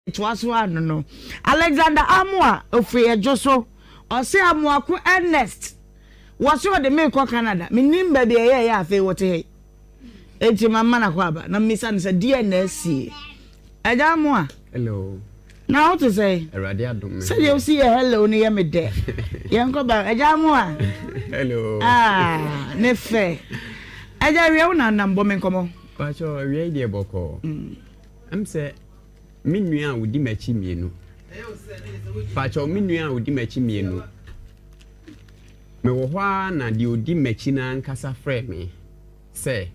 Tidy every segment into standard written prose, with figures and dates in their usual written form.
It was one no. Alexander Amwa ofre ejoso. Ose Amwa ku Ernest. What's your the make Canada? Me nimba be ya afi wote he. Enti mama na kwaba na misa ni say DNS. Eja Amwa. Hello. Now what to say? Erade adom. Say you see a hello ni ya me de. Yenko ba eja Amwa. Hello. Ne fe. Eja wi una nambo me nkomo. Pacho wi idea boko. Am say minua wodi machi mienu. Pacho minua wodi machi mienu. Me wo hwa na di odi machi na nkasa frɛ me. Say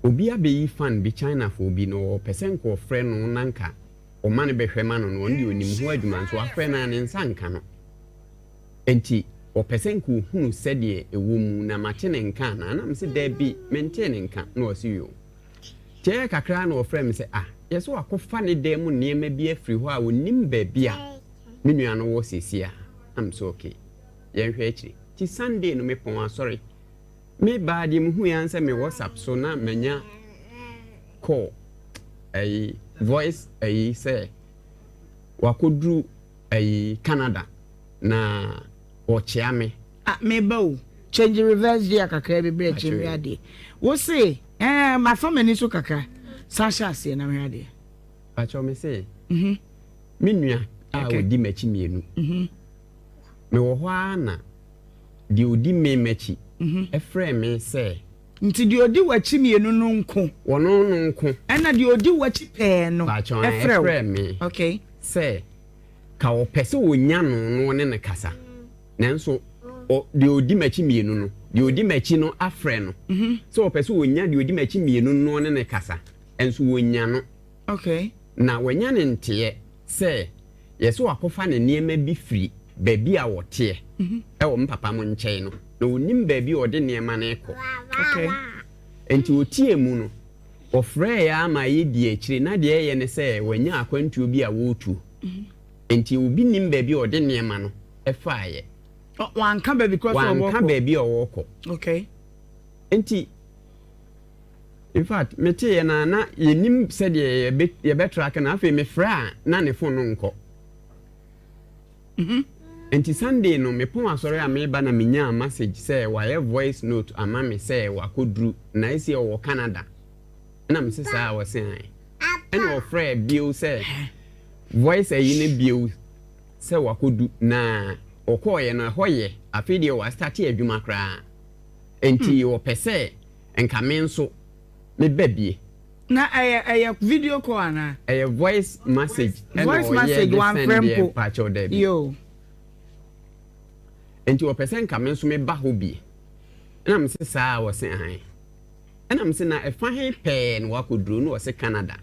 obi abeyi fan bi China for obi no person ko frɛ no nanka. O man be hwema no no ndi onim ho adwuma nso afrɛ na ne nsa nka no. Enti o person ko hunu sɛde ewo mu na mate ne nka na nam se da bi mente ne nka na o si yo. Tie kakra na o frɛ me se yeso akofa ne dem niema bi afiri ho a onim ba bia me nua no wo sesia am so okay yen hwe akiri ti Sunday no me pon sorry me ba di mu hu yanse me WhatsApp so na manya call voice say wakodru Canada na o chia me me ba o change reverse dia kakra be bre chiri ade wo say ma family so kakra Sasha say na me ade. Pacho me say. Me nua odi machi mienu. Me wo hwa na di odi me machi. Efre me say. Nti di odi wachi mienu no nko. Wono no nko. Ena di odi wachi pe no. Pacho efre me. Okay. Say ka wo pese wonya no ne kasa. Nanso di odi machi mienu no. Di odi machi no afre no. So wo pese wonya di odi machi mienu no ne kasa. Enso wonya no. Okay. Na wonya ne ntie se yeso akofa ne niema bi firi baabi a wote wo mpapa mo nkyɛn no na onim baabi ode niema na ekɔ. Okay. Enti otie mu no ofrɛ ya ma yedi akire na de ye ne se wonya akwantuo bi a wotu. Enti obi nim baabi ode niema no efaaye. Wanka baabi cross over. Wanka baabi a wokɔ. Okay. Enti in fact, mete na yenim said ye better can afi me fra na ne phone no nko. Enti Sunday no me pon asori a me ba na menya message say why voice note ama me say wakodru na isi o Canada. Na me say sa wo say an. Ena o fra bio say voice ayi ne bio say wakodu na okoye na hoye afi de wa start adwuma kra. Enti o pese enka me nso me baby na a video call na a voice message one friend pacho debi yo enti o person ka me so me ba ho bi na me se saa wo se han na me se na e fa he pen wa ko duro no wo se Canada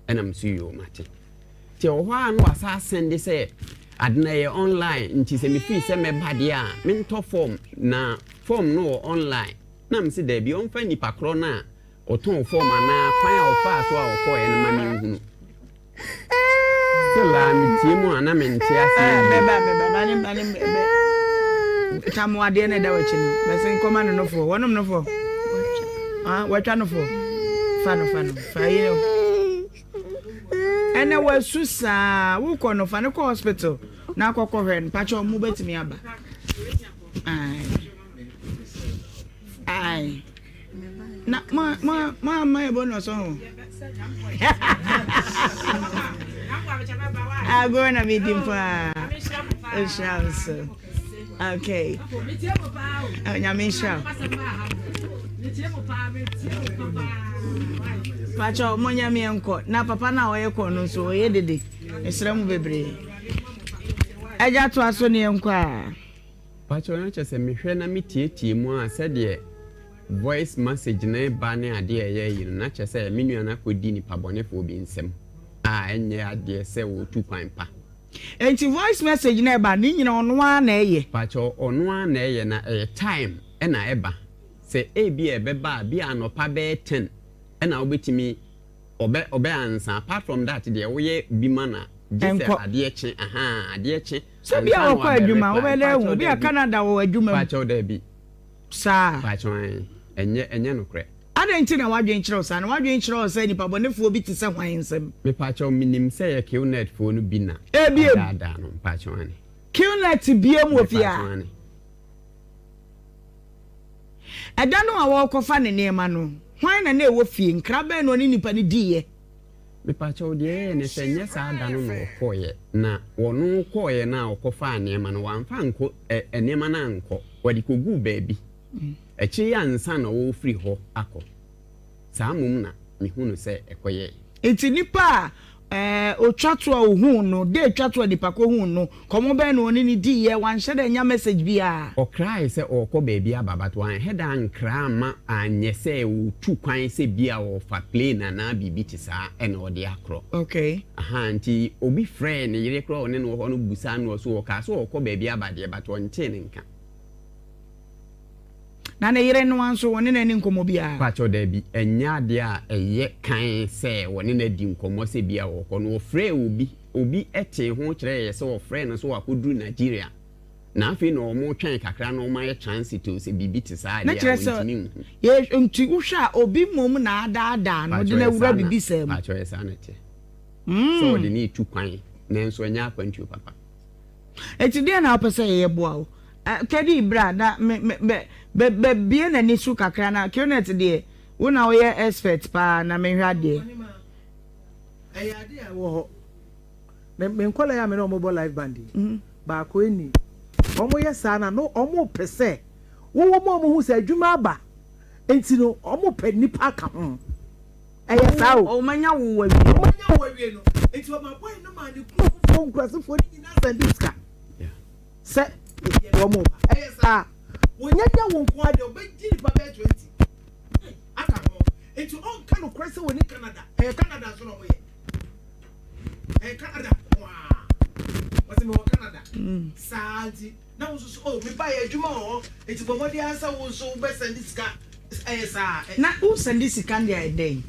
na me se yo mate ti o hwa no asa send say adna ye online nti se me fi se me ba dia me nto form na form no online na me se da bi on fa ni pakro na oton form na kwan a ofa so a okọ en ma me nhunu se la mi tie mu ana me ntie ase be tamu ade na da wachi no be se nkoma no fo wonom no fo watwa no fo fa ye ene wasusa wo kọ no fa ne ko hospital na akọkọ hwe pacho mu betimi aba ai na ma ebo no so go na meeting pa so okay nyamisha pacho mo nyame enko na papa na oye ko no so oye dede esra mu bebre aja to aso ne enko a pacho na chese mehwe na metietie mu a sede voice message na ba ne ade eye yi na chese menua na kodi ni pabone fo bi nsem enye ade se wo tu kwan pa enti voice message na ba ni nyina ono a na eye pacho ono a na eye na time na eba se ebi ebeba bi anopa be 10 na obetimi obe ansa apart from that there we bi mana just ade eche ade eche so bi a kwa adwuma wo bele hu bi a Canada wo adwuma pacho da bi sa pacho enye no kre Adenti na wadwen kyerɛ sa na wadwen kyerɛ sa nipa bɔnefo bi te sɛ hwan nsɛm. Me pa cho minim sɛ yɛ Qnet fo no bi na. Ebiem. Da no pa cho ani. Qnet biem wo fia. Ɛda no a wɔkɔfa ne nneɛma no. Hwan na ɛwɔ fie nkraba no ne nipa ne diye. Me pa cho de ne sɛ nyɛ saa da no no kɔyɛ na wɔno kɔyɛ na ɔkɔfa nneɛma no wanfa nkɔ nneɛma na nkɔ. Wɔde kogu baabi. Echi ya nsa na wo free ho akọ saa mum na mehunu se ekoye enti nipa otwato a ohun no de twato nipa ko hun no komo be no ni di ye wan hye da nya message bia o cry se o ko baabi ababato an head an kra ma anye se wo tu kwan se bia wo fa plane na bibi ti saa e na ode akro okay aha nti obi friend yire kro one no ho no busa no so o ka so o ko baabi abade bato nche ne nka na ne yire no anso woni na ni nkomo bia pacho da bi enya de a eye kan se woni na di nkomo se bia wo ko no frɛ obi ete ho kyerɛ ye se wo frɛ no so wakoduru Nigeria na afi no mo twɛn kakra no ma ye transit o se bibi te saa de a woni ye nti uhwa obi mom na ada no de na wura bibi sem pacho ye sa na te so de ni tu kwan na nso enya akwantu papa eti de na opese ye boa o kedi bra na be bie na ni su kakra na Qnet de wona wo ye expert pa na me hwa de ade a wo ho me nkola ya me no mo live band ba ko eni omo ye sa na no omo pese wo mo hu se adwuma aba enti no omo pe nipa ka ho eye sa o manya wo wawie no enti o ma boy no ma ni ku nkrasifo ni na sandiska se omo eye sa wonyanya won ko ade obeji ni pa 20 aka ho enti on kan krase woni Canada Canada so no mo ye Canada wasi me wo Canada saati na wo so oh me ba ye adwuma ho enti bomodi ansa wo so be sandiska sa na wo sandisika ndi eden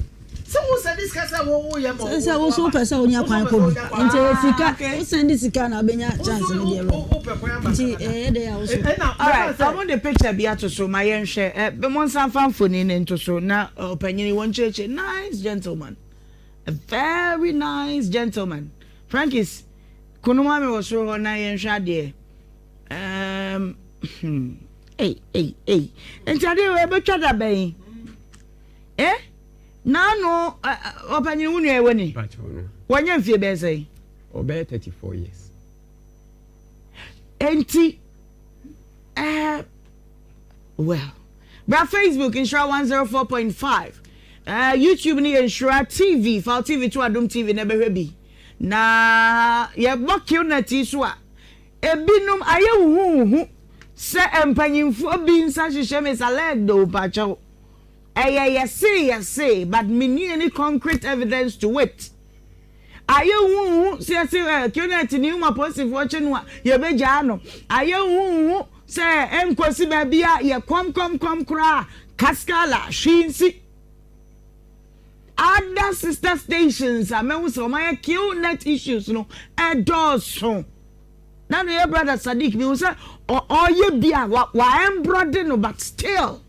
so wo sandiska sa wo ye mo so wo so pesa onya kwan ko enti sika wo sandisika na benya chance no dey ro enti de ya wo so all right I want the picture be ato so my yenhwe be mon san fanfoni ne nto so na opanyini won cheche nice gentleman, a very nice gentleman. Frankis kunuma me was so na yenhwe ade hey enti ade we betwa da ben na no opanyini wunu ewe ni pacho no wanya mfie be say obe 34 years enti well bra Facebook Nhyira 104.5 YouTube ni Nhyira TV Fall TV to Adom TV na behwe bi na ye bokil na ti so a ebinum aye huhu se empanyimfo bi nsa hwehwe me salad do pacho say but me need any concrete evidence to it. Aye huhu se Qnet ni uma positive watch no ye beja no aye huhu se enkosi ba bia ye kom kra kaskala shinsi other sister stations amewu so my Qnet issues no edoso na no your brother Sadiq bi say or ye bia wa embroider no but still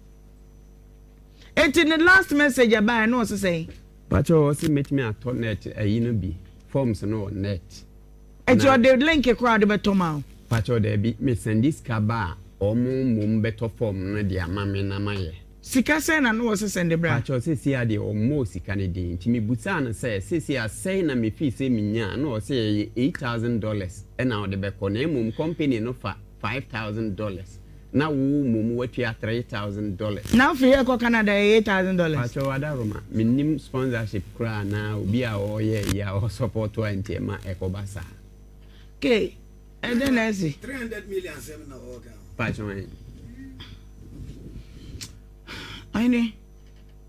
it in the last message about no say pacho o si metimi ato net ayi no bi forms no net et your the link crowd beto ma pacho de bi me send this kaba mum beto form no de amame na maye sika say na no was send the bra pacho se si ade omo sika ne de ntimi busa na say se asay na me fi se minya na o say $8,000 e na o de be ko na mum company no fa $5,000 na wo mum watua $3,000 now for here ko Canada $8,000 pacho adaroma minim sponsorship kra na obi a o ye ya o support wa ntema ekobasa okay and then I see 300 million 7 na oga pacho Aini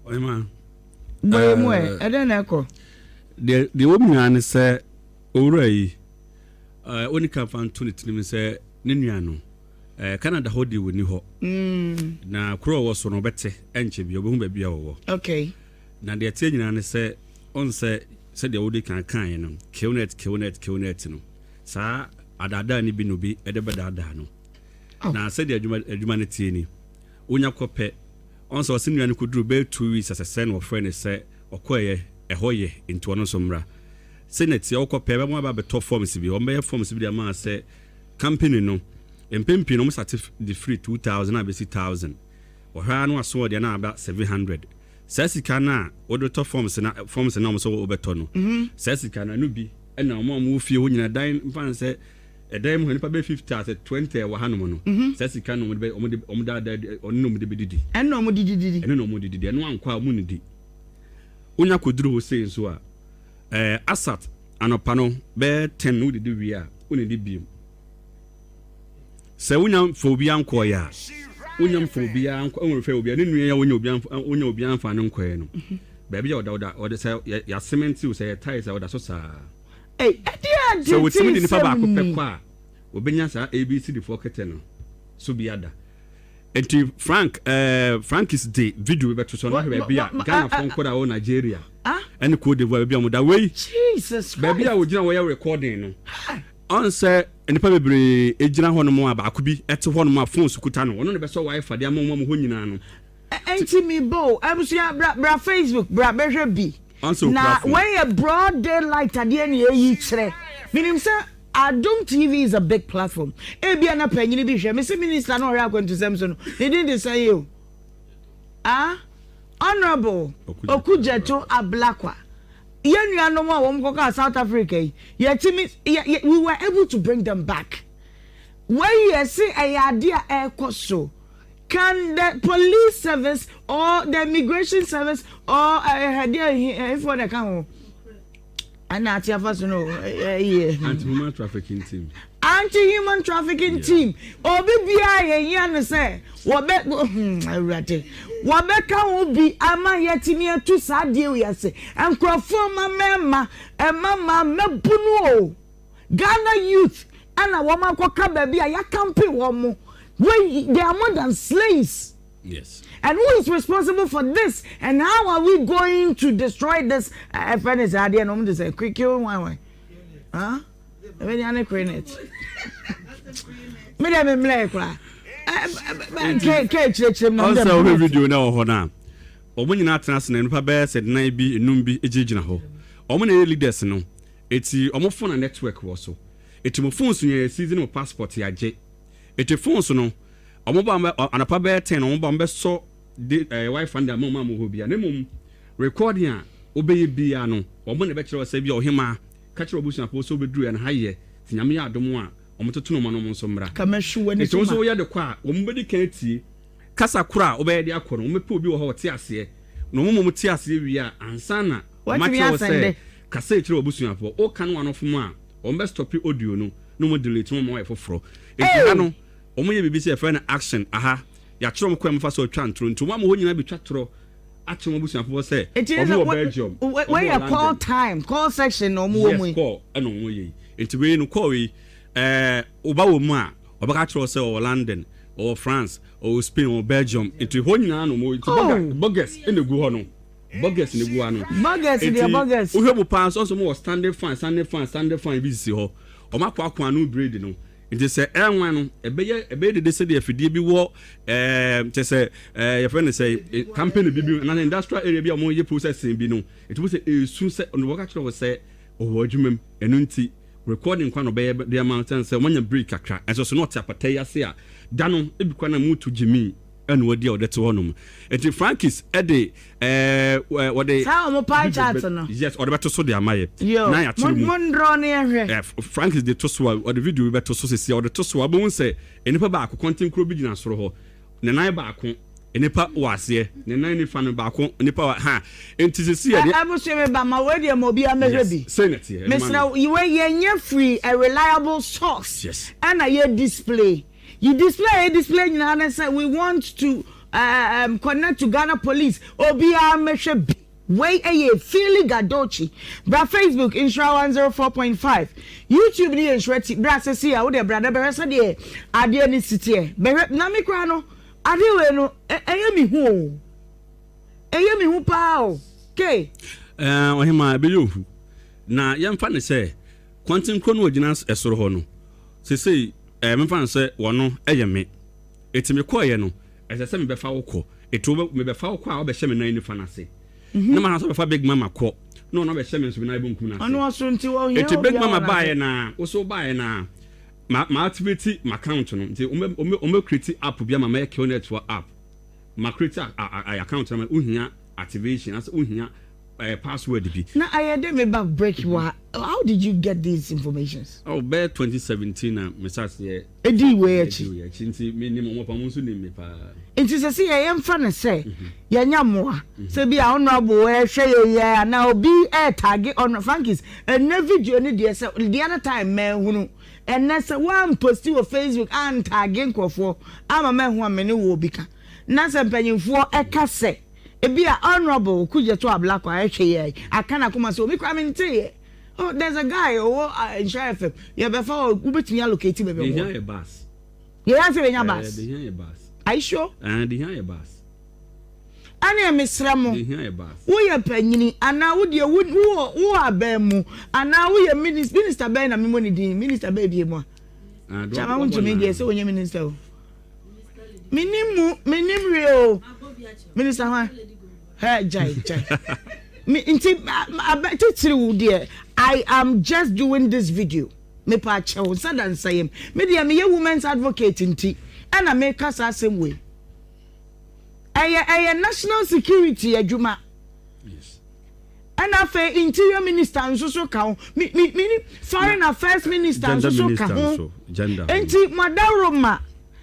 Ohemaa boy mo and then eko the woman say owura yi oni kan fan to nitini say ne nua no Canada hodi woni ho na kro wo so no bete enche bi obehu ba bia wo okay na de tie nyina ne say on say de wodi kan no Qnet no sa adada ni bi no bi ede bedada no na say de adwuma ne tie ni onya kope on so senior could do be 2 weeks as a son or friend say okoye ehoye into one somra senate yoko pebe mo ba top forms bi o me forms bi ma say company no empempi no certificate the free 2000 abesi 1000 o ha no aso de na about 700 sasika na o do top forms na mo so obeto no sasika na no bi na mo fie ho nyina dan mfa say edem ho nipa be 50 at 20 wa hanom no sasika no mo da no mo de bedidi eno mo didi eno mo didi eno ankwa mo nidi unya koduru ho sei so a asat anopa no be 10 no didi wi a oni di biem se unya phobia anko ya unya phobia anko onwe fe obia ne nua ya unya obia anfa ne nkoe no ba bia oda say ya cement u say tiles oda so sa so we timi ni fa ba ko pe kwa obenya sa abc the pocket no so biada enti Frank is the video we beto so no be bia Ghana phone code o Nigeria and code the bia mo da way Jesus ba bia wo gina wo ya recording no on say enipa bebre ejina ho no mo abaako bi ete ho no ma phone sukuta no ono ne be so wifi de amom ho nyina no enti mi bo abusia bra Facebook bra behwe bi na when a broad daylight ade na yi kire minim say Adum TV is a big platform ebia na panyini bi hwe me say minister no ora akwantu sem so no he didn't say you honorable Okujeto Ablakwa yenuanom a wom koka South Africa we were able to bring them back when you see ayade a ekoso can the police service or the immigration service or if one can and at your first anti-human trafficking team obi bia yan say wabeka wo bi ama yetimi atu sadie we ase enkrofo mama mebunu Ghana youth ana woma koka ba bia ya campaign wo when they are more than slaves. Yes. And who is responsible for this? And how are we going to destroy this? Friend is idea no to say quick you one. Huh? When you are clean it. Me dem mle kwa. Also we video na ho na. Omo nyina atena na nipa be said na bi enum bi ejigina ho. Omo na leaders no. Eti omo phone na network wo so. Eti mo phone so ye season mo passport ya je. Eti phone so no. Omo ba anapa be 10 omo ba mbe so wifi nda mo ho bia na mum recording a obeye bia no omo na be kire wasa bia Ohemaa ka kire obusu apo so beduru na haye tinyame ya adom a omo totono mo no mo so mra kamahwu wani so so ya de kwa omo be kan tie kasa kura obeye de akọ no omo pe obi wo ho te ase no mo te ase wi a ansana ma kire wasa kasa kire obusu apo o kan wa no fom a omo be stop audio no mo delete mo wa foforo enti no omo ye BBC e friend action ya kire mo kwem fa so twa ntro nto mo ho nyina be twa tro ache mo busu afo say omo Belgium where your call section no mo mo call eno mo ye enti we no call we oba wo mu a oba ka kire say o London or France or Spain or Belgium enti ho nyina no mo enti bogus enegu ho no bogus negu ano bogus dey bogus o hwebu pass also mo standing fine bi si ho o ma kwa no braid no it say enwan no ebe de say de afidie bi wo te say your friend say campaign bi na industrial area bi o mo ye processing bi no it was say esu say no work actually was say o adwumam enu nti recording kwa no be the amount say onya break akra and so not apata ya say a dano ebi kwa na mutu jimi enu wodi o de to honum enti Frankis ede what they how mo pie chat no yes or beto so de amaye na ya tiri mu mondro ne ehwe Frankis de to so or the video beto so se or the to so abon say enipa ba ko content kro bi gina soro ho ne nan ba ko enipa wase ne nan ni fa no ba ko enipa ha enti se se ya abusu me ba ma we de mo bi amehwe bi senate Mr. you we ye free a reliable source yes and a ye display you display and say we want to connect to Ghana police obia mehwe way a feeling gadochi bra Facebook Nhyira 104.5 YouTube ni Nhyira bra se see how the brother be say de ade ni city be na me kra no ade we no eyemi hu pa o ke Ohemaa be yo na yemfa ne say kwantin kro no ogina esoro ho no se memfa ne say wono eyeme etimi koye no ese se me be fa wokọ eto me be fa wo kwa wo be hye me nan ni fa na se na ma so be fa big mama ko no be hye me so be na bonkum na se ono so nti wo hye eto big mama bae na wo so bae na ma activate my account no nti o me create app bia ma make network app ma create account na uhia activation as uhia password bi na I dey me back break how did you get these informations? Oh, by 2017 na me start here edi we echi nti me ni mo pa mo so ni me pa nti se ye mfa na se ye nya moa se bi a honorable we hwe ye na obi tag on Frankis and na video ni de se the other time me hunu and na se one post on Facebook and tagging nkofo ama me ho amene wo bi ka na se mpanyimfo eka se ebi a honorable kuje to ablako a hwe ye akana kuma so mi kwa me ntie. Oh, there's a guy in Sheriff. You before ubetumi allocate me be. Behind a bus. You answer behind bus. Behind a bus. Are you sure? And behind a bus. Ani mesramo. Behind a bus. Wo ye panyini ana wo de wo abemu ana wo ye minister ben na memoni din minister be bie mu. Chama won to me dey say onye minister o. Minim real. Minister ha. Hey jai. I am just doing this video. Me pa chew sadan sayem. Me dey me women's advocate nti. And I make us the same way. I national security adwuma. Yes. And afa interior minister nso so ka me foreign affairs minister nso so ka ho. Gender. Enti madaroma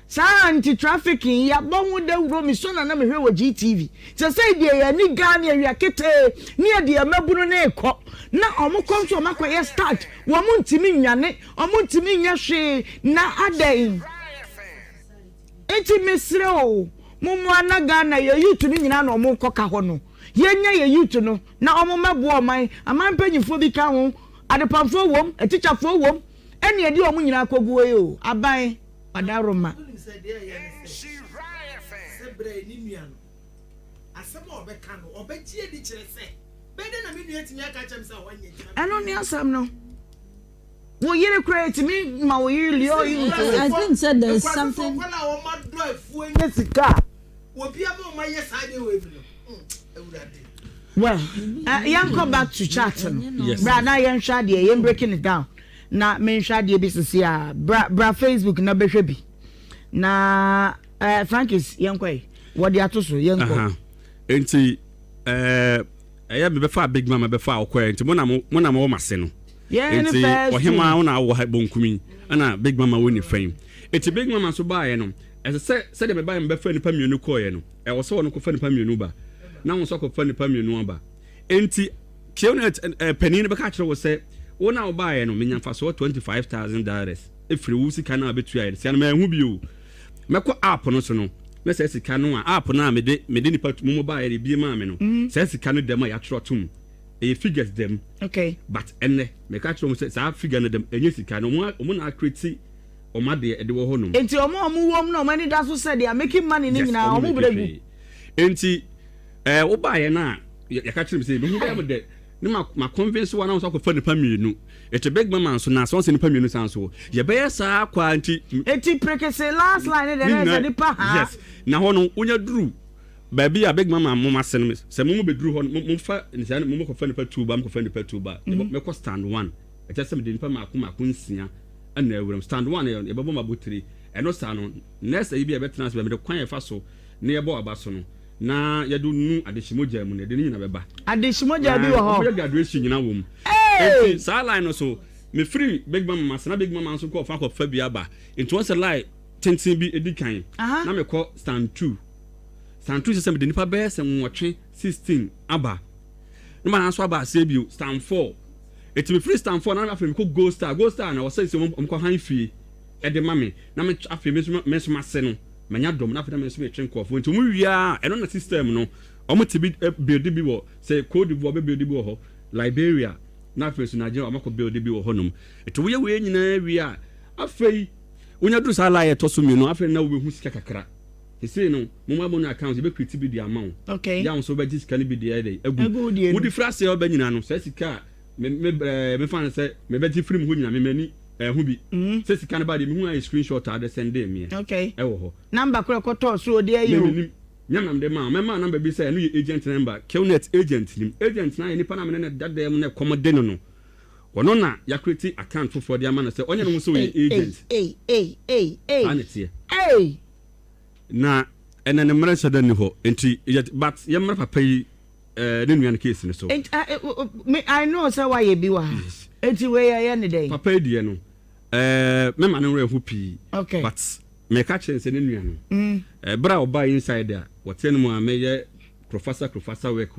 sa anti trafficking ya bonwo da wuro mi so na me hwe wo GTV se say de ya ni Ghana area kete ni de mabunu na ekọ na omukom so makoye start wo mu ntimi nwane omu ntimi nya hwe na adan enti mesre o mumu ana Ghana ya youth ni nyina na omu koka ho no yenya ya youth no na omu mabo oman amampanyifo bi ka ho adepamfo wom atichafo wom ene de omu nyina koguo yo aban adaroma I think said there's something. Well, come back to chat. Yes. Brother, breaking it down. Na mention the business ya bra Facebook na behwebi na Frankis yankoi what dey atoso yanko enti eya me befa big mama befa okwa enti mo na mo mase no enti Ohemaa una wo ha bonkumi ana big mama woni fam enti big mama so baaye no se de me baaye me befa nipa mienu koye no e wo se wo no ko fa nipa mienu ba na wo so ko fa nipa mienu aba enti kiona penini be ka kire wo se wona obaye no menya fa so $25,000 efiri wusi kana abetu aye se na ma hu bi o meko app no so no me se sika no app na me de nipa mo baye de bi ma me no se sika no dem ya tro tum e figures dem okay but enne me ka tro mo se sa figure no dem enye sika no mo na create o ma de e de wo ho no enti omo wom no mani da so se they are making money ni nyina omo bregu enti obaye na ya ka tro me se me hu dem de ni ma convince one so ko fa nipa mienu et big mama so na so se nipa mienu san so ye be sa kwa anti eti prekese last line de na nipa ha yes na ho no unya duru ba bia big mama mo ma sen se mo be duru ho mo fa nsia mo ko fa nipa 2 ba mo ko fa nipa 2 ba me ko stand 1 e tell se me de nipa ma ko nsia ana ewuram stand 1 e be bo ma botiri e no sa no next e bia be trans be me de kwan e fa so na ye bo aba so no na yadu nu adeshimoja mu ne de nyina beba adeshimoja bi wo ho mo graduation nyina wo mu enti sa line no so me free big mama masana big mama so ko fa bia ba into once a lie tentin bi edikan na me ko stand 2 se me de nipa be se nwotwe 16 aba no man so aba se bi stand 4 eti me free stand 4 na me afi me ko go star na wo say se mo ko han fie e de mame na me afi me so mase no manya dom na feda me so me twen kofo nti mu wia eno na system no omo tibi build bi wo say code bi wo be build bi wo ho Liberia na fesu Nigeria amako build bi wo ho nom eto we nyina wia afei onya duru sa la ye to so mi no afei na wo be hu sika kakra ese no mo ma no account be create bi di amount okay ya so be ji sika ni bi di ede egu wo di frase o be nyina no say sika me fan say me be ji free mu nyina me mani hu bi se sika na ba de me hu a screenshot a de send me okay e wo ho number kro ko to so de ayi me nyamam de ma mema number bi say no agent number Qnet agent nim agent na nipa na me na dada mu na commode no wono na ya create account for the man say onye no so agent na ena ne mra sada ni ho enti but ye mra papa yi ne nuan case ni so I know say why you be wa enti we ya ne dey papa die no mema no re hu pi but me ka chen se ne nuan no bra oba inside there what no mu ameye professor work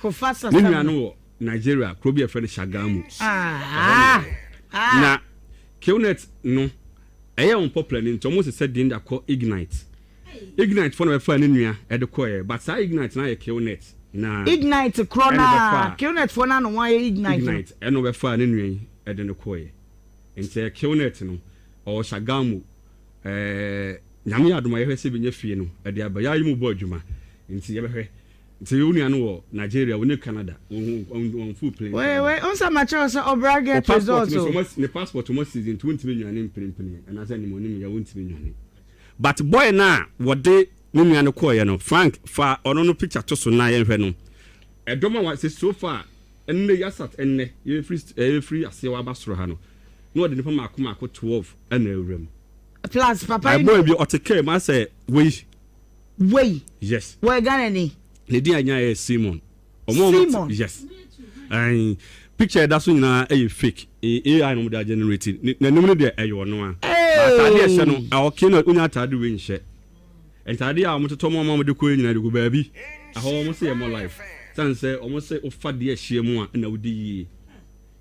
professor ne nuan no Nigeria krobi e friend Shagamu na Qnet no eye on popular ni ntomo se said din call Ignite for no fa ne nua e de call but say Ignite na ye Qnet na Ignite krona Qnet for na no wa ye Ignite e no be fa ne nua e de no call enti Qnet no o Shagamu nyame adoma ye hwese benye fie no e de abaya yi mu bo adwuma enti ye be hwe nti uni anu wo Nigeria wo ne Canada on full plane we on sa macho so obrage results ne passport mo season 20 million mpempene and as any money ya 20 million but boy na wo de ne nuan ko ye no Frank fa ono no picture to so na ye hwe no edoma wa se so far enne yasat enne ye free asewa basoro ha no no de ne pa mako 12 and ewrem plus papa boy bi oteke ma say we yes we gana ni le di anya Simon Simon yes and picture that so nyina fake AI no dey generating na nemu de eyo no a atade ehye no awoke no unya atade we nhye entade a mototo mo de ko nyina de go baabi aho mo se mo life sanse o mo se ofa de ehye mu a na wodi yi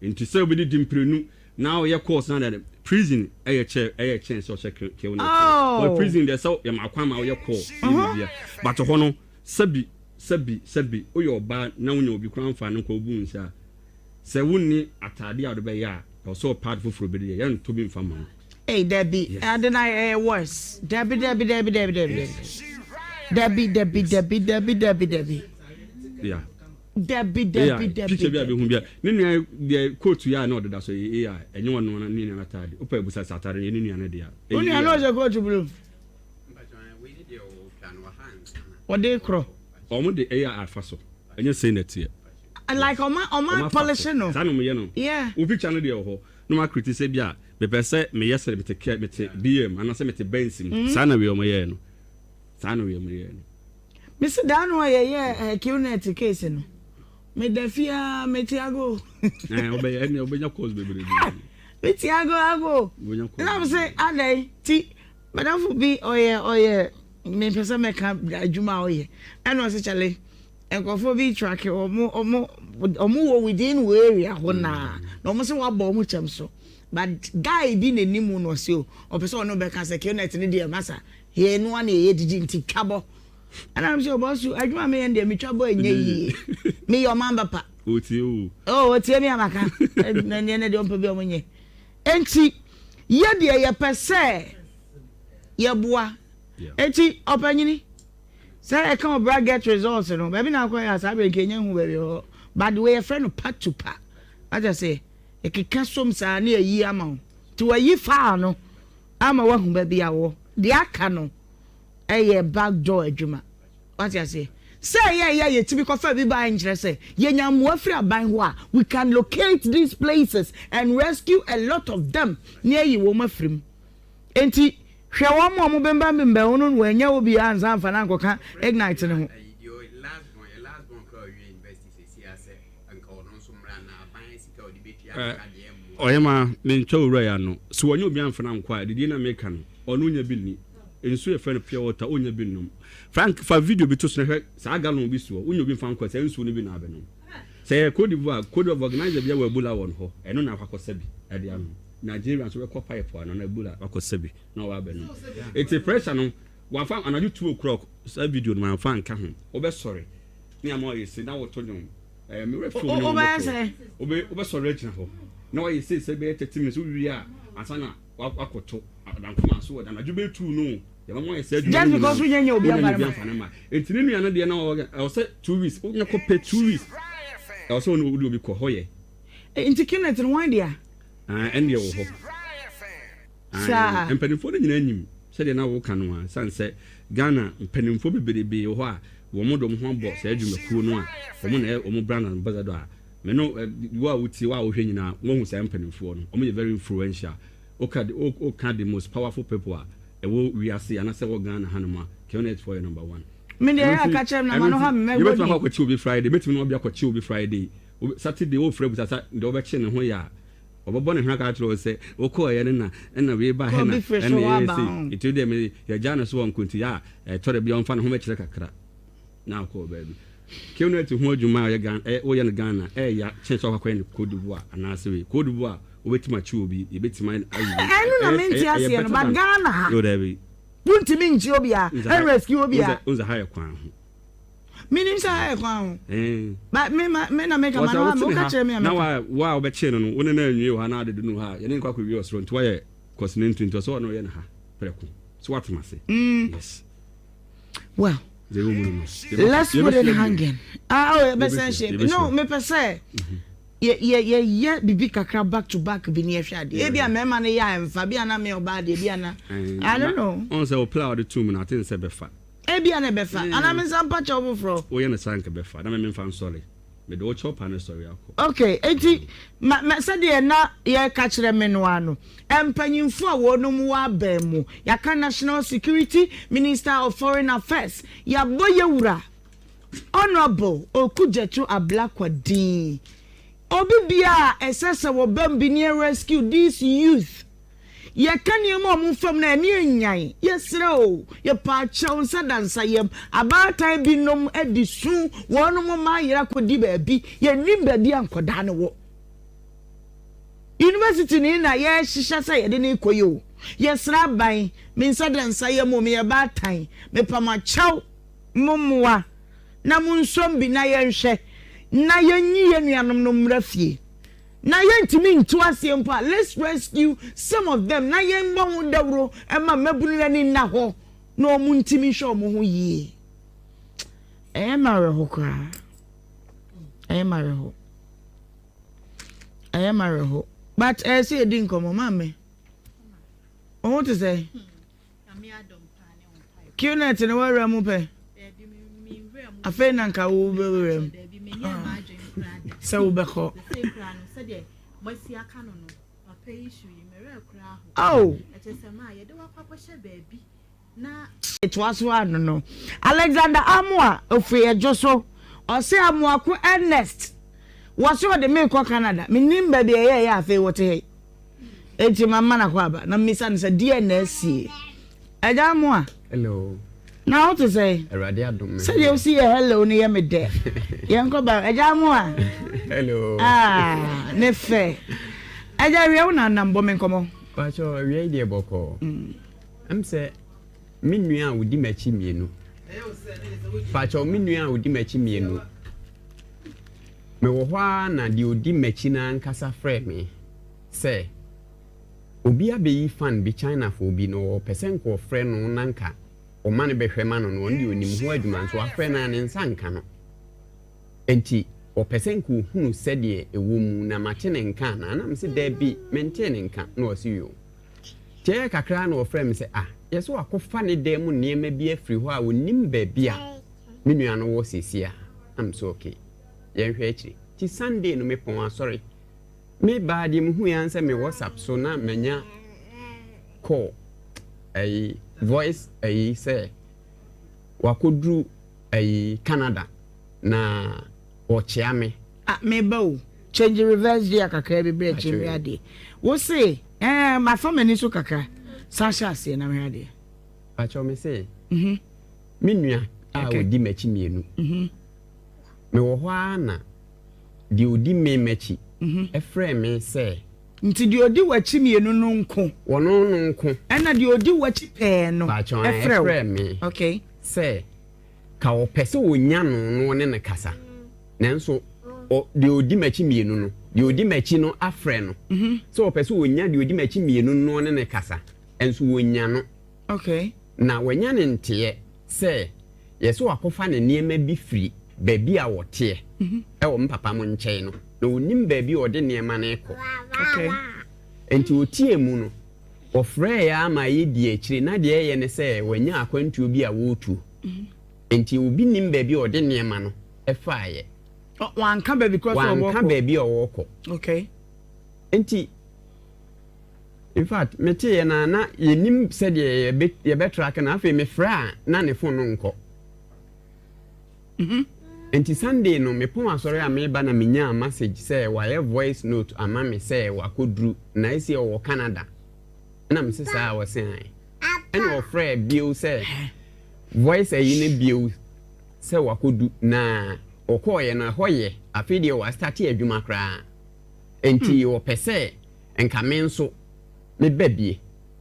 enti se obi di mprenu now your course na that prison chance so check but prison there so ya makwa ma your course but hono sabi oyo ba na wonya obi kran fa no ko bu nsa se wonni atade a do be ya so part foforo be ya no to bi mfa ma Debbie and then I worse Debbie yeah Debbie picture bia be hu bia ne nua de coat ya na odeda so AI enye wono na ne nua atade opa ebusa satare ne nua na de ya nua no je coat blue what they crow omo de AI alpha so enye say net here like oma polish no sanu me ye no yeah o picture no de ho no ma criticize bia be pese me yesere me te BM anase me te bensim sana we omo ye no sana we omo ye no Mr. Dano ye Qnet case no me defia me tiago obenya cause be me tiago ago na say adai ti madam fu bi oye me pesa me ka adwuma oye eno se chale enkofo bi track omo wo within area ho na omo se wa bo omo chem so but guy bi nenimu no se o pesa ono be ka se Qnet ni de masa he no na ye didi nti kabo and I'm sure boss you adwuma me and me trouble enye yi me your man papa oti oti me amaka na ne de ompa bi omonye enti ye de ye pese ye boa enti opanyini say e kan obra get results no baby na kwa ya sabe kenye hu baby ho but the way your friend part to part I just say e keka som sa na yi ama to yi fa no ama wa hu baby awo de aka no back door adwuma what you say yeah to be confirmed bi ba nkyere say ye nyamoa free aban ho a we can locate these places and rescue a lot of them near you wo mafrim enti hwe wo mo bemba mbemba ho no wanya wo bi anza amfa na nkoka Ignite ne ho last one call you university say ase anka ono so mra na aban sika odi beti aka de mu oyema me ntwa owura ya no so wanya obi amfa na nkwa de na meka no ono nya bi ni ensu e fe no pure water onya bi nom Frank fa video bi to so hwe sa galon bi so onya bi fan kwa sa ensu no bi na abenom say code of organizer bia wa Ebola won ho eno na akwakosa bi e de am Nigeria so we call pipe ano na Ebola akwakosa bi na wa abenom it's a pressure no wa fan anaju 2 o'clock sa video no man fan ka ho obe sorry ni am o yesi na wo to nyom me refu no obe sorry china ho na wa yesi se be 30 minutes wi a asana wakoto dan kuma so da na jube tu no ya mama ya say just because we nyanya obi amara entini nua na de na o say 2 weeks o nya ko pay 2 weeks o say no obi ko hoye enti Qnet no wan dia ende wo ho sa empanifo no nyina anyim said na wo kan wa sanse Ghana mpanimfo beberebe ho a wo mo dom ho bo sa adwumakuo no a wo mo na wo mo brand ambassador a me no wo a wuti wa wo hwe nyina wo hu sa mpanimfo no wo very influential o ka the most powerful people a we are see and say wo Ghana hanoma Kenneth for your number 1 me dey catch na ma no ha me you better go to Friday better no be akwachi obi Friday Saturday wo frɛ busa de wo be che ne ho ya obabo ne hwaka atro se wo ko ye na we ba he na and it dey me ya jana so won kunti ya tore bi on fa ne ho me kire kakra na ko baby Kenneth ho adwuma ya Ghana wo ye ne Ghana ya che so akwa ne kodubu ana se we kodubu obetima chi obi ebetima enu na menti ase no but Ghana ha yo debi puntimi nchi obi a rescue obi a unza higher kwan ho meaning say higher kwan ho but me na make a man no ka chere me na wa obeche no no ne na anwie ha na de no ha ye ne kwa kwa wi osro nto ye continent nto so no ye na ha preko so what must say yes well let's put it hanging besen shape no me per se yeah bibi kakra back to back bi ne ehwa de e bia mema ne ya emfa bia na me oba de bia na I don't know on say o play the 2 minutes I think say befa e bia na befa ana me sampa cha obo fro o ye na sank befa na me mfa sorry me do chop an story akọ okay enti ma say de na ye ka kire me no ano empanyimfo a wonum wa abemu ya ka National Security Minister of Foreign Affairs ya boye wura Honorable Okujetu Ablakwadin obi bia esese wo bambi near rescue these youth ye kan ye mo fam na ani enyan yesre o ye pa chaw sadansa yem abatan bi nom edisu wonum ma yira kodi ba bi ye nim ba bi ankoda ne wo university ni na ye hihya sa ye de ne koyo yesra ban min sadansa yem o me ye batan me pa ma chaw mumwa na munsom bi na ye nhwe na yenyi yenuanom no mrafie na yentimi ntu asempa let's rescue some of them na yenbo hu dawro ema mabunu ni na ho na omuntimi hwe omo ho yie mare ho kra mare ho but say edin komo mame o want to say Kenneth ne wara mu pe afa na nka wo bewrem so beko oh it was one no Alexander Amua ofri ejoso o se Amua ku Ernest was o de me ko Canada me nim ba de ye afa wote he enti mama na kwa ba na misa ne se DNS eja Amua hello now what to say erade adom say you see a hello ni me de yenko ba eja Amua hello ne fe eja wi una nambo me nkomo pa cho wi ide boko am say minua a wodi machi mienu pa cho minua a wodi machi mienu me wo hwa na di odi machi na nkasa frɛ me say obi abeyi fan bi China for obi no person ko frɛ no nanka o man be hwema no no ndi onim ho adwuma so afrɛ na ne nsanka no enti o person ko hunu sɛde ewo mu na mate ne nka na anam se da bi mente ne nka na o si yo tie kakra na o frɛ me se yeso akofa ne da mu niema bi afiri ho a onim ba bia me nua no wo sesia am so okay yen hwɛ akiri ti Sunday no me pon sorry me ba di mu hu yan se me WhatsApp so na manya call voice say wakodru Canada na ochia me me ba change reverse dia kakra be bre chiri ade wo say my family so kakra Sasha say na me ade acho me say me nua odi machi mienu me wo hwa na di odi me machi efre me say nti di odi wachi mienu no nko wono no nko na di odi wachi pe no efre me okay say ka wo pese wonya no ne kasa nanso di odi machi mienu no di odi machi no afre no so wo pese wonya di odi machi mienu no ne kasa enso wonya no okay na wonya ne ntie say yeso akofa ne niema bi firi baby a wote wo mpapa mo nkyɛn no na onim baby ode niema na ekɔ okay enti otie mu no ofre ya ama yedi akiri na de ye ne se wanya akwantu bi a wotu enti obi nim ba bi ode niema no efaaye wanka ba because wanka ba bi owoko okay enti in fact mete ye na yenim se de ye betrack na afa me fra na ne phone no nko enti Sunday no me pon asore a me ba na menya message say why voice note ama me say wakodru na esi o Canada na me say sa wo say and o friend bio say voice ayi ne bio say wakodu na okoye na hoye afide wa start adwuma kra enti o pese enka me nso me babie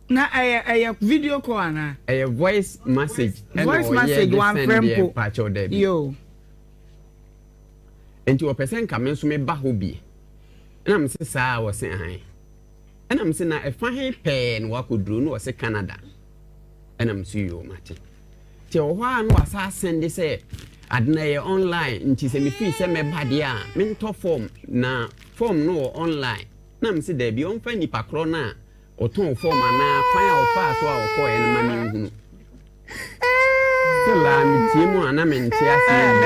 na aya video call ana voice message one friend po yo enti o pese enka me nso me ba ho bi na me say sa wo say han ena me say na efa he pen wakodru no se Canada ena me say yo mate ti o hwa no asa send say adna ye online nti se me fi se me ba dia me to form na form no online na me say da bi on fa ni pakro na o ton form na kwan a o fa so a o ko en ma me hunu se la mi ti mu ana me nti ase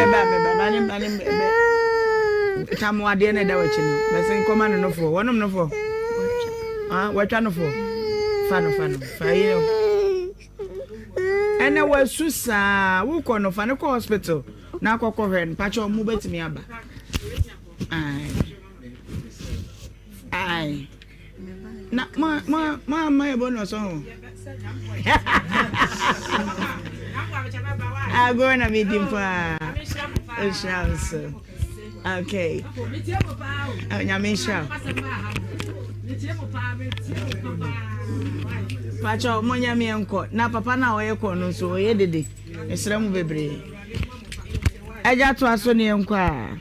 be tamu ade na da wachi no be se nkoma no fo wonom no fo watwa no fo fa yo ene wasusa wo ko no fa ne ko hospital na akokọ hwen pacho mu betimi aba ai na ma ebo no so go na meeting pa okay nyamisha pacho monya mi enko na papa na oye ko no so oye dede esramu bebre aja to aso ne enko a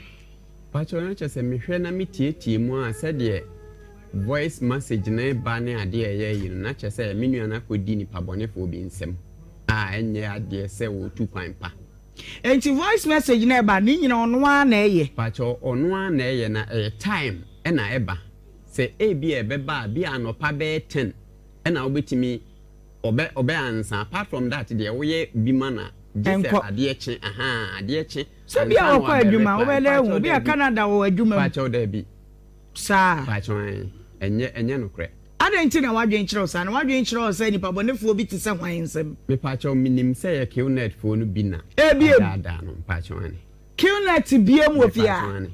pacho na chese mehwe na mitietie mu a sede voice message na ba ne ade eye yi na chese menua na kodi ni pabonefo bi nsem a enye ade se wo tu kwan pa enti voice message na ba ni nyina ono a na eye pacho ono a na eye na time e na eba se ebi ebeba bi anopa be 10 ena obetimi obe ansa apart from that there we be mana just ade eche ade eche so bi a okọ adwuma obele hu bi a Canada wo adwuma pa cho da bi sa pa cho enye no kre ada nti na wadwen kire osa na wadwen kire osa ni pabonefo bi ti se hwan nsem me pa cho minim se ye qnet fo no bi na da no pa cho ani qnet biem ofia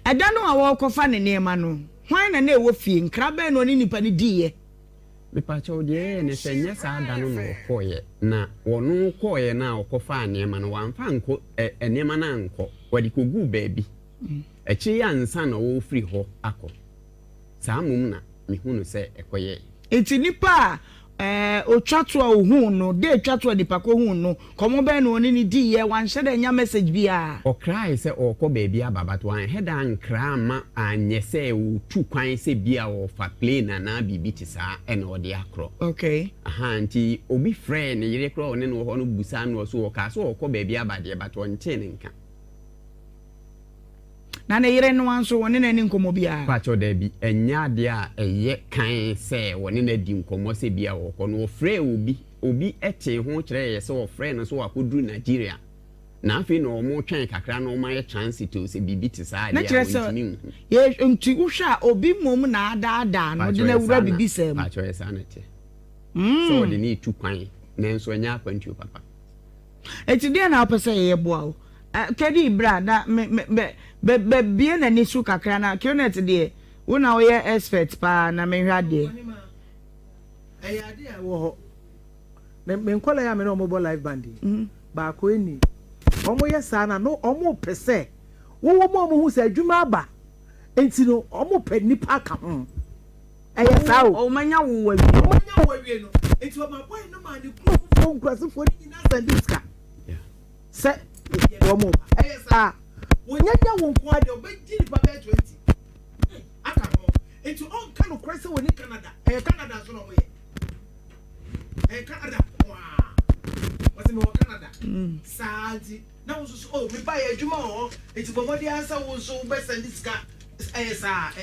ada no a wo kofa ne nema no hwan na ewo fie nkrabe no ni nipa ni diye me pa cho de ne se nya sa da no koye na wono koye na okofa nema no wanfa nko enema na nko wadi kogu baabi echi ya nsa na wo free ho akọ saa mum na me hunu se ekoye enti nipa otwato a ohun no de twato nipa ko hun no komo be no ni diye wan hye nya message bia o cry se okọ baabi ababato an heda nkra ma anye se wo tu kwan se bia wo fa plane na bibi ti saa e na ode akro okay nti obi friend yire kro ne no ho no busa no so wo ka so okọ baabi abade bato nche ne nka na ne yire no anso woni na ni nkomo bia pacho da bi enya de a eye kan se woni na di nkomo se bia wo ko no ofre obi ete ho kire ye se ofre no so akoduru Nigeria na afi no mo twen kakra no ma ye chance to se bibi ti sa dia ye nti uhwa obi mom na ada no de na wura bibi sem pacho ye sanete so de ni tu kwan na nso enya akwantu papa eti de na opese ye boa o kedi bra na be bie na ni su kakra na qnet de wona wo ye expert pa na me hwa de ade a wo ho me nkola ya me no mo live band ba ko eni omo ye sa na no omo pese wo mo hu se adwuma aba enti no omo pe nipa ka ho eye sa o manya wo wawie no enti o ma boy no ma ni ku nkrasifo ni na sandiska se womo eye sa wonyanya wonko ade obegiri pa be 20 aka ho enti on ka no kwese woni Canada Canada so no mo ye Canada what's me Canada saadi na wo so me buy adwuma ho enti bomodi ansa wo so be send this car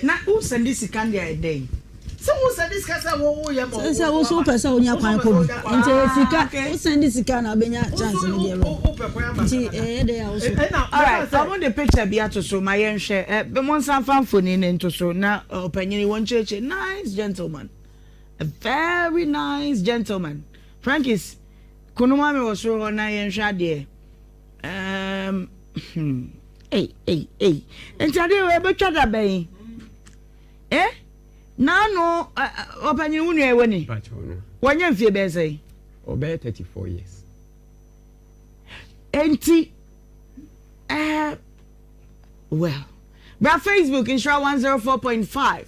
na who send this candy a day. So who said this kasa wo ye mo. Say wo so pesa onya kwan ko bi. Nti sika, wo send sika na benya chance ni dey. Nti dey ya wo so. All right, so on the picture bi atoso ma yen hwe. Be mon san fan phone ni ntoso na opanyini won cheche. Nice gentleman. A very nice gentleman. Frankis kunuma me wo so na yen hwe ade. Hey. Nti ade we betwa da ben. Nano opanyini wunu ewe ni. Wanya mfie be say. Obey 34 years. Enti well. Bra Facebook Nhyira 104.5.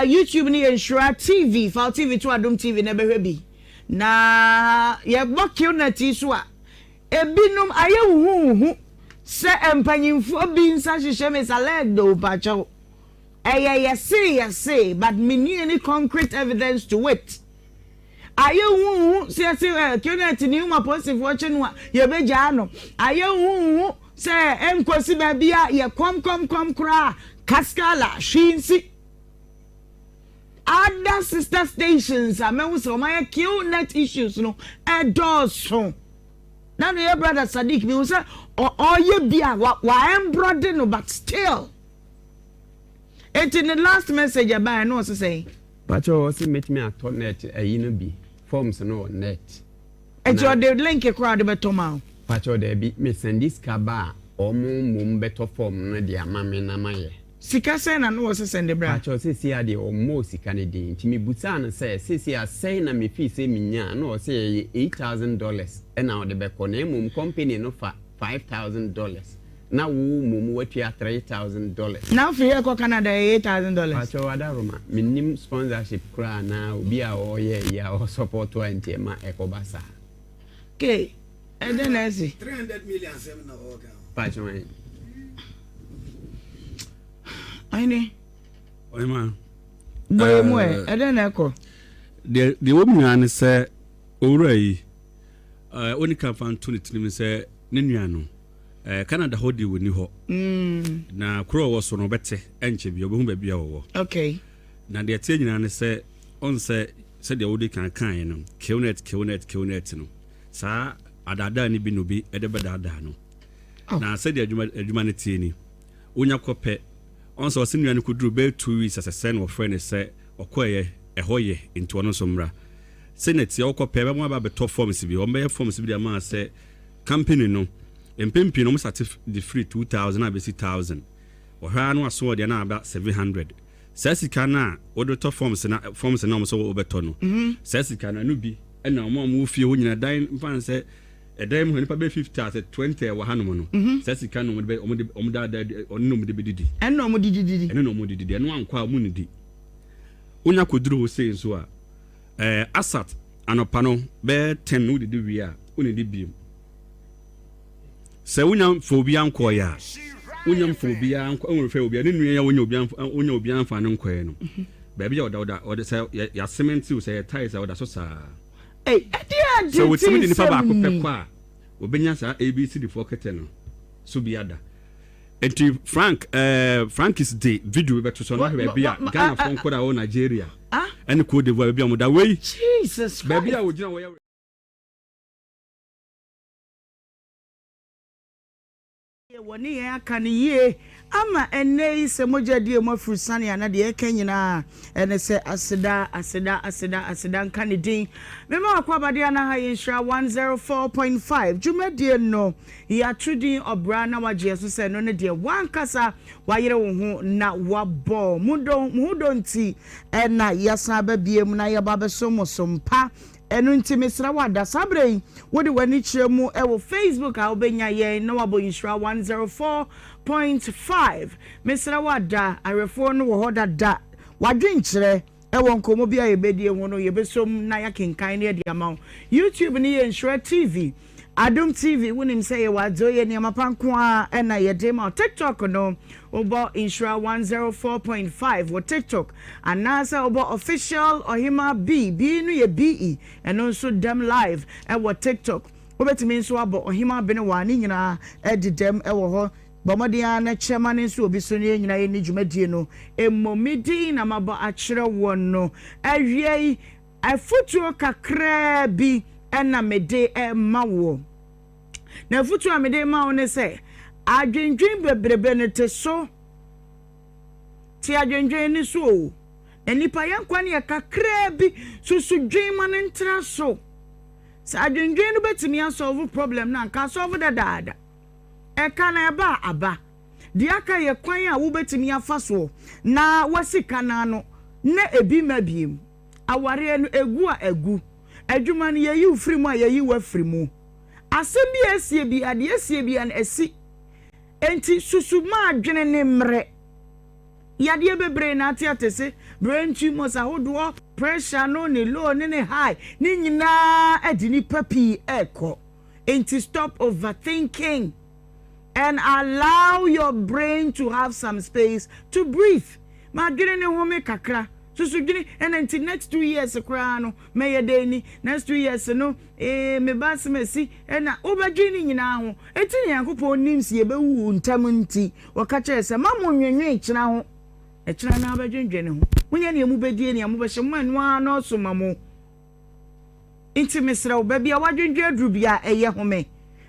YouTube ni Nhyira TV, Fall TV to Adom TV na behwe bi. Na ye bokio na ti so a ebinum aye huhu se empanyimfo bi nsa hwehwe me salad do pacho. Say, but me need any concrete evidence to it. Aye huhu se kionati ni uma positive watching wa ye beja no. Aye huhu se enkosi ba bia ye kom kra kaskala shinsi. Other sister stations are me so my kill net issues no so. Now your brother Sadiq me say or ye bia wa embroidered no but still. And in the last message about no say. But you also met me at net a be forms no net. And you the link a crowd about tomorrow. But you there be me send this kaba or mum better form na dia mama na maye. Sika say na no was send the bra. But you say the or most Canadian. Timi Busan say I say na me fee say minya no say $8,000 and now the back on mum company no for $5,000. Now mum what you $3,000. Now for here Canada $8,000. But you ada Roma minim sponsorship kra na obi a ya or support 20 ma ekobasa. Okay. And then I see 300 million 7 organ. But you Aini. Ohemaa. Boy mo and then echo. The woman say owura yi oni kan fan to ni tinim say ne nua no Canada hodi woni ho na kro wo so no bete enche bi obehu ba bia wo. Okay. Na de tie nyina ne say on say de wodi kan no killnet no sa adada ni bi no bi edebe dada no na say de adwuma ne tie ni onya kope on so sinu ne kuduru be 2 weeks as a sen of friend say okoye ehoye into ono somra senate ye okope be mo ba be top forms bi o be forms bi de ma say company no empempi no certificate the free 2000 abesi 1000 ohwa no aso de na aba 700 sasika na odo top forms na mo so obeto no sasika na no bi na mo fie ho nyina dan mfan say edan mu nipa be 50 at 20 wa hanom no sasika no mo da onno mo de bedidi enno mo didi eno ankwa mu ni di onya koduru ho sei so a asat anopa no be 10 no de wi a oni di biem se unyam phobia nko ya unyam phobia nko onrefe obia ne nua ya wonya obia anfa ne nko no ba bia oda se ya cement u se tiles oda so sa dia so we timi ni fa ba ko pe kwa obenya sa abc the focket no so biada enti Frank is the video be to so no ba bia Ghana fon ko da o Nigeria and Cote d'Ivoire bia mo da wey Jesus ba bia wo gina wo woni ya kan ye ama ene ise mojadie mo frusane ana de eka nyina ene se aseda kan din mema akwa bade na ha Nhyira 104.5 dwumadie no ya trudin obra na waje so se no ne de wankasa wayere wo ho na wabo mudonti ena yasa ba biem na ya ba so mosompa enu ntimi sra wada sabre wodi wani chiremu e wo Facebook a obenya ye na wabo Nhyira 104.5 mesra wada arefo no wo hoda da wadwenkyere e wo nkomo bia ye bedie ho no ye besom na ya kenkan ne de ama YouTube ni ye Nhyira TV Adom TV wonim say ye wadzo ye ne mapanko a na ye de ma TikTok no obo Nhyira 104.5 wo TikTok anasa obo official Ohemaa B no ye BE and also dem live e wo TikTok obetimi nso abo Ohemaa Benewaa ni nyina e de dem e wo ho Bomodia na chairman nso obi so ne nyina ye ni dwumadie no emomidi na mabo akyere won no awie afutuo kakra bi na mede ma wo na afutuo amede ma wo ne se adwendwen bebrebe ne te so ti adwendwen ni so na nipa yankwa ne kakra bi susudwen ma ne ntra so sa adwendwen no betimi asolve problem na nka solve da eka na aba di aka ye kwan a wo betimi afa so na wasika na no na ebi mabiem aware no egu adwuma no ye yi ufiri mu a ye yi wafiri mu asem bi esie bi ade esie bi an esi enti susuma adwene ne mre yade bebre na ate atese brain tumors ahodo pressure no ne low ne high ni nyina adi ni papi eko enti stop overthinking and allow your brain to have some space to breathe. Ma gire ne home kakra. So gire and until next 2 years kra no me ye next 2 years no me bas mesi and na obadwini nyina ho. Eti Yankopon nims ye be wu ntam nti wakache se mamo nwenwe kyina ho. E kyina na obadwindwene ho. Munya ne mu bedie ne mu be hye manu ano so mamo. Inti mesra obabi a wadwindwe adru bia eye home.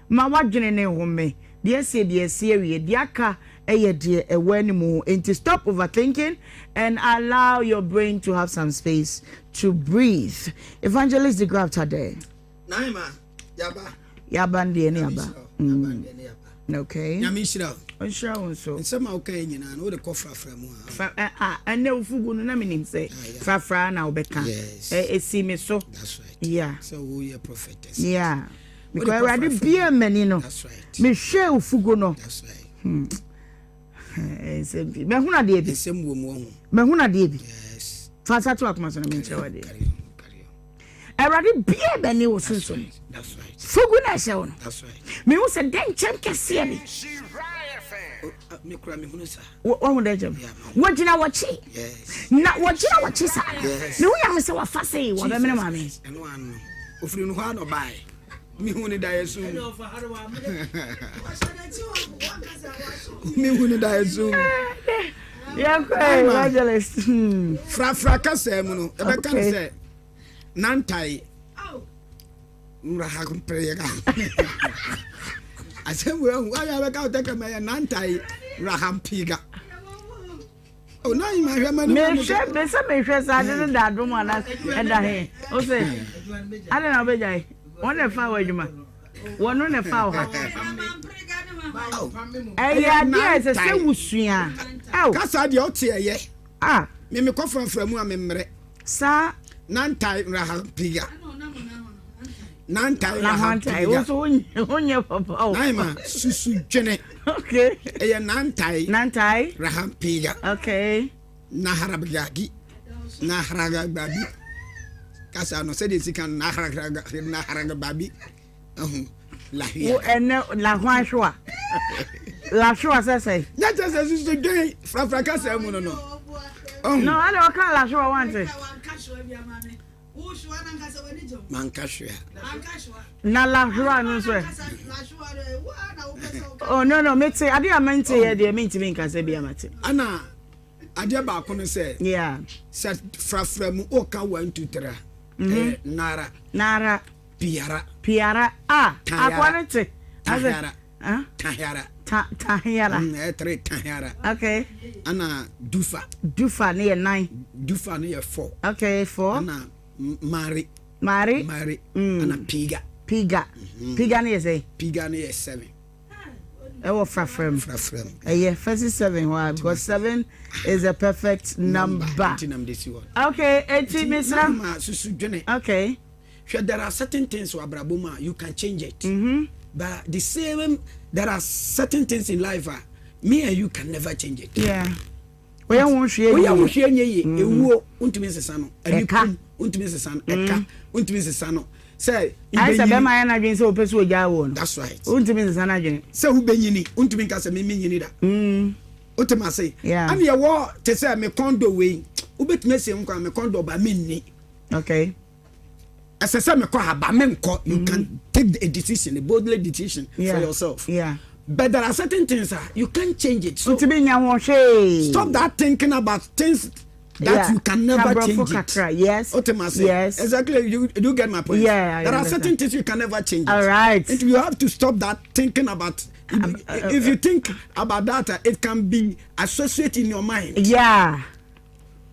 Ma wadwene ne home. Dear see diaka eye ewanimu and to stop overthinking and allow your brain to have some space to breathe. Evangelist the grab today. Naima yaba ndiye ni yaba. Okay. Nhyira. Nhyira so. Nsema okay nyina no de kofra fra mu a. And na ufugu no na minim say fra na obeka. Esi me so. That's right. Yeah. So we are prophetess. Yeah. Because I already be a menino. That's right. Me share ufugo no. That's right. Me huna de bi. Same wo mo. Me huna de bi. Yes. Fasa to akoma so na me nche wade. Carry on. I already be a beni wo sunso. That's right. Fugu na she wo no. That's right. Me wo se den chem kese bi. Me kura me hunu sa. Wo hu den chem. Wo gina wachi. Yes. Na wo gina wachi sa. Yes. Me wo ya me se wa fasa yi wo be me ma me. Eno anu. Ofiri no ha no bai. Me huni da yesu. Me huni da yesu. Yeah, evangelist. Fra kasa mu no. E be kan say nantai. Mra ha kun prega. Asem we ya be ka take me nantai rahampiga. Oh na ima hwe manu. Me hwe sa de da do mo na e da he. O say ade na obejai. One the foul ejuma. One on the foul ha. Eh dia se wusua. Oh. Kasa dia ote ye. Ah. Me kofra mu a me mre. Sa nantai rahampiga. Nantai rahampiga. O so onye papa. Oh. Naima susu dwene. Okay. Eh nantai rahampiga. Okay. Naharabgagi. Naharagababi. Kasa no said it can naharaga babi. La here. La Juanshua. La Shua say. That is a day from Fracasa. No, I don't call La Shua wanted. Mancashua. Na La Shua no swear. Oh no, me say I didn't mean to hear the mean to me because be a matter. Anna, I did back on say. Yeah. Said Frafrem Oka 1 2 3. Nara. Piara. Ah. Aquanity. Tahara. Tahara. 3 Tahara. Okay. Anna Dufa near 9. Dufa near 4. Okay, 4. Anna Mari. Anna Piga. Piga near say. Piga near 7. Oh, Frafrem. Yeah, 57. Why? Because 7 is a perfect number. Okay, 18, Miss Ram. Okay. There are certain things Wabrabuma you can change it. But the same, there are certain things in life me and you can never change it. Yeah. We won't share. Ewo untimi sano. Eka untimi sano. Eka untimi sano. Say, I said, "Am I not so person with That's right. Untimi sana again. Say who be yini? Untimi kasa me yini da. Utimi say. Yeah. I'm your war. Te say me condo way. Ubetimi say me condo ba me ni. Okay. As I say me ko haba me nko. You can take a decision, a boldly decision for yourself. Yeah. But there are certain things you can't change it. So stop that thinking about things that you can never change it. Yes. Yes. Exactly. You get my point. Yeah. There are certain things you can never change. All right. And you have to stop that thinking about. If you think about that, it can be associated in your mind. Yeah.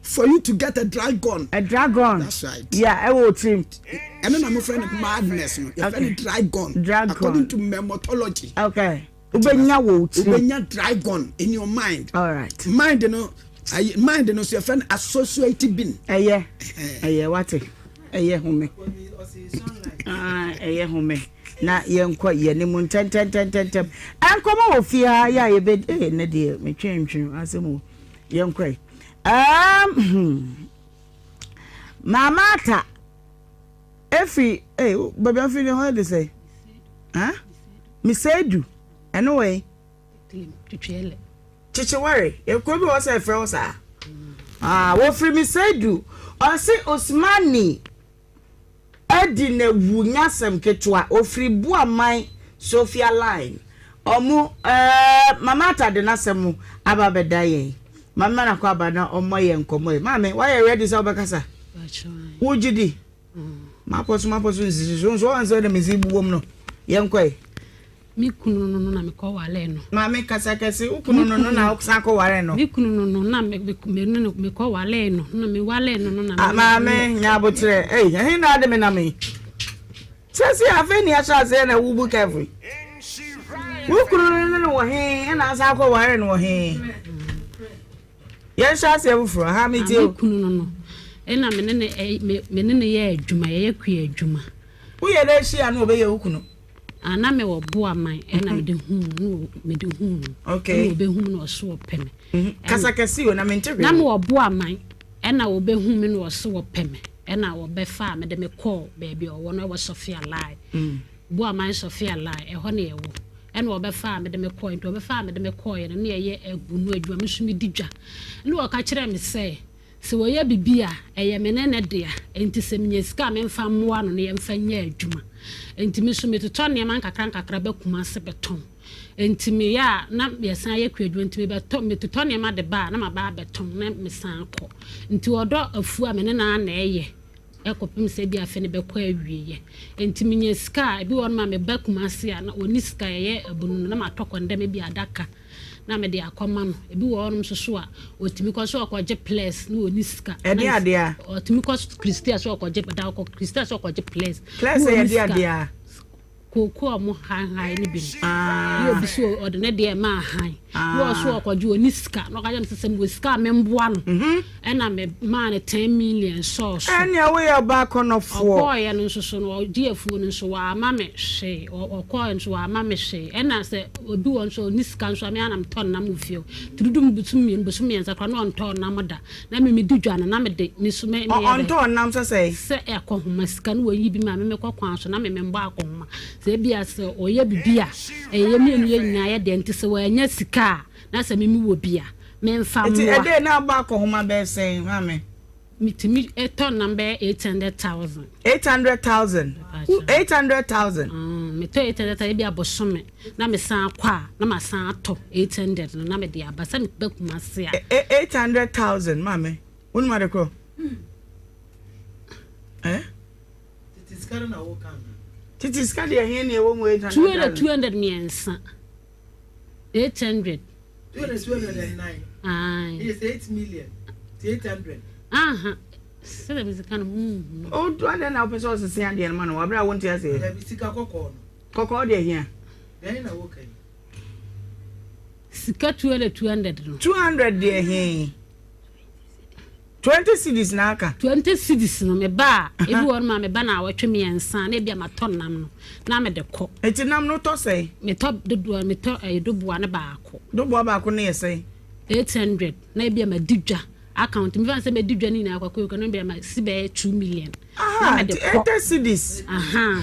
For you to get a dragon. A dragon. That's right. Yeah, I will trim. And then I'm a friend of madness. You're a dragon. According to memetology. Okay. Ubenya dragon in your mind. All right. Mind, so your friend associated being. What? Home. Home. Na yenkwa ye ne mu ten ankoma ofia ya ye be ne de me twentwen asemu yenkwa mamata efi baby afi ne ho de say me sedu eno we chichiware ekwo bi wo say frɛ wo sa wo free me sedu o say Osmani edi na wunya sem ketwa ofri buaman Sophia line omu mamata de nasemu ababedaye mama na kwa bana omoye nkomoye mame why you ready so bekasa wujidi maposu nzizo so anzo de mizibu wom no yenkoi mi kunu no na me ko wale no mame kasa kase ukunu no na oksa ko wale no mi kunu no na me ko wale no na me wale no na mame nyabotre he na de me na me sesi afeni acha ze na wubu kafu ukunu no wo he na asa ko wale no he yen sha se bufro ha mi tie kunu no na menene ye adwuma ye kua adwuma wo ye na hia na obeye ukunu ana me wo boa man na me de hu okay obe hu no so peme kasa kasi o na me ntere na me wo boa man na obe hu me no so peme na wo be fa me de me call baby o no wo Sophia line boa man Sophia line ho na ye wo na wo be fa me de me call nto wo be fa me de me call ye na ye agunu adwuma me so me didwa na wo ka kire me say se wo ye bibia eye menene dia enti se menye sika me mfa moa no ne ye mfa nya adwuma enti me so me to ne man kakra ba kuma se beton enti me ya na me san ye kwadwu enti me beton me to ne ma de ba na ma ba beton na me san ko enti odo afu a menene na eye ekopim se bia fe ne be kwa awieye enti menye sika bi won ma me ba kuma se a na oni sika ye abunu na ma tokon de me bi adaka na me de akoma no ebi wo onum soso a otimi ko so okoje place no oni sika ede ade a otimi ko Christian so okoje da ko Christian so okoje place ede ade a ko mo han ni bi yo bi so odene de ma han yo so okoje oni sika no ka je se mo sika me mboa no na me ma ne 10 million so ene we ya ba konofo ko ye no so no di afu no so wa ma me hye ko nso wa ma me hye na se obi won so oni sika nso me anam ton na mo fio tududum butum me nsa kwa no ton na mo da na me didwa na me de me so me on ton nam se e ko homa sika no yi bi ma me ko kwan so na me mbo akoma se bia se oye bibia eye me enu ye nyina ye de nti se wa nya sika na se me wo bia me mfa mo eti ede na ba ko homa be sen ha me mitimi eton number 800,000 me to 800,000 bia bosome na me san kwa na ma san ato 800 na me de abasa me bakuma se a 800,000 mame wonu ma de ko titiskara na wo kan titiskara de he ne wo mu 800 miensa 800 209 is 8 million 800 se da bizika no o do ade na opeso se se ade no ma no wabra wonti ase da bizika kokko de hia den na wo kan sika 200 no 200 de hia 20 cedis na aka 20 cedis no me ba ebi won ma me ba na awatwe me ensan na bia ma ton nam no na me de ko eti nam no to sei me to do me to doboa ne ba ko doboa ba ko na yesei 800 na bia ma didwa account me fan say me didwa ni na akwa ko no bia ma sibe 2 million na me de 80 cedis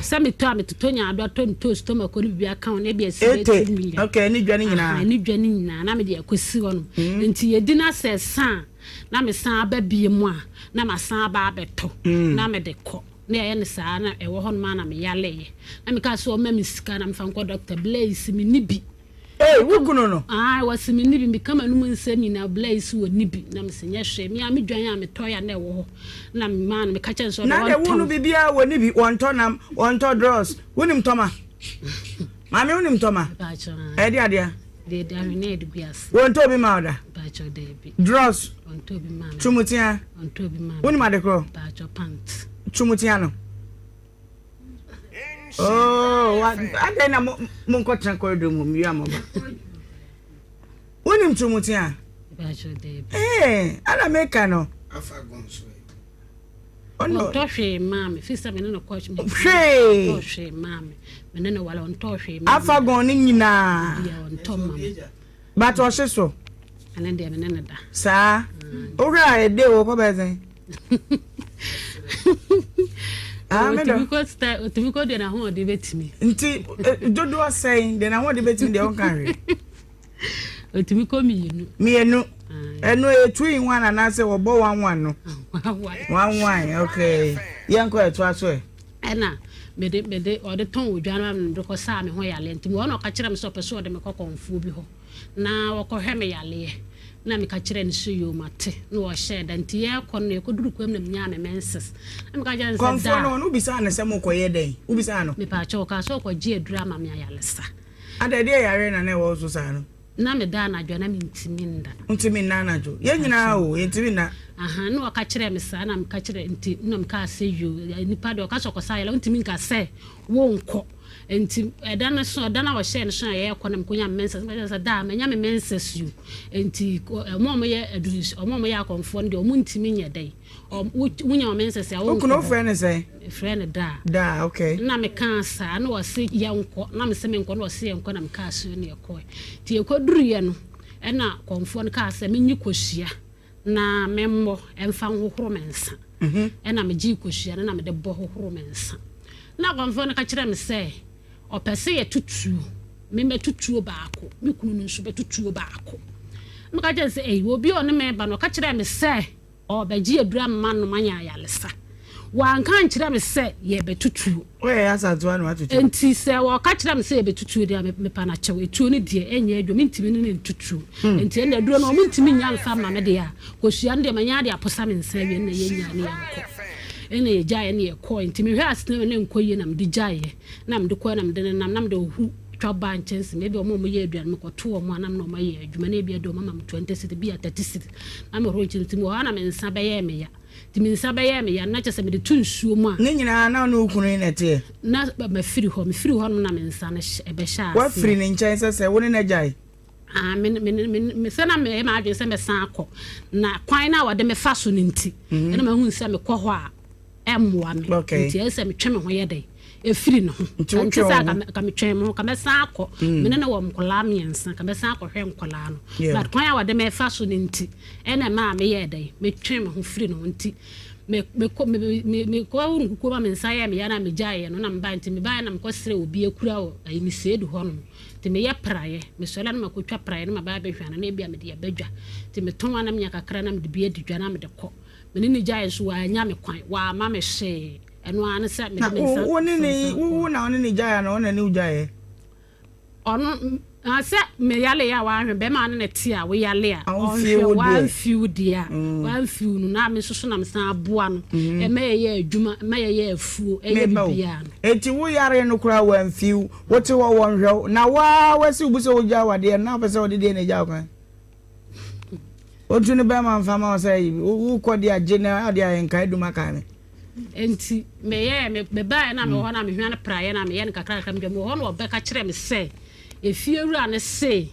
sa me to nya ado to stomach ko ni bia account na bia sibe 2 million okay ni dwa ni nyina ni dwa ni nyina na me de akosi wono enti yedi na se san na me san ba bie mu a na ma san ba beto na me de ko na ye ne saa na e wo hon ma na me yale ye na me ka so o ma me sika na me fa nko Dr. Blaze me ni bi hey wukuno no wasi me nibi me kama no nsem nyina blaze wo nibi na me senya hwe me a me dwan a me toya na wo na me man me ka chen so na de wonu bibia wo nibi wonto draws wonim toma mami wonim toma edi adia de ahwene de bias wonto bi ma oda bacho de bi draws wonto bi ma chumutia wonto bi ma wonim adekro bacho pants chumutia no oh ade na mo nkotra corridor mu mi amoba wonim chumutia bacho de bi ana meka no afa gonso ono tohwe mame fisa me no coach me hwe mame me no wala on tohwe mame afa gon ni nyina ya on tom mame but o hyeso ana de me no da sa ora e de wo ko bezen tumi ko de na ho de betimi nti dodo asɛn de na ho de betimi de on kan re tumi ko mienu eno etu in one and say wo bo 1 no 1 okay yanko etu aso e na mede o de ton odwan am ndo ko sa me ho yale nti mo no ka kire me so peso de me kokonfu bi ho na wo ko hwe me yale na me ka kire ne so yo mate na wo hye da nti ye ko no e ko duru kwam na me nya me menses na me ka jare se da konfo no ubisa na se mo ko ye den ubisa no me pa cho ka so ko ji edura ma me yale sa ada de yare na na wo so sa no na me da na adwa na me ntimi nda na jo ye nyina o ntimi na no waka kire me sa na me ka kire nti na me ka se yo nipa de ka so ko sa yala ntimi nka se wo nko enti eda na so da na wo hye ne so ye ko na me konya menses me say da me nya me menses you enti mo ye adus mo ye akonfo de mo ntimi nya dai wunya menses ya wo ko friend say friend da okay na me kan sa na wo se ye nko na me se me nko na wo se ye nko na me ka so ne ye ko ti e ko duru ye no e na konfo no ka sa me nyi kohia na memmo emfa hohoro mensa e na me gi kohia na me de bo hohoro mensa na konfo no ka kire me se opese ye tutuo me tutuo baako me kunu nso be tutuo baako me ka je se obi o ne me ba no ka kire me se o be gi edura man no manya yalesa wan kan kire me se ye be tutuo we asato anu atutu enti se wo ka kire me se ye be tutuo de me pa na chewe etuo ne de enye adwo me ntimi ne tutuo enti ene aduro no mo ntimi nya nfa ma me de a kohia de manya de aposa me nsa wie na ye nya ne yanko ene ye jaye ne ye ko enti me hwe asene ne nkoye na me de jaye na me de ko na me de nam na me de hu twa banches maybe omo mo ye aduan me koto omo anam na omo ye adwuma na bia do mama 20 cedi bia 30 cedi na me ro ntinti mo na me nsa be ye me ya ti me nsa be ye me ya na chese me de tunsuo mu a ne nyina na no kunu ne te na me firi ho no na me nsa na ebe sha wa firi ne nchen se woni na jaye me se na me ma adwen se me san akọ na kwan na wode me fa so nti na ma hu nsa me kọ ho a emwa me nti ese me twe me ho ye dai efiri no nti sa ka me twen mo ka me san akọ me ne wo mkola miensa ka me san akọ hwe mkola no but kwan ya wode me fa so nti ena ma me ye dai me twen me ho firi no nti me ko uru ko ma me nsa ye me ya na me jaye no na mba nti me ba na me ko sere obi akura o ayi me sedu ho no ti me ye praye me so la na makotwa praye na ba hwana na bia me de badwa ti me ton na me nya kakra na me de bia didwa na me de kọ me ni jaye so wa nya me kwan wa ma me hye eno an se me de me nsa woni ni wo na woni ni jaye na wona ni ujaye ono ase me yale ya wa hwe be ma na ti a we yale a one few dia one few no na me soso na me san aboa no e me ye adwuma me ye afuo e ye bibia no enti wo yare no kura one few wote wo won hwe na wa wasi ubuso uja wade na pese wode de na ja kan otu ne be ma mfama o say wo kodi age na ade ayenka eduma kan enti me ye me ba na me ho na me hwan praye na me ye kakra kakra me ho no be ka kire me say efiewura ne se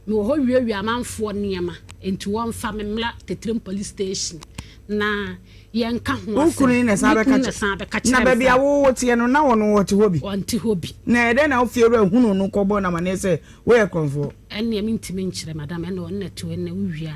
me wo wiawi amanfo niema enti won fa me mla Tetrem police station na yenka ho ukuni ne sa be ka na ba bia wo tie no na wono wote hobi wonte hobi na ede na ofiewura hunu no kobo na mane se we ye konfo enne mi ntimi nkire madam enne won na tuwe na wia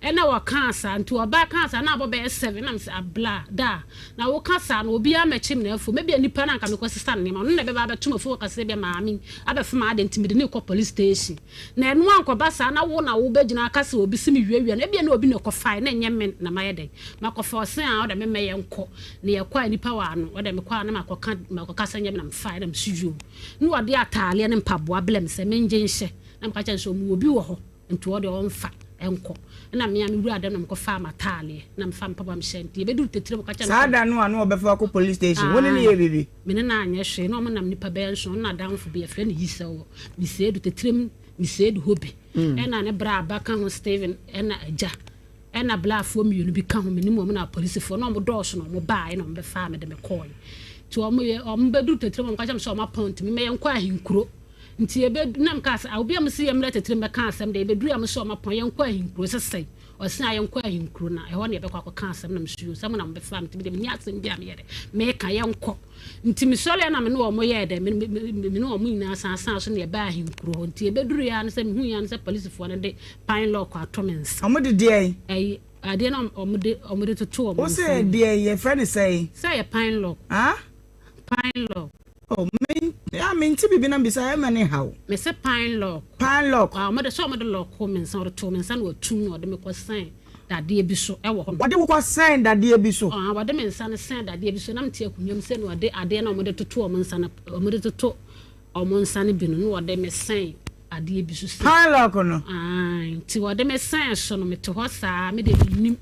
ena wa kansa nti oba kansa na abo be 7 na mse abla da na wo kansa na obi amachim na afu mebi anipa na nka me ko sister ne ma no na be ba betum afu ka se be maami abefuma ade nti me de ne ko police station na enu anko basa na wo begina aka se obi simi wiawia na bia na obi ne ko fai na nye men na mayede makofa osen a oda me meye nko na ye kwa nipa wa no oda me kwa na makoka sanya me na mfai na msuju no ode atale ne mpaboa blem se menje nhye na mka kyɛ so mu obi wɔ hɔ nti wo de ɔmfa enko na me am wura dem na mko fa matale na mfa mpaba mhyɛnti ebedu tetire mka kyɛ saa da no ano obefa ko police station woni ne ye bibi me ne na anyɛ hwe na ɔmo nam nipa bɛn so na danfo bi afrɛ ne yisa wo mi seedu tetire mi seedu hobi ɛna ne bra abaka ho Steven ɛna agya ɛna blafo mienu bi ka ho me nim ɔmo na police fo na ɔmo dɔɔso na ɔmo baa na ɔmo bɛfa me de me kɔɔ ti ɔmo bedu tetire mka kyɛ me so ɔmo apɔnt me yɛ nkɔ ahinkuro nti ebe nam ka sa obi am se yemle tetire me ka asɛm de ebe duru am so ɔmo apɔn yɛ nkɔ ahinkuro sesɛn ɔsen ayɛ nkɔ ahinkuro na ɛhɔ ne yɛbɛkɔ akɔ ka asɛm na msuo sɛm na mbɛfa me de me nya asɛm bi am yɛ de me ka yɛ nkɔ nti me sɔle na me no ɔmo yɛ de me no ɔmo nyina sansan so ne yɛba ahinkuro nti ebe duru ya no sɛ me hu ya no sɛ police fo no de pine lock atomens ɔmo de de ai ade na ɔmo de toto ɔmo o se de ye friend say yɛ pine lock pine lock oh me nti bibi na bisa e mane hawo me se pine lock mo de so mo de lock ko men san o to men san o tun o de me ko san dade bi so e wo ho wode wo ko san dade bi so wode men san san dade bi so na mte akunyam se no de ade na mo de toto o mo san mo de toto o mo san bi no wo de me san ade bi so pine lock no nti wo de me san so no me to ho saa me de nim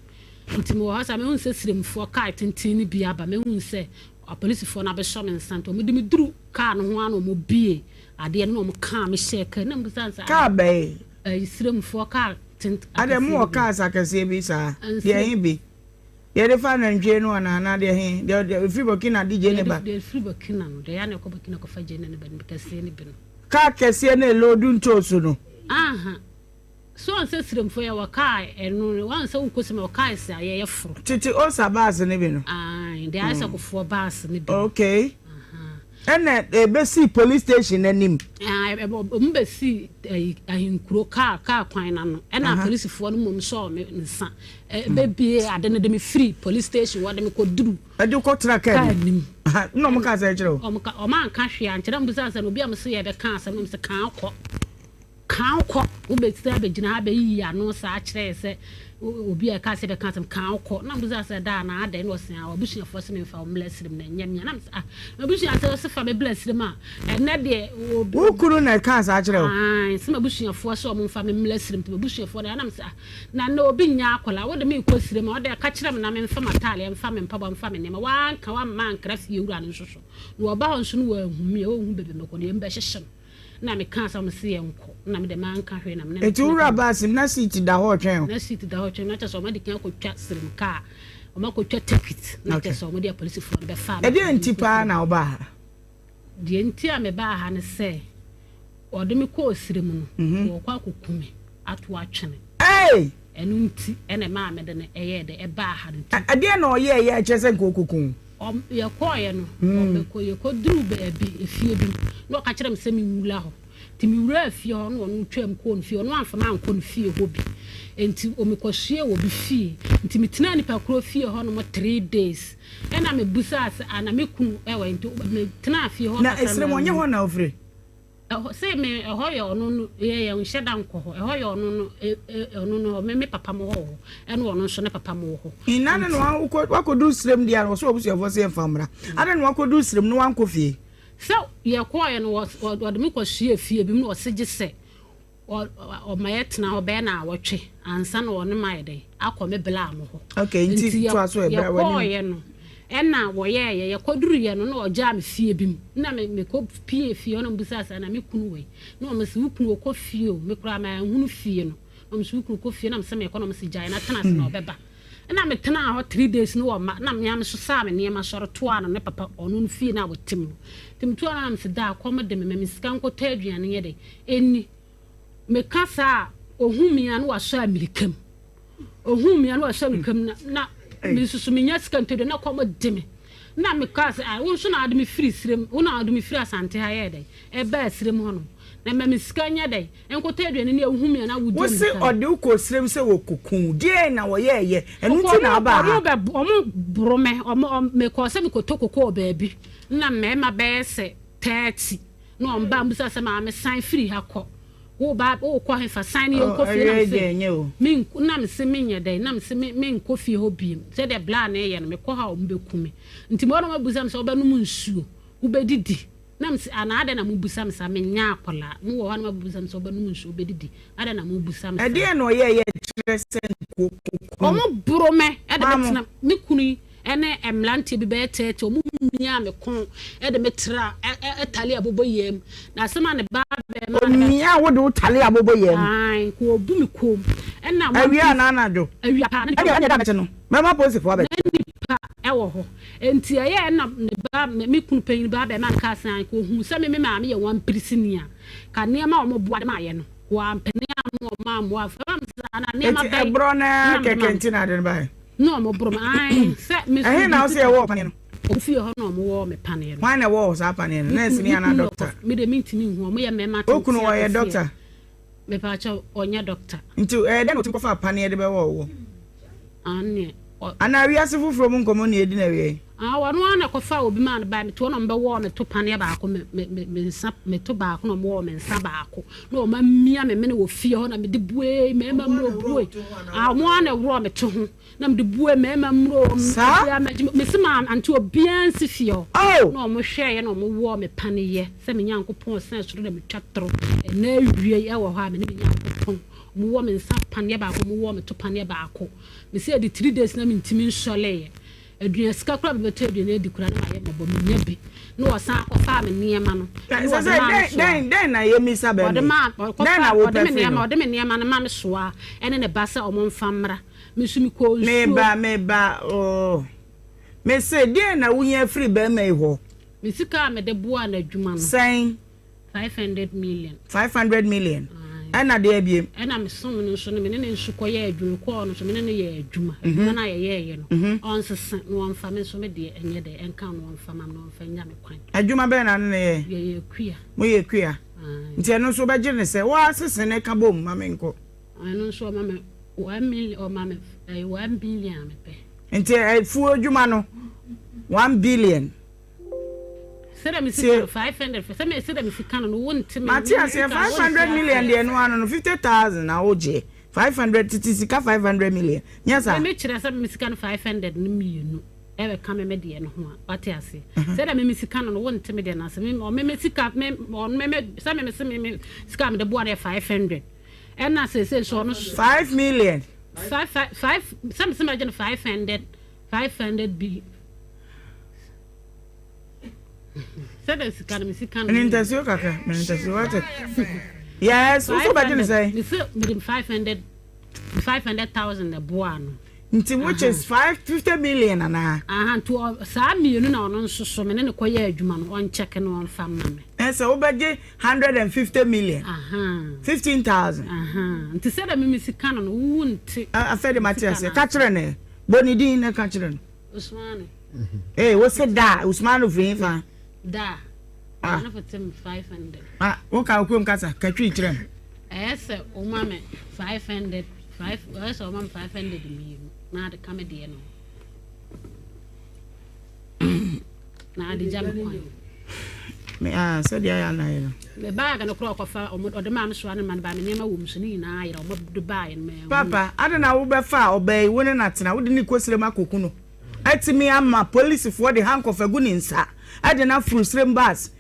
nti mo ho saa me hu se siremfo ka tintin ni bi aba me hu se a police for na be show me santo me de me duru car no ho ano mo bie ade no mo ka me shake na mo sansa car be sirem for car tint ade mo car sakase bi sa de hin bi ye de fa na ndwe no na de hin de free bokina DJ ne ba de free bokina no de ya na ko bokina ko fa je ne ba be kase ne bi no car kase ne lodu ntosu no aha so an se sirem for ya wa car enu wan se unkosi me car se aye furu titi o sabas ne bi no de asa ko for bus ne bi okay ene ebesi police station anim mbesi ahinkuro car kwan na no ena police fo no mom so me nsa bebie ade ne de me free police station wo de me ko duru ade ko traka anim no mo ka sa kire o man ka hwe an kire mbusa sa no bia me se ye be ka asem no me se kan kɔ wo be tsa be gina ha be yi ano sa kire se obi a ka se be ka asem kan kɔ na mbusa sa da na ade no sen a obushia fo se me fa o mlesrim na nyamnya na obushia se fa me blesrim a ene de wo kuru na ka sa kire o se obushia fo se o mo fa me mlesrim to obushia fo na me na obi nya akola wo de me ko sire ma wo de ka kire me na me fa matale me fa me mpaba me fa me nema wan ka wa man krafie wura no soso no oba ho nso no wa ahumi o hu bebe me ko de mbe hyehye na me kan sam se enko na me de man ka hwe na me eti wura basim na seat da ho twen na seat da ho twen na chaso ma de kan ko twa srim ka o ma ko twa ticket na chaso ma de police fo be fa e de ntipa na oba ha de nti a me ba ha ne se o de me ko srim no wo kwa kokumi ato atwene enu nti ene ma me de ne eye de e ba ha de ade na o ye ye che se kokokun ye koye no ko ye ko duru be bi efie bi no ka kire me se mi wula ho ti mi wura afie ho no no twam ko no fie no amfa ma nko no fie ho bi enti o me ko hye wo bi fie enti mi tena ni pa kro fie ho no mo 3 days ena me busa as ana me kunu ewa enti me tena fie ho na esre mo nye ho na ofre say me ho ye ono no ye nhye da nko ho ho ye ono no me papa mo ho ene ono so ne papa mo ho inana no wakodu srem dia no so obusu fo se famra ada no wakodu srem no wanko fie so ye ko ye no wo de me ko hye fie bi no o seje se o mayetna o be na awotwe ansa na wo ne mayede akome bla mo ho okay nti to aso e bra wani ena wo ye koduru ye no na oja me fie bim na me ko pie fie no mbusasa na me kunu we na o me se kunu ko fie o me kura ma hunu fie no o me se kunu ko fie na me se me ko no me se jai na tena se na obeba na me tena ho 3 days no ma na me am so sa me ne ma soro to ana ne papa onu no fie na wotim to ana me se da ko me de me sika nko ta aduane ye de eni me kasa ohumia no wa so amerikam ohumia no wa so amerikam na me susu me nya skantede na komo deme na me kasa won so na ade me free srem won na ade me free asante ha ye dey e ba srem ho no na me skanya dey enkota aduane na ehumia na wudi wo se ode uko srem se wo kokun die na wo ye enu ti na ba omo brome omo me ko se me ko tokoko baabi na me ma be se 30 no mba mbusa se ma me sign free ha ko wo ba wo ko hefa sign yo ko fi na se min na me se menye dey na me se men ko fi ho biem se de bla na ye no me ko ha o mbekumi nti mo no mabuza me se oba no mu nsuo wo bedidi nam si anade na mubusam sa menya akola mu wo hanu mabusam so banum nso obedidi ade na mubusam sa ade no ye tresen ko omo brome ade betina me kunu ene emlante bi betete omo mia me kon ede metra etale abobo yem na sema ne ba be ma mia wo do tale abobo yem ai ko obu mi kom ena mo awia na anado awia pa ade da bete no mema police fo be nipa ewo ho enti aye na ne ba me kunu panyin ba be man ka san ko hu se me ma me ye wan prisinia ka ne ma omo boade ma ye no wa mpene am ma mo afam sana ne ma be ebro na kekenti na de ba no mo bro ai se me eh na o se wo pane no o fi ho no mo wo me pane no why na wo sa pane no nurse ni ana doctor me de mintini hu mo ye me ma okunu wo ye doctor me pa cha onya doctor nti den o ti ko fa pane de be wo ane ana wi asefo from nkomo na edi na wi wano ana ko fa obi man ba me to no mbe wo me to pane ba ko me nsa me to ba ko no mo me nsa ba ko no ma mia me ne wo fie ho na me de bue me ma mro bue mo ana wro me to ho na me de bue me ma mro me se ma anti obi ansi fie ho no mo hwe ye no mo wo me pane ye se me nyankopon sen soro na me twatro na wie ye wo ha me ne nyankopon mo wo me nsa pane ba ko mo wo me to pane ba ko me se di 3 days na me ntimi nsole aduan sika kra bebeto aduan edi kura na maye mebo me bi no osan ofa me niema no den na ye mi sabe den na wo de me niema na ma me soa ene ne basa omo mfamra me sumi ko nsu me ba oh me se den na wunya free be mai ho me sika me de boa na adwuma no sen 500 million ana de abiem ana me som no so no me ne nsu ko ye adwuma ko no so me ne ye adwuma na ye no on sese no on fa me so me de enye de enka no on fa mam no on fa nya me kwan adwuma be na ne ye kua mo ye kua nti no so be gye ne se wa sese ne ka bom ma me nko no so ma me 1 million o ma me 1 billion me pe nti fu adwuma no 1 billion Sera mi sika 500 for me sera mi sika no won't me Matias 500 million de no ano 50,000 na oje 500 titi sika 500 million yes sir me kire sera mi sika no 500 ni mienu ebe ka me de no ho Matias sera mi sika no won't me de na se me sika me sa me sika me de bo na 500 and na say so no 5 million 5 some 500 be Sada sikana misikana. Nintasio kaka, nintasio what? Yes, so bad you say. Me 500,000 the boano. Nti which is 550 million ana. To sa million na ono so me ne koye adwuma no on check no on fam na me. So obaje 150 million. 15,000. Nti sada me misikana no wunti. Afede Matias, ka kire ne. Bonidin na ka kire no. Usman. Eh, what's that? Usman of Rifa. Da. Na for 500. Wo ka okum kasa, ka twi kire. Say o ma me 500 so ma 500 million. Na de come de no. Na de jam kwan. Me so dia ya na yo. Me ba ga no kro kofa o de ma me so an man ba me nema wo mso ni na ayira o de ba yen me. Papa, ade na wo be fa obey wo ne na tena wo de ni kosire makoku no. Atimi ama police for the hank of agu ni nsa. Ade na frusrem bas.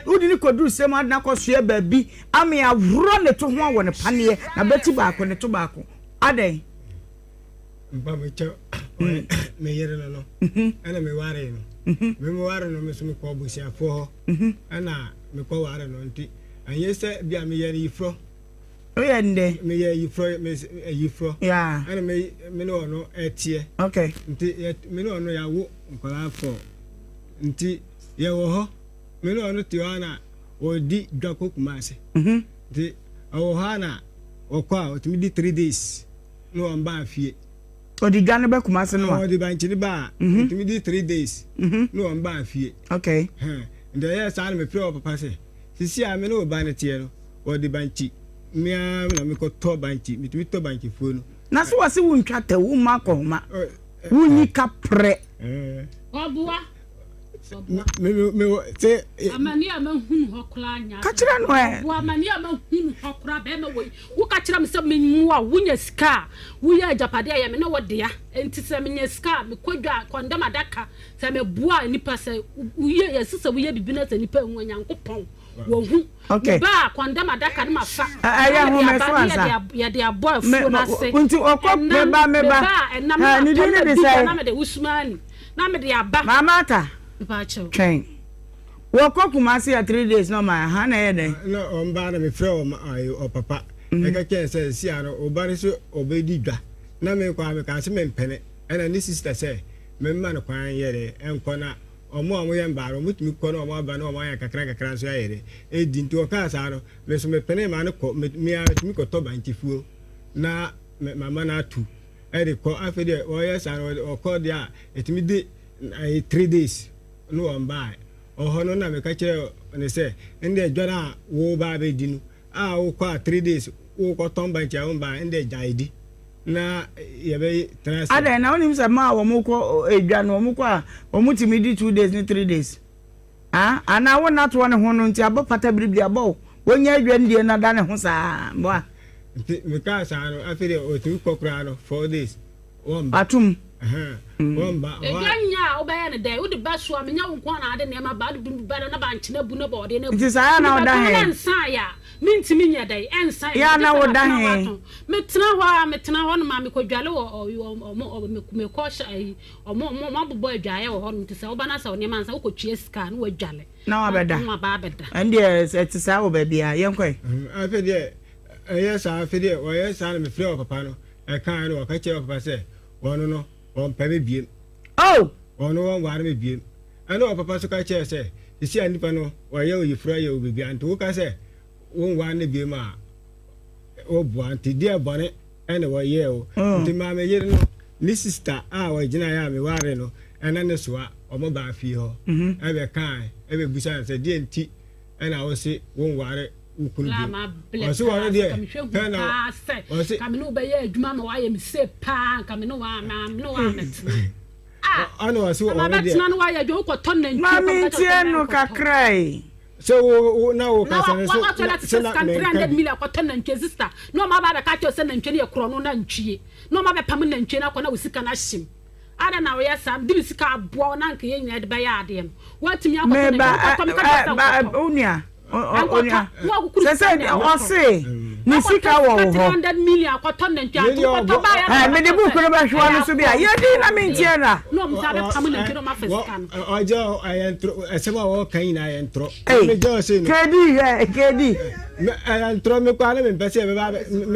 Udi ni koduru sem ade na kosue baabi. Ame awro ne to ho wo ne pane na beti ba ko ne to ba ko. Ade. Mba me che me yere no. Ana me ware no. Me ware no me so me ko busia fo ho. Ana me ko ware no nti. Anye se bia me yere yifro. Oya nde. Me yere yifro. Yeah. Ana me no no etie. Okay. Nti me no no ya wo nkola fo. Nti ye wo ho me no no ti ana odi dwako kumase nti wo ha na okwa otimi di 3 days no amba afie odi dwane be kumase no odi banchi ni ba otimi di 3 days no amba afie okay nde ye sa na me pre papa se sisi a me no ba ne tie no odi banchi mia na me ko to banchi mitimi to banchi fuo no na so wase wo ntwata wo ma ko ma wo ni kapre obua me say amani amahunu hokra nya kachira no e wo amani amahunu hokra be me wo kachira me se menwu a wunya sika wo ya japade ya me na wo dea enti se menya sika me kodwa kondam adaka se me bua nipa se wo ye sese wo ye bibina se nipa hu nyankopon wo hu ba kondam adaka na mafa aya hu me so ansa ya de aboy fu na se nti okop me ba ha ni di ne say na me de usmani na me de aba mamata Bacho. Train. Woko Kumasi at 3 days no my hand no on ba na me frɛ o papa e ka ke say si ano o ba so obedi dwa na me kwa me ka se me mpene na ni sister say me ma no kwan yere enko na omo ye mbaro mutumi ko na omo aba na omo ya kakra so yere e di nti o ka sa no me so me pene ma no ko me a tumi ko to bantifuo na mama na atu e de ko afede o ye sa no o ko dia etimi di 3 days no on buy no na me ka kire ne say inde dwara wo ba be di no wo kwa 3 days wo ko ton ban cha on ba inde jaidi na ye be trans ada na onim se ma wo mu ko edwa no mu ko a wo mutimi di 2 days ni 3 days ana wo na to ne ho no nti abo pata biribiri abo wonya edwa ndie na da ne ho saa bo a me ka sa no afede o tu ko kra no 4 days won batum womba enya obaya ne dai udi baso amenya wonko na ade ne ma ba du ba na ba nchina bu na ba ode na bu nti saa na oda he ensa ya mintimi nya dai ensa ya na oda he metena ho no ma me kodwale o me ko sha ai o mo bobo adwaye wo ho nti sa oba na sa onema nsa wo kotwie ska na wadwale na wabeda na ba beda ande eti saa wo ba bia yenkoi afede yes afede o yes na me frɛ o papa no e kan no ka kire o papa say wono no on pebe biem ono won ware me biem ana o papa so ka che se isi anipa no wa ye oyifura ye obibi anto wo ka se won wa ne biem a o bu anti dia bone ene wo ye o nti ma me yire no ni sister a wa gina ya me ware no ena ne so a o mo ba fi ho e be kan e be busa se die nti ena wo se won ware ukunu bi o se ware die kana o se kamino be ye adwuma ma wa ye me se pa kamino wa met ano wasi o ma bet na no wa ye adwo ko ton na nti mami tie no kakrai so na o ka se na 300 million ko ton na nti sister no ma ba ka cho se na ntwe ne kro no na ntwie no ma be pam na ntwe na ko na wosika na him ada na we sam di sika abo na nke ye nyina de ba ya ade no watimi akoto na ko ba unia se ose ni sika wo ho 300 million akoto na ntwe akoto ba ya me de buku no ba hwa no so bia ye di na me ntie na no mo sa be pam na ntwe no ma fesika no ojo ayentro esema wo kan na ayentro me jo se no kedi me ayentro me kwa na me pese me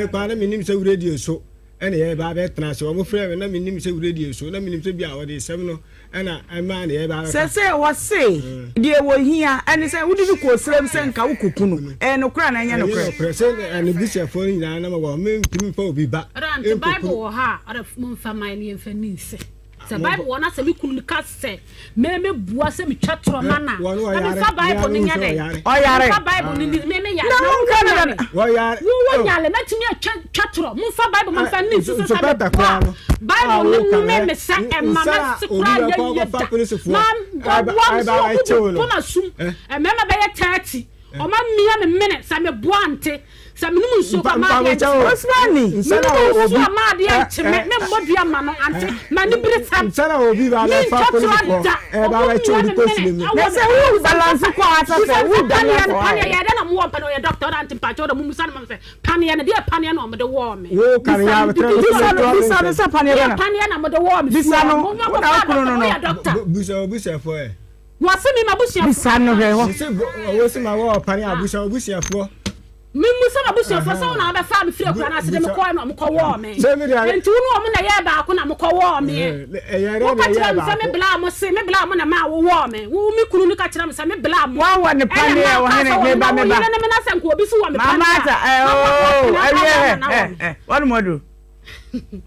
kwa na me nim se radio so ene ye ba be tena se o mo frɛ me na me nim se radio so na me nim se bia wo de sem no ena ama na ye ba se wo se de wo hia ene se wudi ko srem se nka wo kuku no no kra na nya no kra se ene bisia fo ni na ma wo me timi fa obi ba ran the bible wo ha ara mo fa mai ni mfa ni se se bible wona se mi kunu ka se me bua se mi twatro mana na fa bible ni nya de o yare fa bible ni me ya na mo ka na wo yare wo yale na timi twatro mo fa bible man fa ni se se bible ni me sa e mama se kra ya ya mam ba sum e me ma be ya 30 o ma mia me minute sa me buante sa me num so ba ma ya osmani sana obi ma de ya cheme me modua ma no ante ma ni bire sam sana obi ba ba fa ko e ba ba cho di ko sile me na se wu balance ko ata se wu pan ya na mo pa no ya doctor ante pa cho da mu musa na se pan ya na de pan ya na mo de wo me wo kan ya bisa sa pan ya na mo de wo me bisa no na ko no busa fo e wase mi mabusia bisa no he ho wo se ma wo pan ya busa fo mi musa mabusia fo so na be fa me fira kura na se de me ko na mo ko wo me enti wo no mo na ye ba ko na mo ko wo me wo ka tira me se me bla mo se me bla mo na ma wo me wo mi kunu ni ka tira me se me bla mo wa ne pan ye wo he me ba ne na se nko obi su wo me pan mama what mo do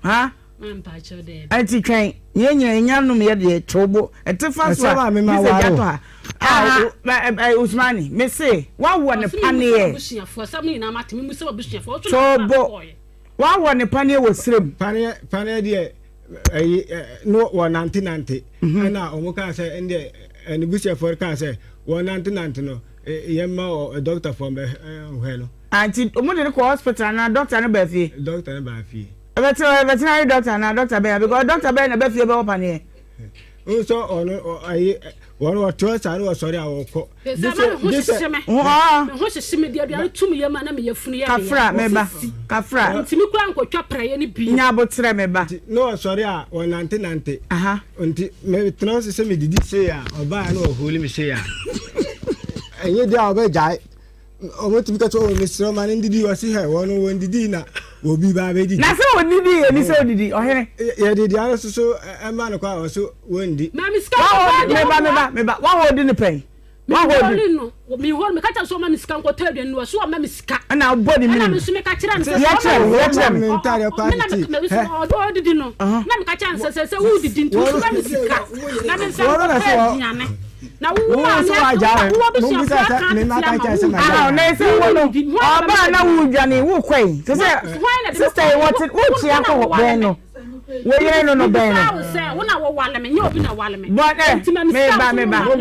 ha mpa cho de anti twen nyenya num ye de chobo etefa so ba me ma wa Usmani me say wa wo ne pane ye busuafo samni na matemi mu se busuafo chobo wa wo ne pane wo srem pane de no wo 99 na o mo ka say ende and the bush for can say 199 no yemma or a doctor from hello Auntie, omo ko hospital na doctor no ba fie. Doctor no ba fie. Veterinary doctor na doctor be because doctor be na ba fie be opa ne. So on I one or two I was sorry I will call. This is me dia 2 million na me yafunu ya. Kafra meba. Kafra. Ntimi kura nkotwa praye ni bi. Nya botre meba. No sorry a 199. Aha. Unti me trans say me didi say ya oba na oholi me say ya. Enye dia oba jai. Omo timi ka to Mr. Man ndidi wasi he wono won didi na obi ba be didi. Na se onidi e ni se odidi ohere. Ya didi ano so e ma no kwa so wondi. Na miska meba wa hodi ni pen. Wa hodi no. Mi hol me ka ta so ma miska nko tade no so ma miska. Na body mi. Na mi so me ka kira nse. Ya kira me ntare kwa ti. O didi no. Na mi ka kira nse se wo didi ntu so ma miska. Na mi sa na wo ma so aja wo bi so me ma ka kira se ma. Ah na se wo no. Oba na wo dwane wo kwai. Se sister what chi akọ ben no. We yere no ben no. Say wo na wo wale me, nya obi na wale me. But me ba. Me na wo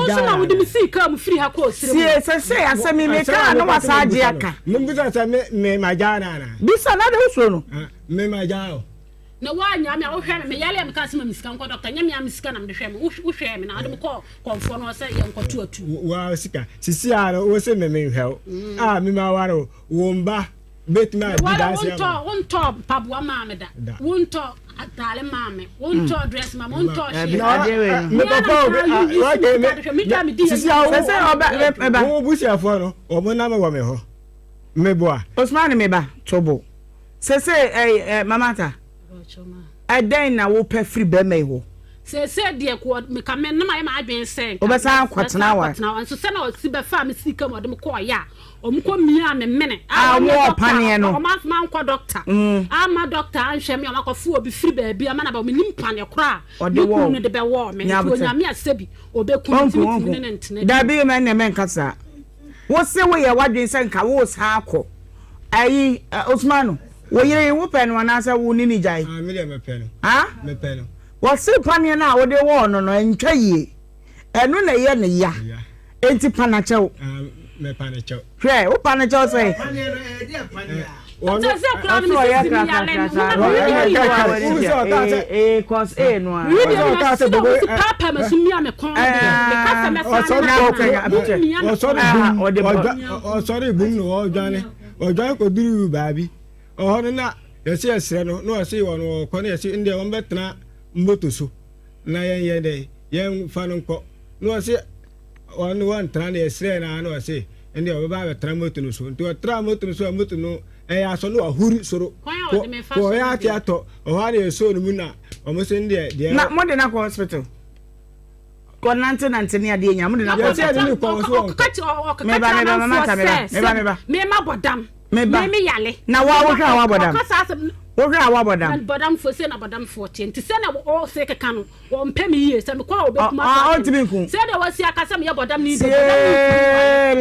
so na wo di mi si ka mu free ha ko sire. Se asemi me ka no wasaje aka. Me bi so me ma ja na. Bisa na de so no. Me ma ja o. Na wa nya me wo hwe me yale me ka se ma misika nko doctor nya me misika na me hwe me wo hwe me na ade me ko konfo no se ye nkotu atu. Wa sika sisi ara wo se me hwe. Me ma waro wo mba betma di dance ya. Wonto pabua ma me da. Wonto atale ma me. Wonto dress ma wonto she. Me papa me sisi ara se oba wo busi afo no omo na me wo me ho. Me boa. Osman me ba tobo. Se mamata. Adan na wo pa free be me ho. Se de ko me ka me na ma adwen se. Obesa kwatena wa. So se na o si be fa me sika mo de me ko ya. O me ko mia me mene. Mo pane no. O ma nko doctor. Ama doctor anhwe me o makofu obi free ba bia ma na ba me nim pane kora. Me ku no de be wo me. To nya me asebi obeku ntimi ne ntene. Da bi me ne men kasa. Wo se we ye wadwen se nka wo sa akọ. Ayi Osmanu wo yire wo pen wana sa wo ni ni jai. Me de me pen. Me pen. Wo se pane na wo de wo no no entwa yie. Enu na ye ne ya. Enti pana chew. Me pane chew. Hwe wo pane chew say. Pane no e de pane a. One se kura mi se mi yale. Cause no. Papa me sumi ame kon de. Me ka se me sa. Sorry bum no o dwane. O dwane ko duru baabi. O no na yesi esre no no ase wo no ko na yesi inde won betena mboto so. Na yen de yen fa no nko. No ase one tran de esre na no ase inde o ba betena moto no so. Nti o tra moto no so moto no aso no ahuri soro. Ko ya ti ato o ha de so no mu na o mo se inde de na mo de na ko hospital. Ko nante ne ade nya mo de na ko hospital. Me ba. Me ma bodam. Me yale. Na wa wo hwa wa bodam. Wo hwa wa bodam. Bodam fo se na bodam 40. Nti se na o se keka no wo mpem yiye se me kwa obekuma. O ntimi ku. Se de wasi akasa me bodam ni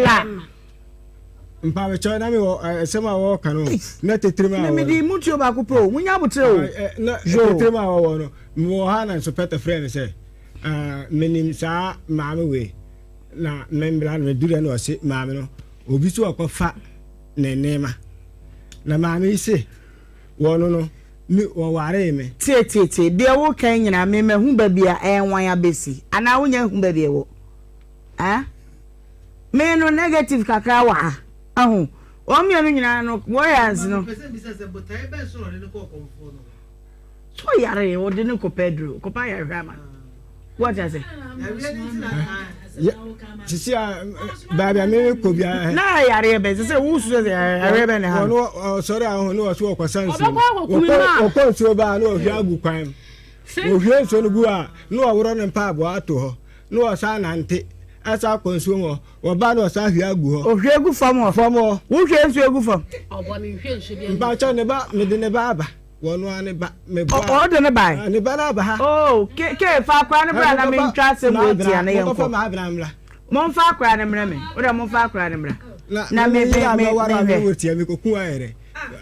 la. Mpa we cho na me wo sema wo kanu na tetrima wo. Me di mutuo ba ko pro munya botre o. Na tetrima wo no. Mo ha na so peta friend say menim sa maame we na membla no dure no se maame no obi so akofa na nema na maame ise wono no mi wo ware me tie de wo kan nyina me mahu ba bia enwan abesi ana wonya hu ba bia wo me no negative kakra wa ahu o mi no nyina no warriors no so yare o de no ko Pedro ko pa yare ma what I say sisi baby me ko bia na yare be se wo su se yare be ne ha no sorry ahun no so ko sansi o ko so ba no hia gu kwan o hia so no gu a no woro ne pa abo ato ho no sa nante asa ko so mo wo ba no sa hia gu ho o hia gu fam wo hia so gu fam obo mi hia so bia ba cha ne ba me de ne ba aba wono ane ba me ba o de ne ba ne ba na ba ha ke fa kwa ne bra na me ntwa se mo ti ana yenko ko ma abra mla mo fa kwa ne mra me o da mo fa kwa ne mra na me wara me woti me ko ku ayere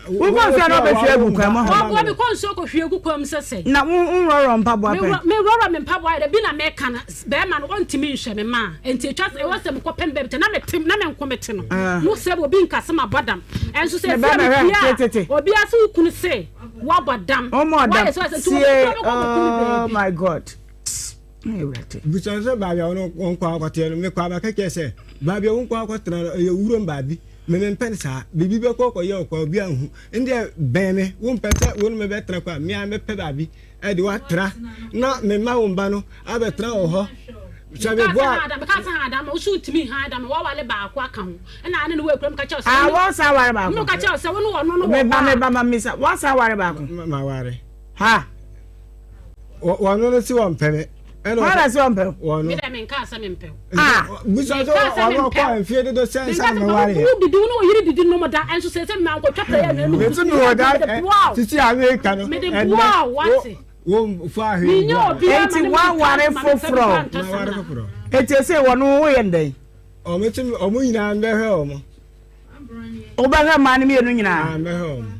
Wo go say no be hwe gu kwam ho. Wo be kon so ko hwe gu kwam sese. Na unroro mpabo apen. Me roro me mpabo ai bi na me kana be ma no ontimi nhwe me ma. Enti twa e wo se me kopem be te na me tim na me nkomete no. No se obi nkase ma bodam. Enso se se obi aso kunu se wa bodam. Oh my God. Bisanse babia ono onkwa akwate no me kwa ba keke se babia onkwa akwatena ye wuro mbabi me pensa bibi be kokko ye okwa obi anhu inde beme wo pensa wo me betra kwa me a me pe babi e de watra na me ma wo mba no abetra oho sabe boa ka sa adam o su timi ha adam wa wale ba akwa ka ho na ane no we kuram ka cha se wa sa ware ba no ka cha se wo no no me ba ma misa wa sa ware ba ko ma ware ha wa no si wa mpeme Wala si ompe. Me da men ka sa me mpe. Bisanse ono kwa enfie de sense me ware. Wo didi no yiri didi no mo da enso se me anko twapa ya no. Me tunu wo da titi America no. Me de wow what? Wo fa he. Me nyo obi enti wa ware foforo. Eti se wono wo yendai. O metim o mu nyina mbe hwe o mo. Oba ma ni me no nyina. Mbe hwe o mo.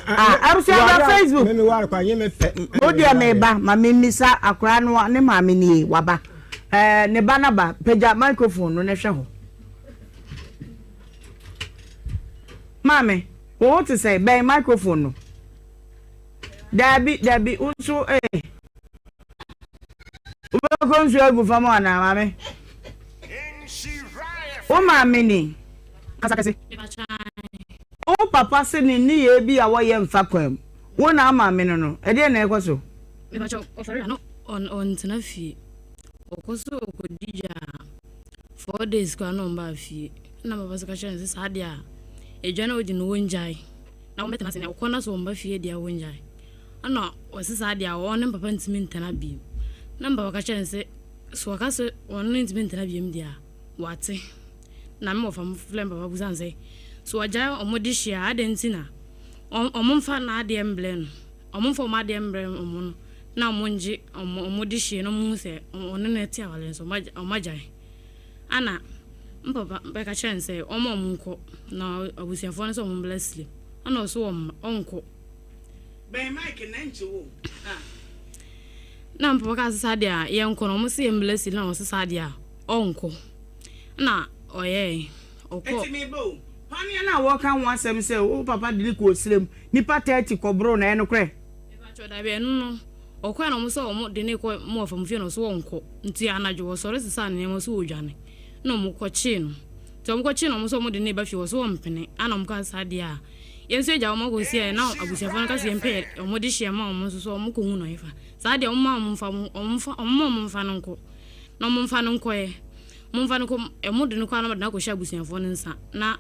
Arusi on Facebook. Me ware kwa nyeme pe. Odia me ba ma me misa akra no ne ma me ni waba. Ne ba na ba peja microphone no ne hwe ho. Mame, what to say? By microphone no. Dabi unso Uba konso agu famo ana mame. O mame ni. Kasa. O papa se ni ye bi a wo ye mfa kwam. Wo na ama me no. E de na ekoso. Me ba cho ofere no on tena fie. Okoso okodija 4 days kwa no mba fie. Na baba se ka chance sa dia. Ejwana odi no wonjai. Na wo metena se na okona so mba fie dia wonjai. Ana osisa dia wo ne papa ntimi ntena bi. Na mba ka chance so ka so won ntimi ntena bi m dia. Wate. Na me ofam flem baba buzanse. So aja omodishia adentina omumfa na ade emblem omumfa ma ade emblem omun na omunji omodishia no mu se onu na ti awale so omajai ana mpapa beka chance omunko na abusiafo no so omblessly ana so onko ben mike na nchi wo na mpapa ka sade a ye nko no omsi emblessly na osade a onko na oye okọ etimibo Pani na wo kan wan asem se o papa dili ko osirem nipa 30 kobro na enokre e ba choda be no okwa na mo so mo de ne ko mo fam fie no so wonko nti anajo wo so resesa ne mo so odwane no mo ko chi no to mo ko chi no mo so mo de ne ba fie wo so mpene ana mo ka sade a yenso eja mo go sie na abusiafo no ka sie mpe mo de hie ma mo so mo ko hu no ifa sade o ma mo mfa mo mfa no nko no mo mfa no nko e mo mfa no ko e mo de no kwa na ko hia abusiafo no nsa na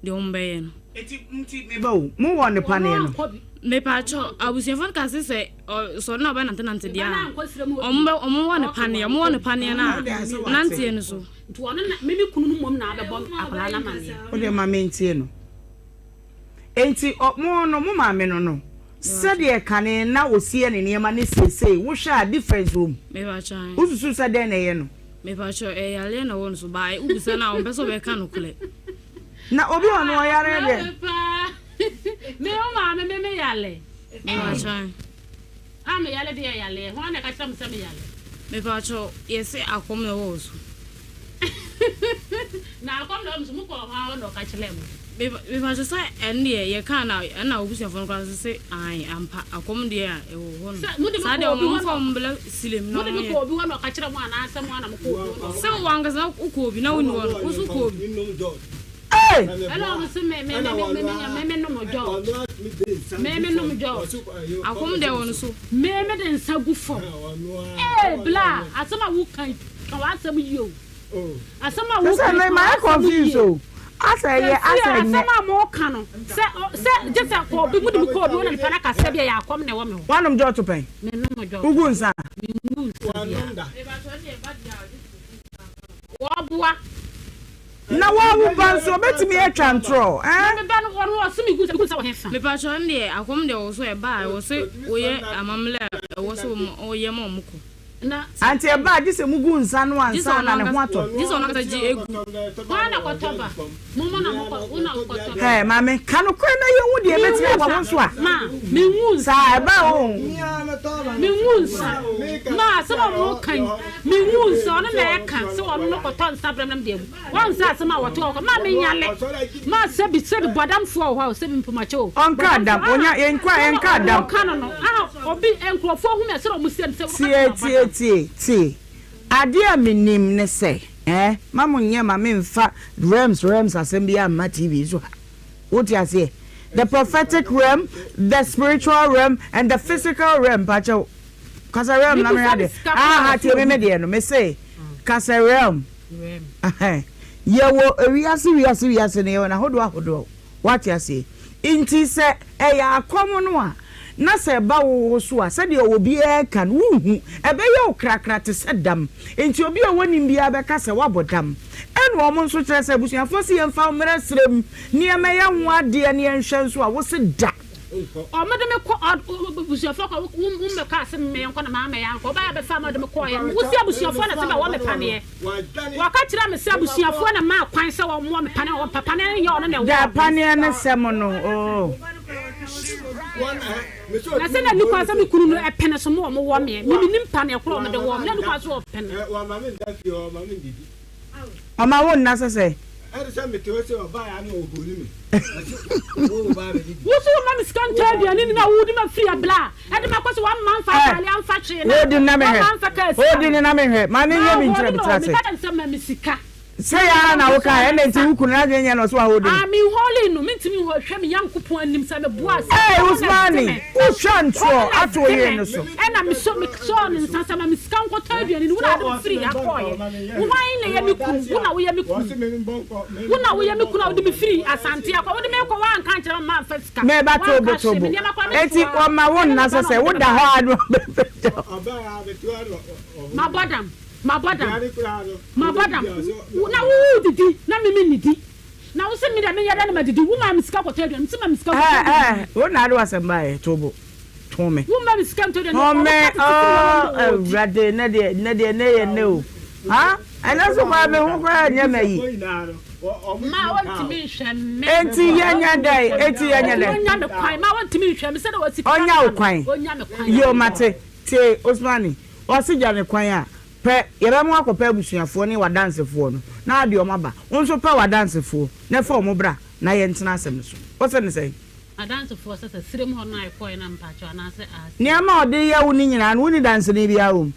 de ombe no eti mti me ba o mo won ne pane no me pa cho abusiafo ka se so na ba nante dia ombe omo won ne pane omo won ne pane na nante no so to ono na memi kunu no mom na abebo akala na mane o de ma mentie no enti mo no mo ma me no se de kane na osie ne niema ne sesei wo hwa difference room me pa cha ususu se de na ye no me pa cho yale na won so ba ubusa na on peso be ka no kule na obi ono yare de me o ma me yale me pa cha me yale de yale ho na ka cham se me yale me pa cho yesi akom na wo so na akom na mo ko ha no ka chele mo me pa cho sai ende ye ka na obusiafo no kwa se ai ampa akom de a e wo no sa de mo fam bla silem no mo de ko obi wo no ka chele mo ana asem ana mo ko se wanga za ko obi na woni wo usu ko obi eh hello musu me no mo jo me no mo jo akom de won so me de nsa gu fo bla asema wu kan wa asem yo asema wu kan se me confuse o asa ye asema mo kan no se just ko bi mu ko do na pana ka se bia ya akom ne wo me ho wanum jo to pen me no mo jo ugu nsa wa bua na wa wu ban so betimi e twantro me ba no wonu asemi gu sa wo hefa me pa cho ndie akom de wo so e ba wo se wo ye amamle wo so wo ye mo muko na anti e ba dise mugu nsa no ansa na ne ho ato this one na ji egu wana kotoba momo na moko una kotoba eh mame kanu kwen na ye hu de beti e wo so a ma me hu sa e ba o me hu nsa ma se ba mo kan me hu nsa na na e kan se wo no koton nsa bram de egu won sa se ma woto ko ma me nyale ma se bi bodam fo ho se bi mpomacho onka adam onya enka adam kan no obi enkrofo hu me se ro musem se tie ade a minim ne se mamu nye ma me mfa realms asem bia ma TV so what you say the prophetic realm, the spiritual realm and the physical realm pacho kasa realm na me ade tie me de no me say kasa realm ye wo wiase ne na hodo what you say inti se ya akomo no a na se ba wo so a se de obi e kan wuhu e be ye okrakra te se dam enti obi a woni bia be ka se wabodam enu omo nso kire se busuafo se yemfa mra srem ne emeye ho ade ne enhwe nso a wo se da o me de me ko busuafo ko me ka se me enko na ma me yanko ba ya be fa me de me ko ye wo se busuafo na se ba wo me pane wa ka kire me se busuafo na ma kwan se wo mo me pane wo papa ne ye ono ne wo da pane ne se mo no o na se na nipa se me kunu no e pene so mo wo me nim pane ko me de wo me na nipa so pene wa ma me ndafi o ma me ndidi Mama won na se say me te se oba ya na oboni me wo ba be di wo so ma me scan tell dia ni na wo di ma free abla e de ma ko so one man fa ali am fa twe na wo di na me he wo di na me he ma ne nye mi ntire bitase me ka se ma me sika say ya na wo ka e na nti wukunu na de nya no so a wo di mi holy no me ntimi ho hwe me yankopon anim sa me boa Usmani wo shanto ato ye no so e na me so ne nsa sa ma me sika nko tell dia ni wo na de free akoye wo wan na ye me ku wo na wo ye me ku wo na wo ye me ku na wo de me free asante akwa wo de me ko wan kan kire ma fa sika me ba to botobo eti o ma won na se wo da ho adu ma bodam na wo didi na me nidi na wo se me da me yada na ma didi wo ma me sika ko tell me se ma me sika wo na adu asamba e tobo tome wo ma me sika to de no me rade na de ye ne o ha ana so kwa me ho kwa nya mayi ma want me hwe me enti yanya dai onya me kwan ma want me hwe me se da wo sika onya kwan yo mate tie Osmani o se ja ne kwan a pe yere mo akopa abusuafo ne wadansefo no na ade o maba wonso pe wadansefo na fa o mo bra na ye ntena asem so o se ne sei wadansefo se sirem ho na ikoi na mpacho na se ne ama ode ya wo ni nyina no ni dance ne bia wo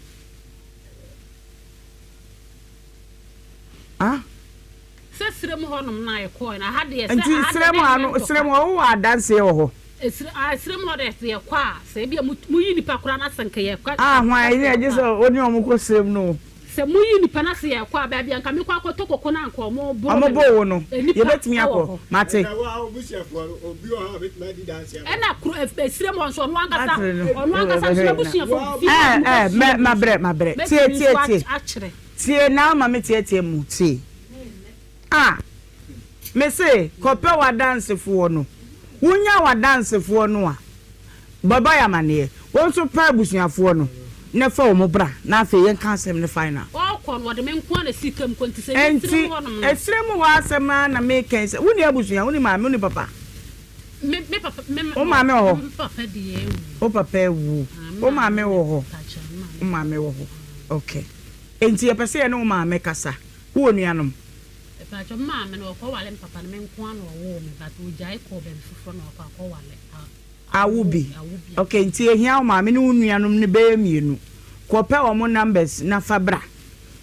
se sirem ho no na ikoi na ha de ye se sirem ho wa dance wo ho sirem ho de se kwa se bia mu yi nipa kura na sanka ye kwa hwan ni eje so oni o mo ko sirem no se mu yi nipa na se ye kwa ba bia nka me kwa to kokoko na nka mo bo wo no ye betimi akọ mate na kru sirem ho so no ankasa so busuafo ma bre tie na ma me tie mu tie me say kope wa dance fo no wunya wa dance fo no a baba ya mane won so pa busuafo no ne fa o mo bra na afa yen kan sem ne final o kon wo de me nko na sikam konti se sirem ho no esrem wa asem na me kan se wuni abusua wuni ma me wuni papa me papa me o ma me ho papa de ewu o papa ewu o ma me wo ho o ma me wo ho okay enti e pese ye no ma me kasa wo nuanom pacho mama no ko wale papa na me nko na wo me but o jai ko be fufo na ko wale awubi okay nti ehia o ma me no nuanom ne be mienu ko pe o mo numbers na fabra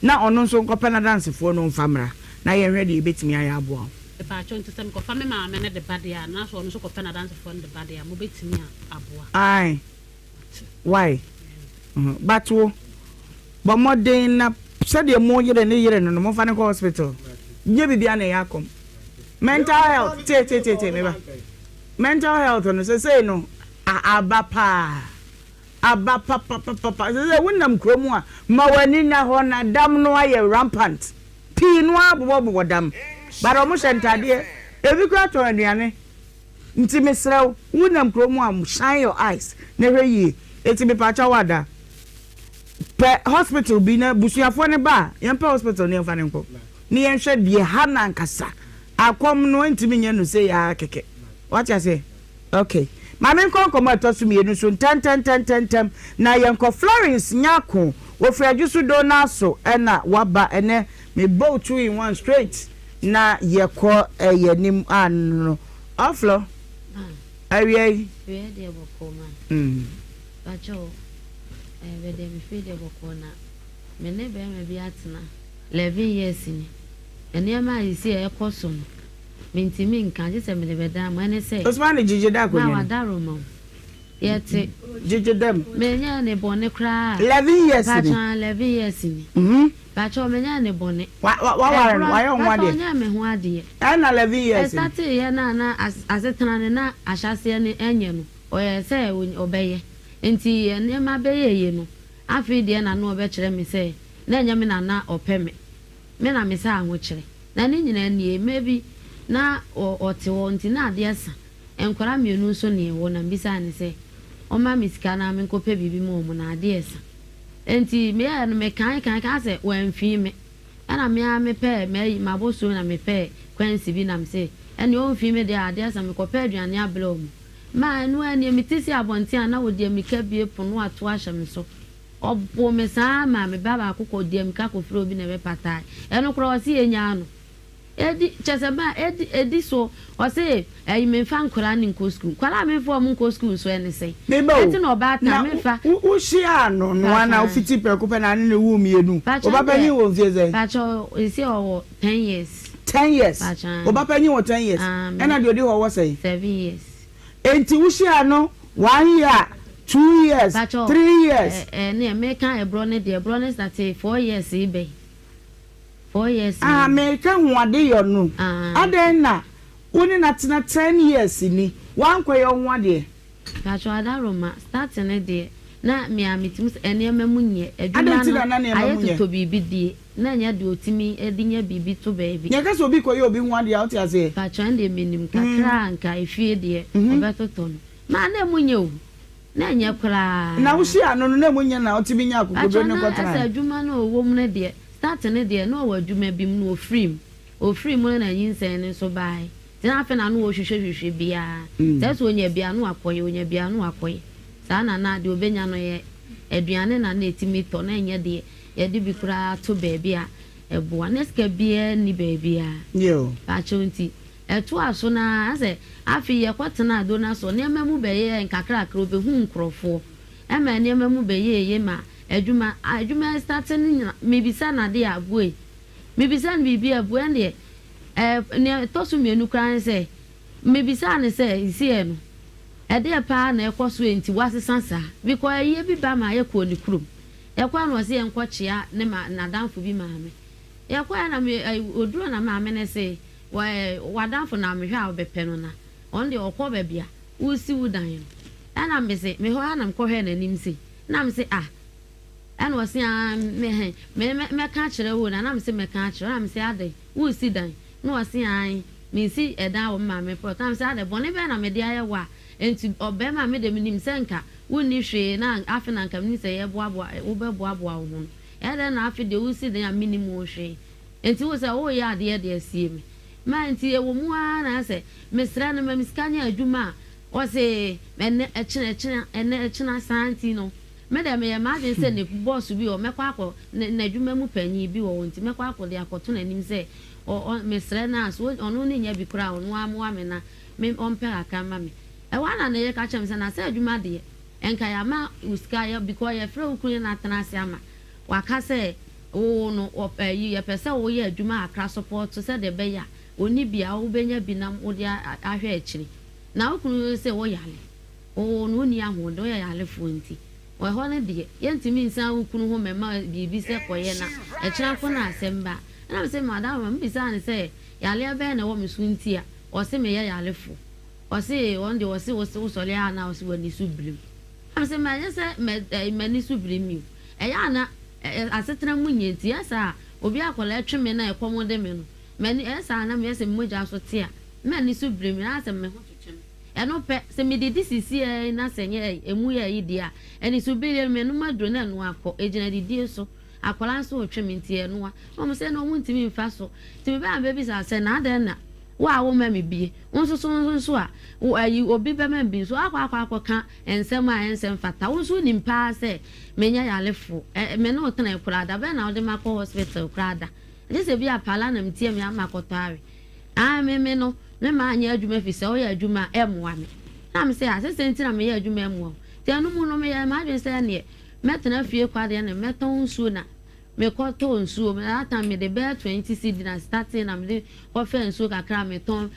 na ono nso ko pe na dance fo no famra na ye hwe de betimi aya abo pacho nti sem ko fa me mama ne de badia na so ono so ko pe na dance fo de badia mo betimi abo ai why but wo bo modern na said mo yere ne yere no mo fa ne ko hospital nye bibia na yakom mental health te me ba mental health no say no abapa say wonnam kromu a ma wani na ho na dam no aye rampant pi no abobo dam bara mo sentade ebi kra to aduane nti mesrew wonnam kromu a shine your eyes na hwe yi eti me pa cha wada per hospital bi na busuafo ne ba yɛn per hospital ne yɛmfa ne nkɔ ne yɛnhwɛ deɛ ha na nkasa akɔm no ntimi nyɛ no sɛ ya keke what you say okay mame nkɔ nkɔmɔ ɛtɔ so mmienu so ntɛm na yɛnkɔ Florence Nyako wofrɛdwo so do na so ɛna waba ɛnɛ me bow 2 in 1 straight na yɛkɔ yɛnim ano ɔflɔ awie de bɔkɔ ma bacho be de me fe de bɔkɔ na me ne be me bi atena 11 years ni ene ma yi si ɛkɔ so no mentimi nka je se me de be da ma ne se Osman jije da ko ni ma wadaro mo yete jije dem me nya ne bone kra 11 years ni bacho 11 years ni bacho me nya ne bone wa yo nwa de nya me ho ade na 11 years start ye na asetena ne na ahyase ne enye no oye se obeye enti ene ma beye ye no afi de na no obekere me se na enya me na opeme me na me sa ho kire na ne nyina nie maybe na ote wonti na ade asa enkwara mienu so ne wo na bisa ne se o ma misika na me nkope bibi mo mo na ade asa enti me ya no me kan se wanfi me ana me pe me maboso na me pe kwansi bi na me se ene o mfi me de ade asa me kope aduane ablo mo ma enu ene me tisi abonti ana wo de me ka bie pono ato ahye me so obo me sa ma me baba akoko de me ka kofre obi na be patai eno kro o si enya no edi cheseba edi so o se me fa nkora ni nko school kwala me fo mu nko school so ene sei eti no ba ta me fa wo shia no no ana ofiti preko pe na ne wu mienu obapanyi wo mfie zei pacho isi o 10 years 10 years obapanyi wo 10 years ena de odi ho wo sei 7 years enti wo shia no 1 year 2 years 3 years ne me kan ebro ne de ebro ne start 4 years ibe 4 years me kan ho ade yo no aden na woni na tena 10 years ni wan kwe yo ho ade pacho ada roma start ne de na me amitim ene mamunye aduma no ayeto to bibi die na nya de otimi edinya bibi to baby nya ka so bi ko yo bi ho ade out ase pacho ande menim kakra nka efie de obeto no ma na munye o na nya kra na wo hia no na munye na otimi nya akogodo ne kwatra asa aduma no wo mu ne de start ne de no wa aduma bi mu ofrim no na yinsen ne so bai tina afa na no wo hwehwehwehwe bia so onya bia no akoye sa na de obenya no ye aduane na etimi to na enye de ye de bi kura to baby a ebo aneska bia ni baby a yo pa chonti eto aso na ase afi ye kwatena do na so ne mamu beye nkakra kra obehu nkrofo ema ne mamu beye ye ma adwuma starting mebisa na de abue mebisa na bibi abue ne ne tosu mienu kran se mebisa ne se isi no ede pa na ekoso enti wasesansa because ye bi ba ma ye ko ni krum ekwa no se enkochia ne ma na danfo bi ma me ekwa na me oduro na ma me ne se wadanfo na me hwa obepe no na on de okọ ba bia usi wudan ana me se me ho ana mko hwe na nim se na me se ana wasi me ka kire wo na me se me ka kire na me se ade usi dan no wasi me si eda wo ma me pro na me se ade bone be na me de aye wa enti obema me de nim se nka woni hwe na afi na nka me se ye boaboa wo be boaboa wo ho ede na afi de usi dan a minimum hwe enti wo se wo ya ade de asie me ma enti ewo mu na se mesra na mamiskanya adwuma o se ene echina santi no me de me ma de se ne boss bi o mekwa akọ na adwuma mu panyi bi wo nti mekwa akọ de akoto na nim se o mesra na so onu ne nya bi kura onu amu ame na me ompe aka ma me e wana na ye ka chem se na se adwuma de enka ya ma uska ya because ye frɛ ukuru na tanase ama waka se o no opayi ye pese wo ye adwuma akra support se de be ya oni bia wo benya binam wo de ahwe akiri na okunu se wo yale o no ni ahodo ya yale fonti wo ho ne de yentimi nsan okunu ho mema bibi se koye na ekira ko na asemba na me se madam me bisa ne se yale abe na wo mesunti a o se me yale fo o se on de o se wo sole ana o se wani sublim am se ma yese me ni sublim mi ya na asetena munyenti asa obi akola etweme na ekomode me no mani esa na me se moja so te a mani sublim na se me ho twetwem eno pe se me didi sisi na senye emu ya idia eni so bi me no madro na no akọ ejina didi so akola so otwementi eno a mo se no muntimi mfa so timi ba baby sa se na ada na wa wo ma me bie nso a ayi obi be ma bi so akwa ka ensem a ensem fata wo so nimpa se menya yalefo me no tena kurada be na ode makọ hospital kurada je se bi apala na mtie me amakoto awe me no me ma anya adwuma fi se o ya adwuma emwa me na me se asese ntina me ya adwuma emwa te anu mu no me ya ma adwen se ne metena fie kwade na meton nsuo na me koto nsuo me ata me de be 20 cedi na starting na me de ofe nsuo kakra meton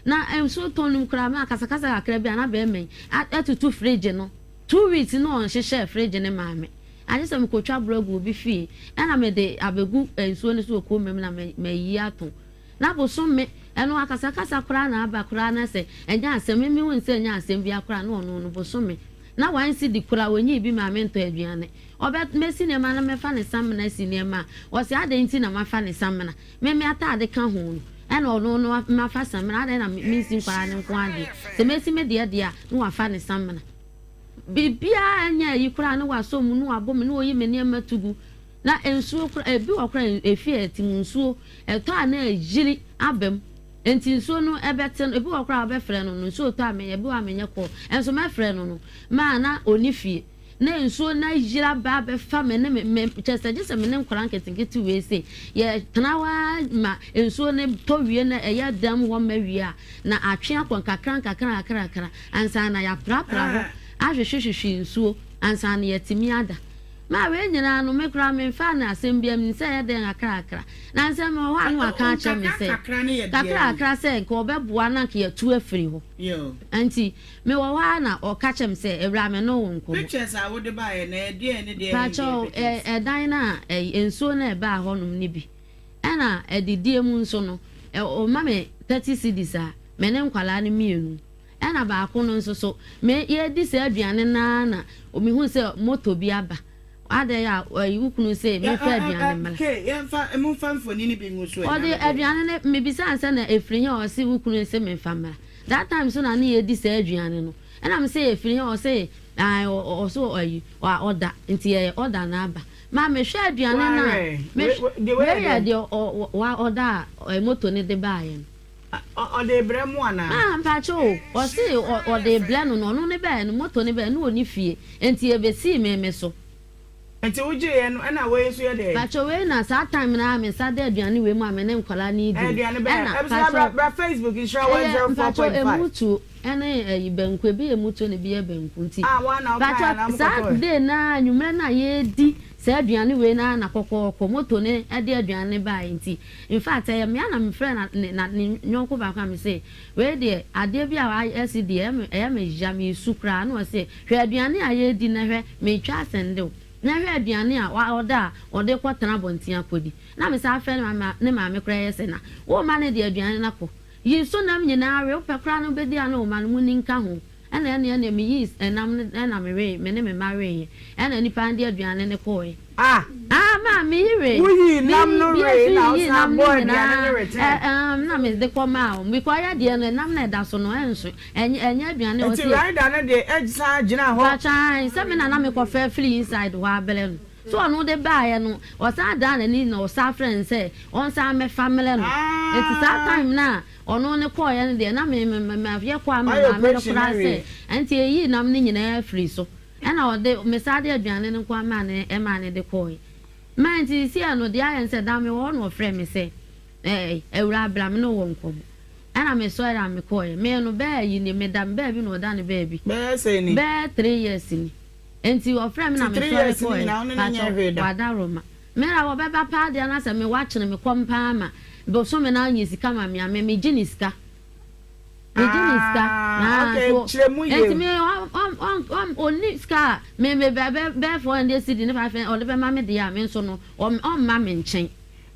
na nsuo ton num kra me akasakasa kakra bi na be men atutu fridge no 2 weeks no on hye fridge ne ma me aje se me kotwa blogu bi fie na me de abegu nsuo ne so ko mem na me yi aton na bo so me eno akasakasa kra na aba kra na se enya asem me won se enya asem bi akra na ono no bo so me na wan si di kura wenyi bi ma mento aduane obet mesi ne ma na me fa ne samna si ne ma o se ade nti na ma fa ne samna me ata ade ka ho ena ono no ma fa samna ade na me si kwara ne nko ade se mesi me de a no wa fa ne samna bibia anya yi kura ne wa so mu no abo me no oyi me ne matugu na ensuo kura ebi okura efi etimu nsuo eto ana ejiri abem enti nsuo no ebeten ebi okura obefre no nsuo to amenye ebi wa menye ko enso mefre no ma na onifie na nsuo na jira ba be fa me ne chese je se me ne nkora nketenketi we se ye tanawa ma nsuo ne to wie na eya dam wo ma wie a na atwe akon kakra ansa na ya prapra ho ahwehwehwe nsuo ansa na yetimi ada ma we nyina no me kura me fa na asem bia mi se ye den akra na nsem ho anu aka acha me se kakra se ko beboa na ke yatu afiri ho yo anti me wo wa na o ka chem se ewra me no wonko pictures a wo de ba ye na de pacho dan na ensuo na eba ho num ni bi na edidie mu nso no o ma me 30 cedis a me ne nkwala ne mienu na ba ko no nso so me ye di se aduane na o mi hu se moto bi aba ade ya ukunu se me fa aduane mala okay ya fa mu fa mfoni ni bi nguso o de aduane ne me bisa ansa na efiri ya o se ukunu se me fa mala that time so na na ye di se aduane no na me se efiri ya o se o so wa order nti ye order na aba ma me hwe aduane na me ya de wa order moto ne de ba ye o de bremu ana mpacho o se o de blenu no ne ba no moto ne ba no oni fie nti e be si me so enti wo je ye no na we so ye de pacho we na sa time na me sa de aduane we mu amene nkwala ni di aduane ba bra Facebook insha 104.5 emutu ene benkwe bi emutu ne bi benku nti wa na o ka na mo sa de na anwumre na ye di sa aduane we na kokoko moto ne e de aduane ba nti in fact me na me friend na nyonko ba kwa me say we de ade bi a SD me jami sukra na o say hwe aduane a ye di na hwe me twa sende na hwe aduane a wa oda ode kwotana bontia akodi na me sa afa ne ma me kra yese na wo ma ne de aduane na ko yi so nam nyina awe opekra no bedi ana o ma no mu nka ho ena me yi enam na me we me ne me ma we ena nipa de aduane ne ko ma me re we nam no re na o sa boy aduane re na me de ko ma o mi ko ya de no nam na da so no enso enya aduane o se ti right down de edsa gina ho cha se me na me ko fa free inside wa bele no so no de buy no o sa da na ni no sa friend say on sa me family no it's that time na ono ne ko ya de na me afye kwa me no kra say enti eyi nam ni nyina free so na o de me sa de aduane ne kwa ma ne e ma ne de ko ma enti si ano de ayen say da me wo no frɛ me say ewura abra me no wo nkom ana me so era me ko me no ba yi ni me da me ba bi no da ne ba bi be say ni be 3 years ni enti o frɛ me na me so ko wada roma me ra wo beba pa de na se me wa kene me kompa ma bo so me na anyi sika ma me giniska na so enti me oni ska me be for and dey city ne fa o le be ma me de ya me so no o ma me nchen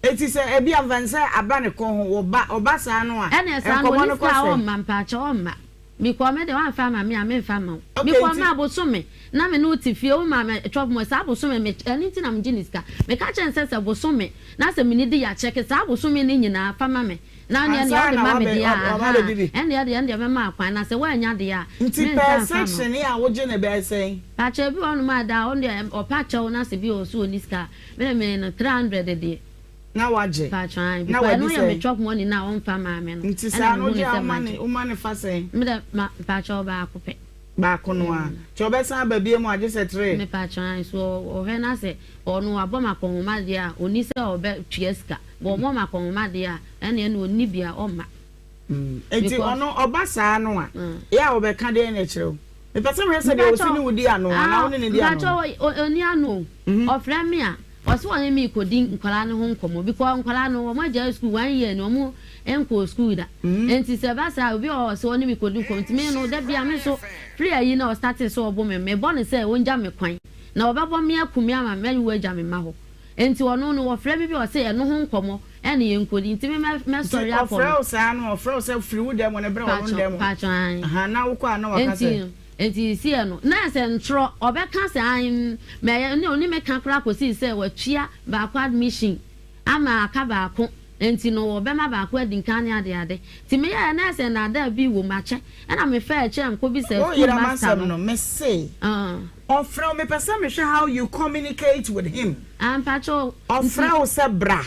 eti se e bi avance aba ne ko ho oba sa no a ene sa no ni ska o ma mpa cha o ma because me de wan fa ma me a me fa ma because ma bosome na me no ti fie o ma me chop mo sa bosome me ani ti na me jiniska me ka chen se bosome na se me ni di ya check sa bosome ni nyina fa ma me na ne ne o de ma me dia ene de me ma kwan na se wa nya de ya nti perception ya wo je ne be say pa che bi onu ma da on de o pa che na se bi o so oniska me no 300 de na waje pa try because no ya me chop money na on fa ma me no nti sa no je o mani fa say me da pa che ba akopɛ ba kono a che obesan ba bie mu age se 3 me pa try so o he na se onu aboma konhoma de a oni se obe tieska bo mo ma konhoma de a ene no oni bia o ma enti ono obasa no a ya obeka de na kire me pese me se de o sini wudi ano na woni ne di ano pa oni ano o fra me a oso won mi kodi nkwala ne ho nkomo because nkwala no mo ja school 1 year no mo enko school da enti se ba sa obi o so won mi kodi nkomo ntime no da bia me so free ayi na o start so obo me bo ne se wonja me kwan na obebo me akumi ama me wo aja me ma ho enti wono no wo fra bi o se no ho nkomo ene ye nkodi ntime me sorry akọ ofra o sa no ofra o se free wo dem ne bre wo dem aha na wo kwa na waka se enti si no na se ntro obeka se an me ne oni me kan kra kosi se watwia ba kwa admission ama aka ba ko enti no obema ba kwa dinkan ade ti me ya na se na da bi wo mache na me fa che am ko bi se school master no me say ofra me person me show how you communicate with him pacho ofra o se bra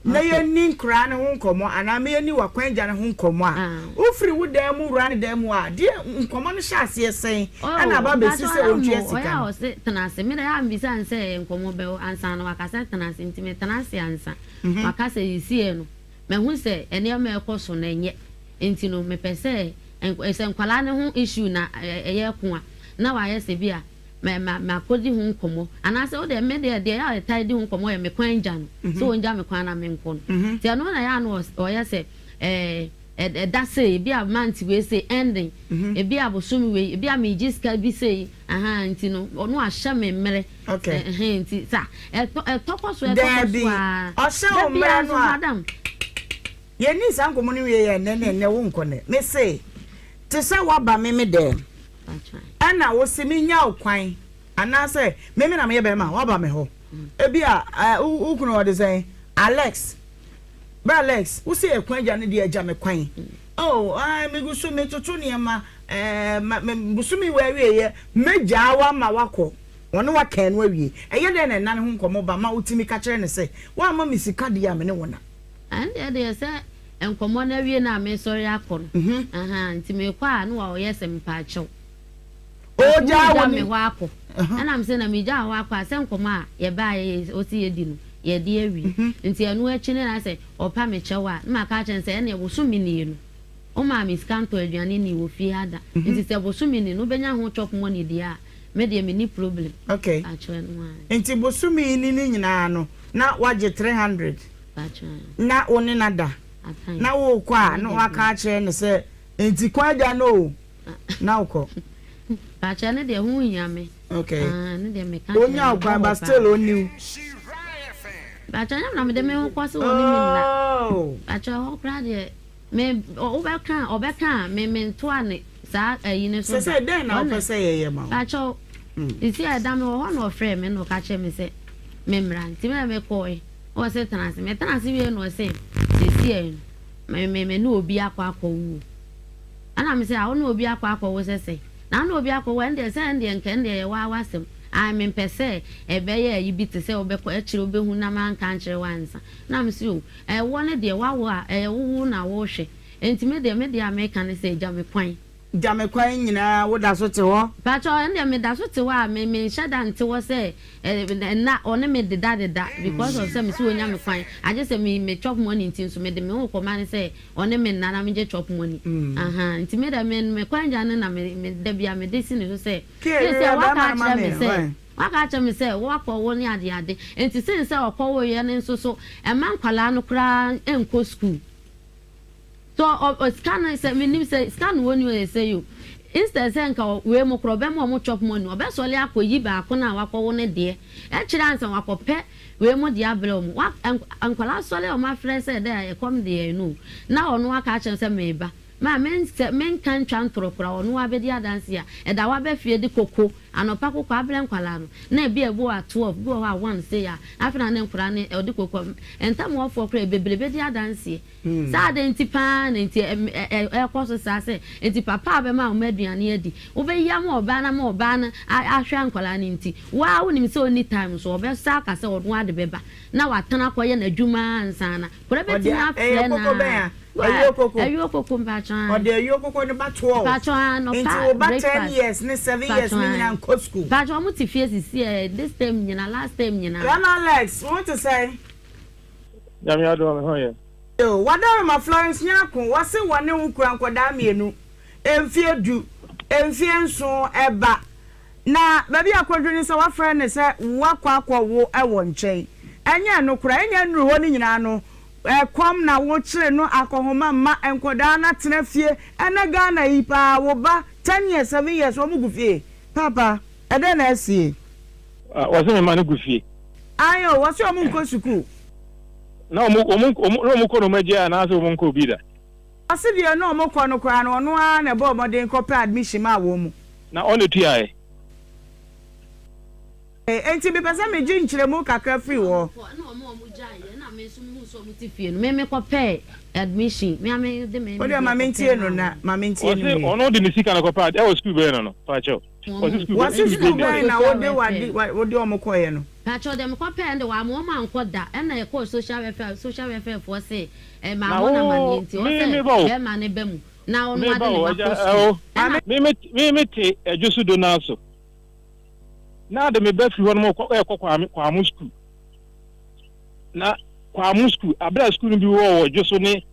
na ye ni nkra ne ho nkomo ana me ni wakwanja ne ho nkomo a ofri wo dem wura ne dem a de nkomo no sha ase sen ana ba be sise ontwe sika o se tenase me ya mbisa nse nkomo be ansa no wakasa tenase ntime tenase ansa wakasa yisie no me hu se ene me ekoso na enye enti no me pese nkwala ne ho issue na eye ko a na wa ye se bia ma kodi hu nkomo anase o de me de ya tai di hu nkomo ye me kwanja no so onja me kwan na me nko no ti anu na ya no o ye se da say bia manti we say ending e bia bosumi we e bia me jiska bi say aha nti no ono ahya me mmere okay nti sa tokoso o sha o mmere no madam ye ni san nkomo ni we ye ne wo nkone me say ti say wa ba me dem ana wo se mi nya okwan ana se me na me be ma wa ba me ho e bia ukunu wo de say Alex wo se ekwan ja ne de aja me kwan oh me gusu me tutu ne ma me gusu mi wa wiye meja wa ma wako wonu wa kan wa wiye eye de na nan ho nkomo ba ma utimi ka kire ne se wa ma mi sika de ya me ne wona and de se enkomo na wiye na me sori akọ aha ntimi kwa no wa oyese mpacho o ja woni wako ana mse na mi ja wako asenkomo a ye ba ye osi ye di no ye di ewi nti anu achi ne na se opa me chewa ma ka chen se ene wo sumi ni no o ma mi scanto aduane ni wo fi ada nti se wo sumi ni no benya ho chop money dia me de me ni problem okay achwe no nti bo sumi ni nyina no na waje 300 achwe na oni nada na wo kwa no aka che ne se nti kwa ja no na uko achwe ne de hu nyame okay ne de me ka onya kwa ba still oni Bacha na me de me ho kwase woni mi na. Bacha ho kra de me obeka me nto ane sa ayi ne so. Se den na o se ye ma. Bacha isi adam ho no frɛ me no ka che me se me mra nti me koi. O se transe me transe wie no se isi e me no obi akwa wu. Ana me se a no obi akwa wo se na no obi akwa wo ende se ende nke ende ye wa wasem. I mean per se ebeye yi biti se obekọ ekire obehu na man kan kire wansa na msi o wone de wawo a wo na wo hwe entime de me de America ne se jame kwan nyina wo da so te ho pacho ende me da so te wa me shada nte wo se na one me de da because of se me si onya me kwan aje se me chop money ntin so me de me ho koma ne se one me na me je chop money aha ntime de me kwan jane na me de bia me de si ne so se se wa ka kire me se waka cha me se wakọ wo ni ade enti se okọ ye ne nso so man kwala no kra enko school so o scan say me nim say scan woni we say you instead say nka we mo kro be mo chop money obe so le akoyi ba ko na wakọ wo ne de e kire ansa wakọ pe we mo de abre mo ankwala so le o ma frɛ say there e come there no na ono aka cha say me ba ma men kan twan torokora ono abedi adanse a eda wa be fie de koko anopa koko ablen kwala no na bi ebo a 12 bi o 1 say ya afina ne nkura ne odi koko entam wo for kra bebrebe di adanse sa identipa na nti ekoso sa se nti papa be ma o maduane adi wo be yam oba na ma oba na ahwa nkwala ne nti wa wo nim se oni time so obe sa ka se odwo ade beba na watana koye na adwuma ansana kora beti na afre na Ayoko mbachan. Or the ayoko ne ba 12. Bachan no into about 10 years, ne 7 years ni na go school. Bachan mo ti fie sisi this time nyina last time nyina. Grandma Alex, what to say? Yami ado me hoye. Yo, wadare ma Florence nyako, wase wane nkura nkoda mienu. Emfie du, emfie nso eba. Na baby akwadwini se wa friend ne se wakwa wo ewo nchen. Enye no kura, enye nru ho ni nyina no. Kom na wo kire no akohoma ma enkoda na tena fie ene Ghana yi pa wo ba 10 years 7 years wo mugu fie papa ede na asie wo se me ma no gu fie ayo wo se o mu nko suku na o mu ko no magia na so o mu nko bi da ase die no mo ko no kra no ono a na bo modern copy admission ma wo mu na on the tia enti bi pesa me ji nkyere mu kakra free wo na omo jaye na me so mu so mu ti fie no me ko pay admission me de me o de ma mentie no na ma mentie no o ono de nisika na ko pa e was school be no pa cho was school be na wo de omo ko ye no pa cho dem ko pay and wa mo ma nko da e na e ko social welfare for say e ma ho na ma nti o say e ma ne be mu na ono ade ne ma me te ejusu do na so na de me be fi hono mo kwa mu school na kwa mu school abra school bi wo joso ne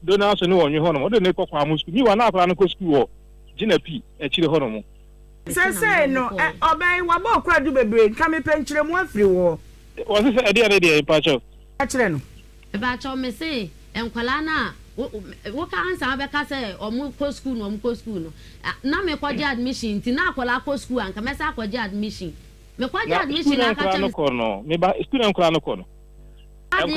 donal so ne wonwe hono mo de ne kwa mu school mi wa na akra no ko school wo gina pi e chire hono mo se no obai wa ba okra du bebre ka me penchire mu afiri wo wo se ade ade de pa cho a chire no e ba cho me se enkwala na wo ka ansa be ka se omu ko school no omu ko school no na me kwaje admission ti na akwala ko school anka me sa kwaje admission me kwaje admission na ka che ko no me ba school enkwala no ko no Bonne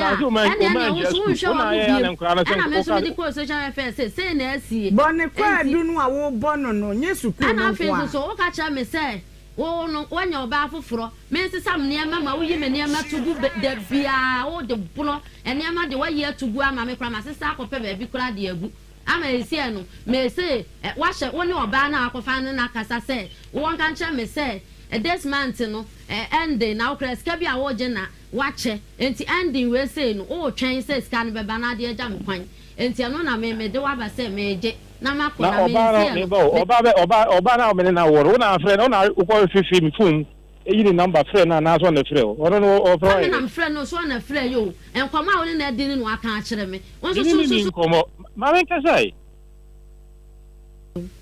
kwa du no a wo bono no nyesu ku no kwa so wo ka cha me say wo no wanya oba foforo me sesam ne ma wo yi me ne ma tugu de bia wo de bono ene ma de wo ye tugu ama me kra ma sesa akopɛ ba bi kra de agu ama esi no me say wa hye wo ne oba na akofa ne na kasa say wo kan cha me say this month no ending na okra ska bia wo je na wache enti ending we say no o twen say ska no beba na de agya me kwan enti ano na me de wa ba say me je na makola me say oba na o me na woro na friend o na ko fifi mi phone eyi ni number friend na so na friend o no o friend na friend no so na friend yo enkoma wo na di ni no aka akere me won so enkomo ma men ka say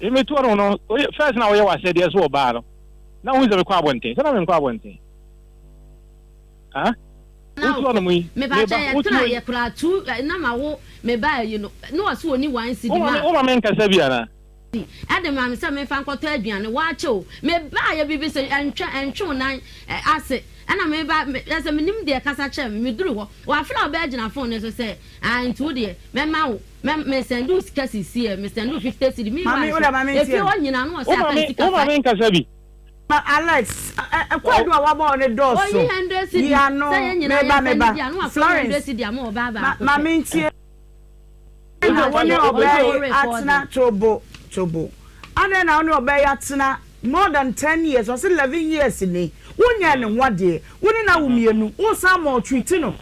e me to no first na o ye wa say dey so oba no na wo ze me kwa bonte se na me kwa bonte ah no me ba cha ya kra tu na ma wo me ba you know no so oni wan si di ma o ma men ka sa bia na ade ma me se me fa nkoto aduane wa che o me ba ya bibi se entwe nan ase ana me ba se me nim de kasa che me duru ho wa fra ba agina phone ne so se antu de me ma wo me sendu skasi si me sendu 50 cedi mi ma e fi o nyina no se o ma men ka sa bi Alex, kwa do wa ba on do so. Ya no, me ba. Florence, ma mintie. Ina woni obey atna tobo. Ana na woni obey atna more than 10 years or 11 years ni. Wonya ne hwade. Woni na wo mienu, wo sa mo treat no.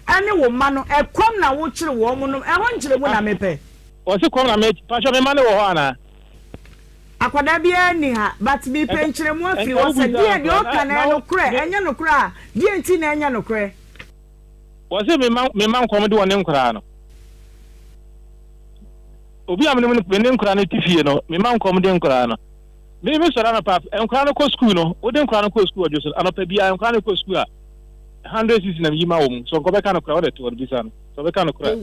Ane wo ma no ekom na wo kire wo mo no. E ho nkire mo na mepe. O se kom na me pa so me ma ne wo ho ana. Akwada bia ni ha but bi penchire mu afiri wo se die de o kana no kre enya no kra die nti na enya no kre wo se me man kom de woni nkra no obi am ne ne nkra no tifie no me man kom de nkra no me sora na pap nkra no ko school no wo de nkra no ko school ojo ano pa bia nkra no ko school a 100 na yima wo mu so ko be ka no kra wo de to bi sa no so be ka no kra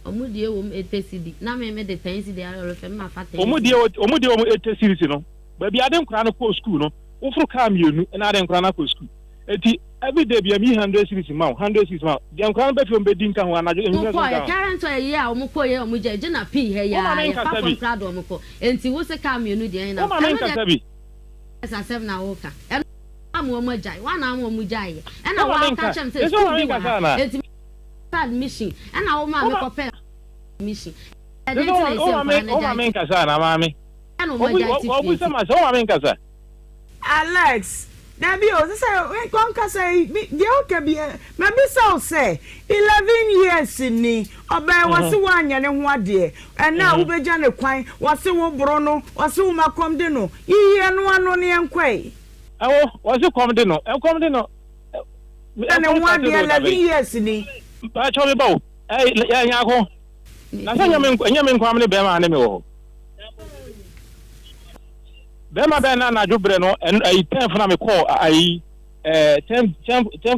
omudie wo etesidi na me de tensidi ara fe ma fa ten omudie wo etesidi no ba bia de nkra no ko school no wo furu ka mienu na de nkra no ko school eti every day be me 100 cities ma 100 cities ma dem kan be fi be din kan ho anajo enyi so kan current ye a omko ye omje je na p he ya fa from crowd omko enti wo se ka mienu de na o ma men kasa bi esa 7 na wo ka amu omo jai wa na amu omo jai e na wa ka chem say school bi wa enti admission e na wo ma me ko pe mission o ma men kasa na ma me o bu se ma so ma men kasa Alex Nabi o say kon ka say de o ka bi me bi say 11 years ni oba wase wanya ne ho ade e na wo beja ne kwan wase wo bro no wase wo makom de no yiye no ano ne enkwai awo wase kom de no ne ho ade 11 years ni ba cho me ba o ya nya ko na sa nya me nkwam ne be ma ne me wo Bema bena na jubre no ai 10 na me call ai 10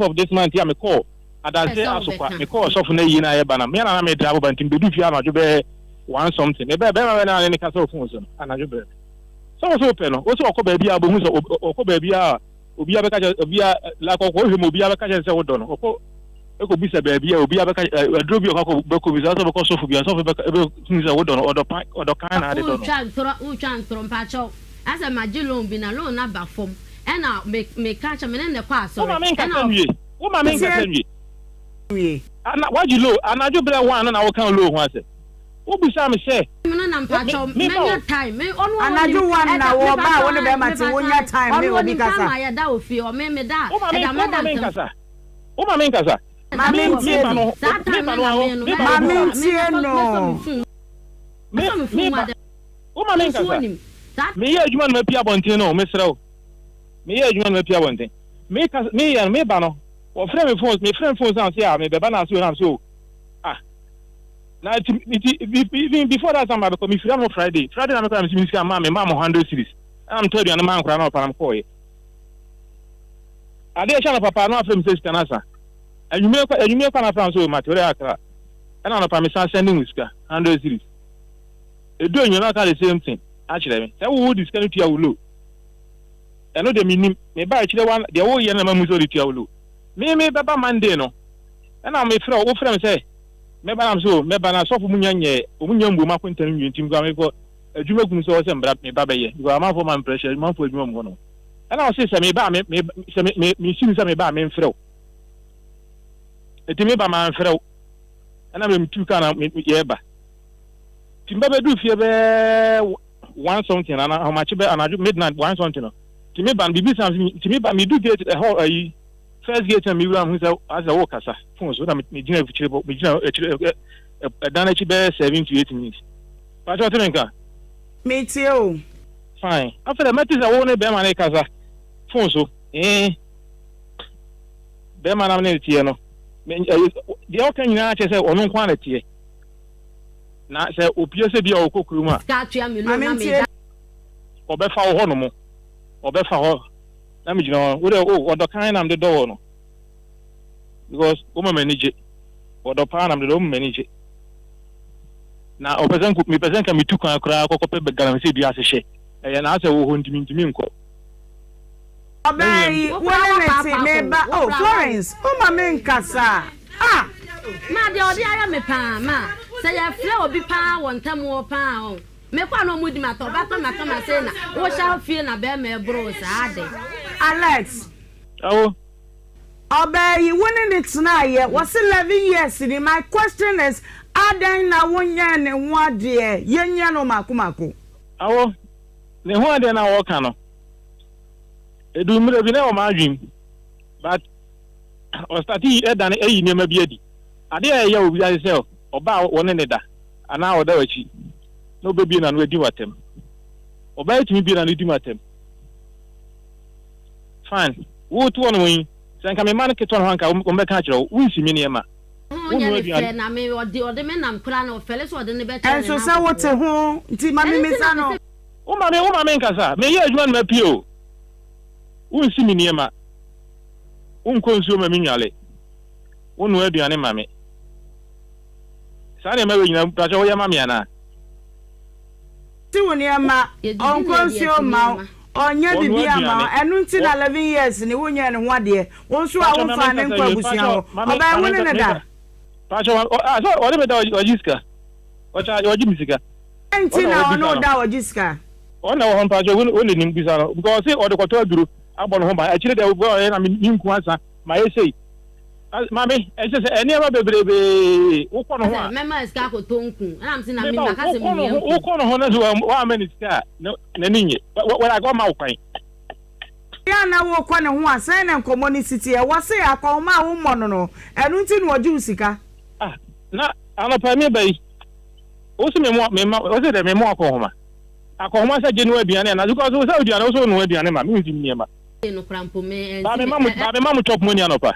of this month ya me call adase asokwa me call sofu na yi na ye bana me na me drive bantim be du fia na jube one something me bema bena ne ka so phone so na jubre so pe no o so okọ ba bia bo hu so okọ ba bia obi abeka obi la ko ko hwe obi abeka se wo do no okọ eko bi se ba bia obi abeka drobi okọ be ko bi so be ko sofu bia sofu be hu se wo do no odo kan na de do no chan tro mpa cho asa magilo bi na lo na ba fom e na me catch me ne kwa so o ma men ka wie ana wajilo anajo bere one na wo kan lo ho ase wo bi sa me se me na mpa cho me nya time me onu anajo one na wo ba wo ne be mate wo nya time me obi kasa ma ya da ofi o me da e da madam kasa o ma men kasa ma men tie no ma men tie no o ma men kasa me ye adwuma no mapia bonten no me srew me ye adwuma no mapia bonten me ba no o frame me phone sound say me be ba na so na before that time I become free on Friday na me come me see ma me 100 series I'm told you na man kra na pa ko ye ade e cha na papa no afem say scanasa adwuma kwa na France o material akra na pa me sending with 100 series e do nyo na ka the same thing actually me say wo discount to awulo eno de minim me ba actually one de wo ye na ma muso de to awulo me baba Monday no na me frɛ wo frɛ me say me ba na so me ba na so fu munyanye omunyambu ma kwentanu nwentim gwa me ko adwuma kum so se mbra me ba be ye go am for man pressure man for adwuma mo no na o se me ba me sim se me ba me frɛ eti me ba ma frɛ na me mtu ka na ye ba timba be du fie be one something and how much be anaju midnight one something no timi ban bibi something timi ba me do get a whole first gate and me ram who say as a worker sa phone so na me gina fuchire me gina dana chi be 7 to 8 minutes pa cho tenka me tio fine after the matter say wo ne be ma na kasa phone so be ma na ne tie no de o kan nyina che say onu kwa na tie na say opie se bia okokuru ma ka tua me no na me obefa wo ho no mo obefa ho na me gina wo de odo kan na me do no because wo ma manage odo pa na me do manage na o person ka me tu kan akra akoko pe be garam se bia se hye e na say wo ho ntimi nko Obai wole me ba Florence o ma me nkasa ma de odi ara me pa ma say ya fle obi pa wontam wo pa o me kwa no mudi ma to ba to ma kama say na wo sha fie na be me bro sa ade Alex awo Obai winning it na ye was 11 years ni my question is adan na wonya ne ho ade yenya no makomako awo ne ho ade na wo ka no edu mire bi na o ma adwim but o stati e dan e yi nema bi adi ade e ya obi ase se oba woni ne da ana o da wachi no be bi na no edi watem oba etimi bi na no edi watem fine wo to no yin sen ka me man ke to no hanka o be ka kire wo nsi mi ne ma wonya ne fe na me ode me nam kra na o fele so ode ne be tell enso se wo te ho nti ma me sa no o ma me nkasa me ye adwuma na pio wo nsi mi ne ma unko nsuo ma mi nwale wonu aduane ma me sane ma we nyina pracho wo ya ma me ana ti woni ama onko nsuo ma Onya bibi ama enu nti na 11 years ni wonya ne ho ade won so a wo fa ne nkwa abusia ho oba wo ne da Pacho so ode me da ojiska ocha ojimisika nti na ono da ojiska ona wo pacho wo le nim bisa no because say ode kwato aduru agbo no ho ba akire de wo na mi nku asa ma yesei mami ese eni aba bebrebe wo kono ho a mema ska ko tonku na am si na mi maka se mi ye wo kono ho na so wa mani ska na ninye wa go ma wo kwan ya na wo kwa ne ho asan na community e wo se akoma wo mo no enu nti no oji usika na anopa mi bai o se me o se de me mo akoma akoma se genu aduane na because o se aduane o so no aduane ma mi nti mi ma no krampo me ba me mamu chop money anopa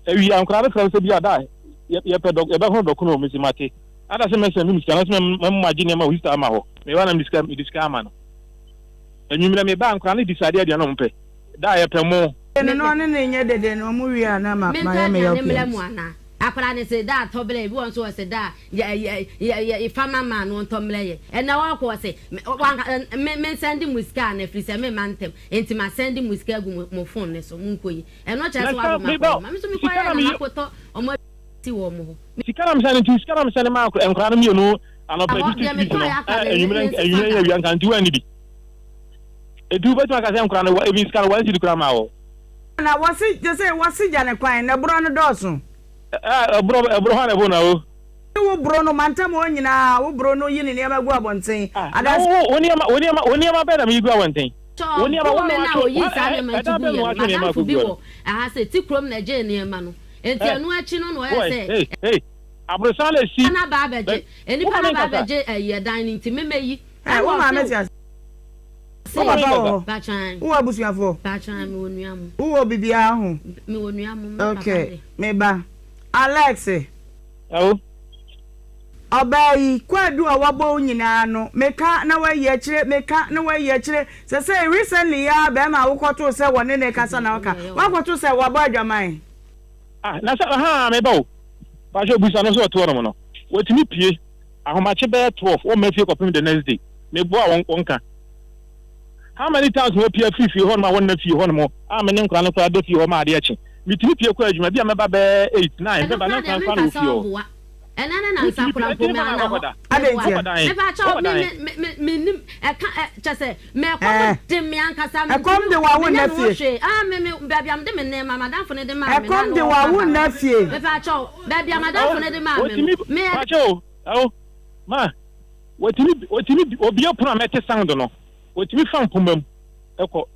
ewi ankara ka se bia da ye pe dog e ba ho dog no mi si mate ada se me se mi ska na me ma gine ma wista ma ho me wana mi diska ma no enyumira me ba ankara ni disade aduane no mpe da ye pe mo no ne nye dede no mu wi ana ma me yo akwara ne se da tobele bi won so se da ya fama man won tomle ye na wa ko se me send musika na free se me mantem enti ma send musika gu mo phone ne so munkoyi no chere so wa ma me so mi kwaya na makoto omo ti wo mo sikara mi sane ma enkra na mi no anopa bi ti no enyumira wi anka nti wa ni bi edu betu aka se enkra na ebi sikara wa ti kura ma wo na wasi jane kwan na bro no doso bro ha na bo na o wo bro no mantam o nyina wo bro no yini ne magu abonten ada oni ma be na mi gu abonten oni ma wo na o yi sa na ma tu bi ma bi wo aha se ti krom na je ne ma no enti anu achi no no ye se abrosale si na ba beje eni pa na ba beje ye dining ti memeyi wo ma mesia se ba chan wo abusuafo ba chan mi onuamu wo bibia ho mi onuamu okay me ba Alex Obayi kwadu awabo nyina no meka na waye kire se recently ya be ma wokoto se wone ne kasa na waka wakoto se wabo adwaman na sa me ba o ba jo busa no so to no no wotimi pie ahomache be 12 o ma fie kopim the next day me bo a wonka how many times we pie fie ho ma wonna fie ho no mo me ne nkra no kwa de fie ho ma ade achi mitimi pie kwa adwuma bia meba be 8 9 beba na kan fa no fie o enana na nsa kura po me ana adentie me ba cho me eka chese me ko de me ankasa me ekom de wa wo na fie me bia am de me ne mama dan fo ne de ma me ekom de wa wo na fie me ba cho bia madam fo ne de ma me ba cho ma wotimi obi opuna mete sound no wotimi fan pomam eko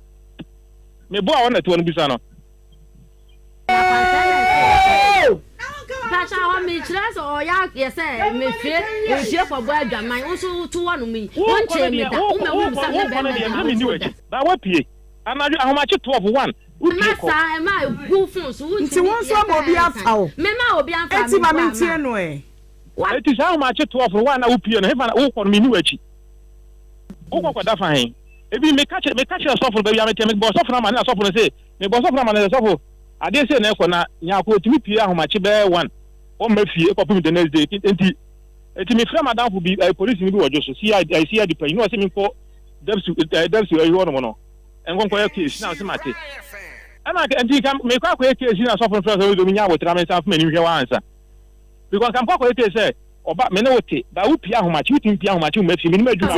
me bo a wona to no bisa no Pacha wa me chira so ya yese me fie for boy adwaman wo so to wonu mi won che me da wo me wo sa me be ba wa pie anaju ahomache 12 1 ma sa ma gu fun so nti won so mo bi afa me ma obi afa eti ma me tie no eti sa ahomache 12 1 na wo pie no he fa na wo ko mi ni wachi wo ko da fa hen ebi me catch sofo be ya me tie me bo sofo na ma na sofo no say me bo sofo na ma na sofo ade say na ko na nya ko timi pie ahomache be 1 o ma fie e kopim the next day enti me frama dan for bi police ni bi wojo so see I the plan you know say me ko devs you want no engon ko case na say mate ana enti kam me ko case na so for so do me nya wotra me sa fa mani hwe wa ansa because kam ko case say oba me na wote ba wo pia ahomache utim pia ahomache o ma fie me ni madwuma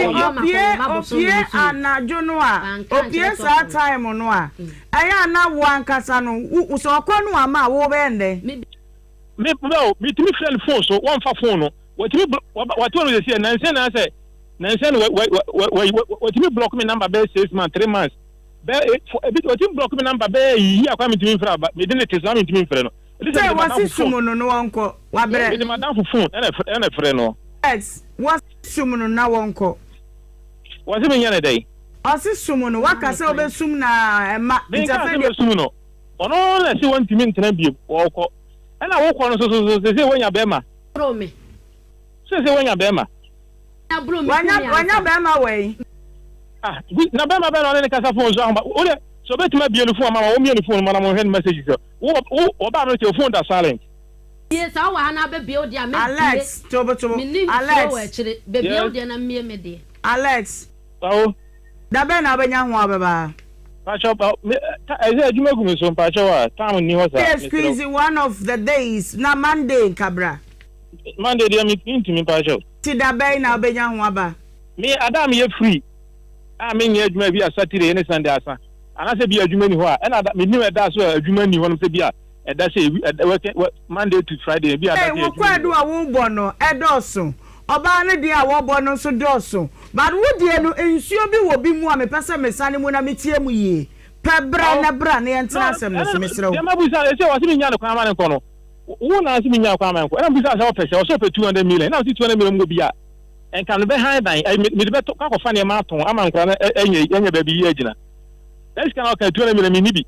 wo opie anajo no a opie sa time no a aya na wo ankasa no so okonu ama wo be nde me timi friend phone so one fa phone no what one dey say na say what timi block me number be 6 months 3 months be what timi block me number be yi akwa me timi fra me dey test na me timi fra no say wasi sumuno no wonko wa bre me madam for phone ena fra no yes wasi sumuno na wonko wasi me nyane dai wasi sumuno wakase obesum na ma interfere be sumuno ono na si won timi ntena biem woko ana wo ko no so se wonya bema bro me se wonya bema na bro me wanya bema we na bema be no ne kasa phone so amba o de so betima bie no phone mama wo mie no phone mama mo hand message so wo ba no te phone da silent yes I wa na be bie o dia me Alex tobo Alex be bie o dia na mie me de Alex da be na benya ho ababa Pacho ba adwuma gumi so pacho wa time ni ho sa yes squeeze one of the days na Monday kabra Monday dia me pacho ti da be na benya ho aba me adam ye free me nye adwuma bi a Saturday ne Sunday asa anase bi adwuma ni ho a na me ni da so adwuma ni ho no se bi a eda se Monday to Friday bi a da se wo kwadu a wo bo no edoso oba ne dia wo bo no so doso but wo die no ensuo bi wo bi mu a me pese mesane mu na metie mu yi pebra na bra ne entra asem no so mesrew ya mabusa se wo se mi nya no kwa ma ne ko no wo na se mi nya kwa ma ne ko na busa se wo pese wo so pe 200 million na wo 200 million mo bi a en kan be han dan me be to ka ko fa ne ma ton ama nkra na enye ba bi yi agina let's can okay 200 million ni bi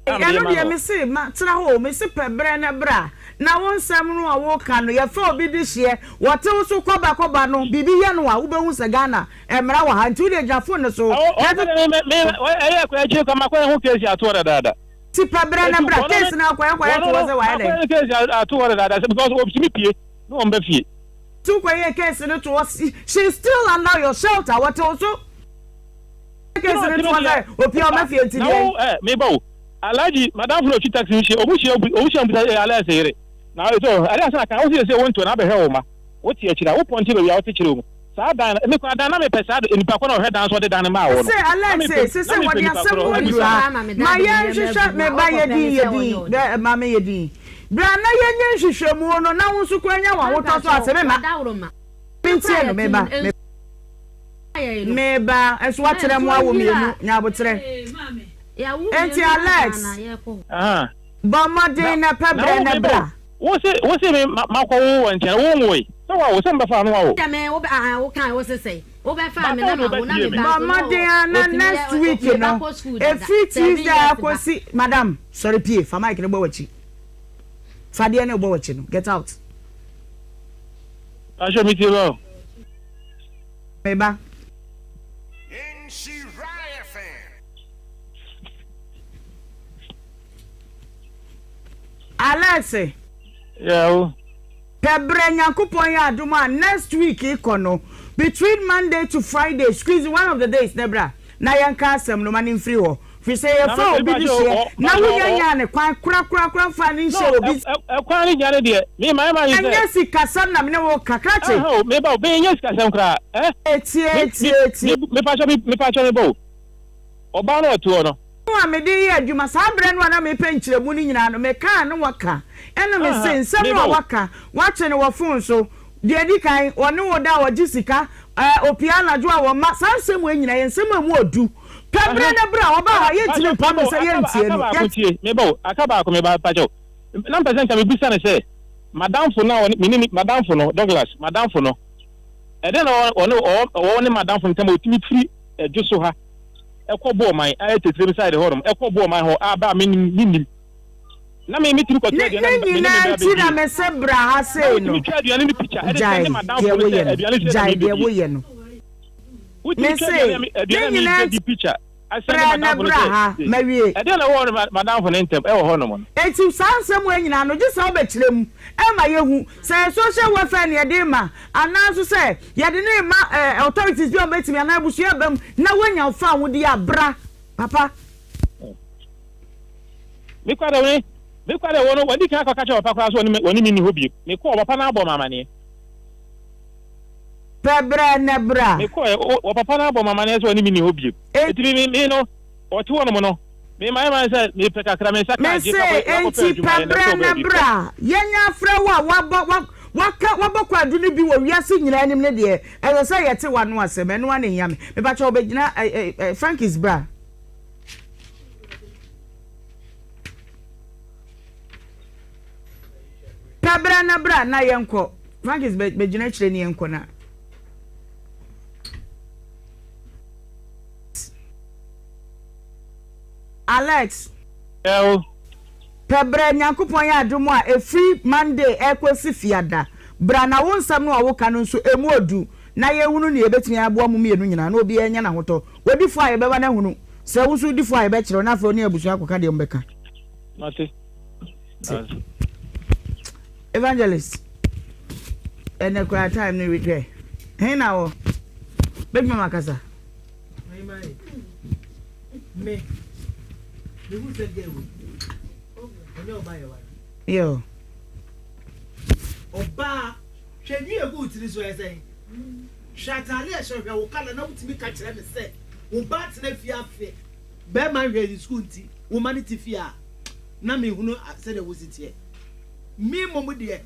ya no dia me se ma tra ho me se pebra na bra na won sam no a wo ka no ye fa obi di hye wote wo so koba no bibi ye no a wo be hu se Ghana emra wa ha ntu de jafo no so me ko eje ko ma ko hu kesi ato dada ti pebra na bra case na kwa to wo se wa de kesi ato dada because obi mi pie no on be fie tu kwa ye case no to was she still under your shelter wote wo so case no to was opi o ma fie ti no me ba Alaji madam flo chi taxi nshi obushi ambuta ala sere na so ala sa ka o se wonto na be he ma o ti akira o ponti be ya o ti kire mu sa dan me kwa dan na me pesa nipa ko na o he dan so de dan ma wo no say Alex say what ya say wo ma ye hwehwe me ba ye di ma me ye di bra na ye nye hwehwe mu no na wo su kwa nya wa wo to so ase me ma pintie no me ba eso wa tere mu awo mienu nya abotere Enti Alex. Bomade na pebre na bra. Wo se me makwo wo nche wo nwe. So wa wo se mba fa no wo. Me wo wo kan wo se say. Wo be fa me na wo na me ba. Bomade na next week no. If Tuesday akosi madam, sorry pie, fa mic ne bo wachi. Fa de ne bo wachi no. Get out. Ajo mi ti lo. Meba. Alex. Yeah. Pebre Nyankopon ya aduma next week ikono between Monday to Friday squeeze one of the days Debra na yanka asem no mani free ho fi say e fa obi di share na wunya nya ne kwan kura fa ni share obi kwan ni nya de me ma yi say anya sikasam na me ne wo kakrache me ba be nya sikasam kra eti me pa cho me bo oba na otu no wa me dey adwuma sa bre no na me penkyere mu ni nyina no me ka no waka eno me say nsem no waka wache ne wo phone so de di kan woni wo da wo jisika opiana jo a wo ma sa nsem we nyina ye nsem amu odu pebre na bra wo ba ha ye tire pa me say ye ntie no me bo akaba ko me ba pa jo na person ka me bisa ne say madam fo na woni madam fo no Douglas madam fo no e de no woni madam fo ntama otimi firi jo so ha ekobo man ayetetre beside horom ekobo man ho aba minim na me mitiri ko twa de na me se bra ha sei no aduane ni picture e de madam fo aduane de wo ye no me se aduane ni picture asema madam fo ha mawie e de na wo madam fo ntem e wo honom no eti sansem we nyina no gisa obekire mu e ma yehu se social welfare ne de ma anaso se ye de ne ma authorities bi obetimi ana busu abam na wonya fa wo de abra papa me kwada wo no wadi ka ka cha papa kwa so woni mi ni hobi me ko papa na abo mama ne pebra na bra me ko o papa na abo mama ne so woni mi ni hobi etimi mi no o ti wono mo no me ma say me peka kra me sa ka je ka ko enti pebra na bra yenya fra wa wabɔ adu ne bi wo wiase nyina anim ne de e say yete wa no asem eno wa ne hia me ba cha obegina Frankie's bra pebra na bra na yenko Frankie's begina chire ne yenko na Alex Pebre Nyankopon ya adumo a efri Monday ekosi fiada bra na wonsam no awoka no nso emu odu na ye hunu ne ebetimi abo mu mienu nyina na obi enya na hoto wodifo a yebeba na hunu se wusu difo a yebe kire na afro ne abusu akoka de mbeka mate Evangelist ene kwa time ni regret he na wo big mama kasa Me who said there? Yo. Oba, can you go to this way saying? Shatali, I shall go color now to me catch them and say, Oba, Nephew, Bear my ready school tea, humanity fear. Nami who know said it was it here. Me, Momo dear.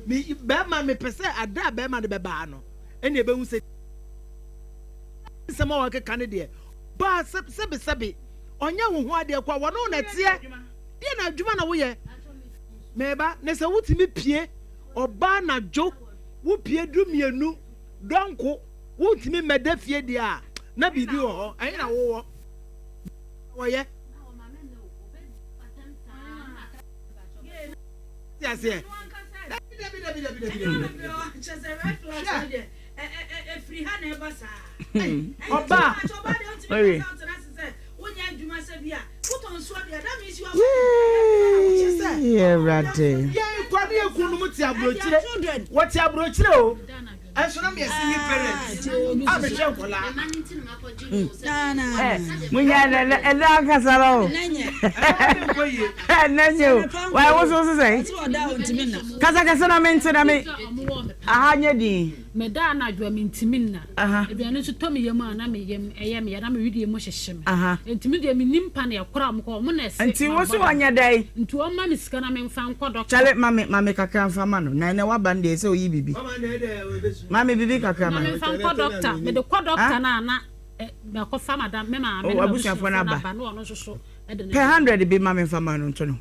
Me, Bear man, me per se, I da Bear man the Babano. And you who said, some more like a Canadian. But Sabi, on your one dear, one on that year. Dear, Jumana, we Meba, Nessa would me pie or Bana joke, would pie do me a new donko, would me medefia dia. Nabi do, I know. Oh, yeah. Yes, yeah. Oba. Yeah, right. What's your brochure? I should not be a singing parent. I'm a chocolate. We had a long castle. Why was also saying? Kazakasana mentioned me. I had you. Medana, you mean Timina. If you are not to Tommy Yaman, I am reading emotion. And to me, I mean, Nimpania, Cram, Commonness. And she was on your day. Into a man is gonna mean found Codoc. Tell it, Mammy, can for man. Nine hour band so ye be. Mammy, Vivica, come found Doctor, but the Codoctor, Nana, the Cofama, Mamma, I wish I for number. Per 100 be Mammy for man, Antonio.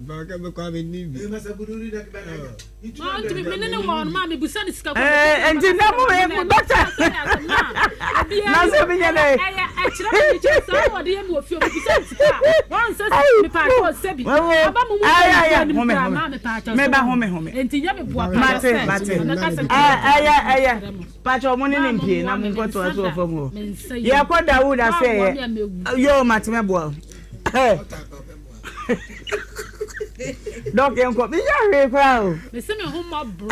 Baka become new. You must have been Mammy, Busanis, and the number of doctor. Dog and copy your crowd. Miss me home up, bro.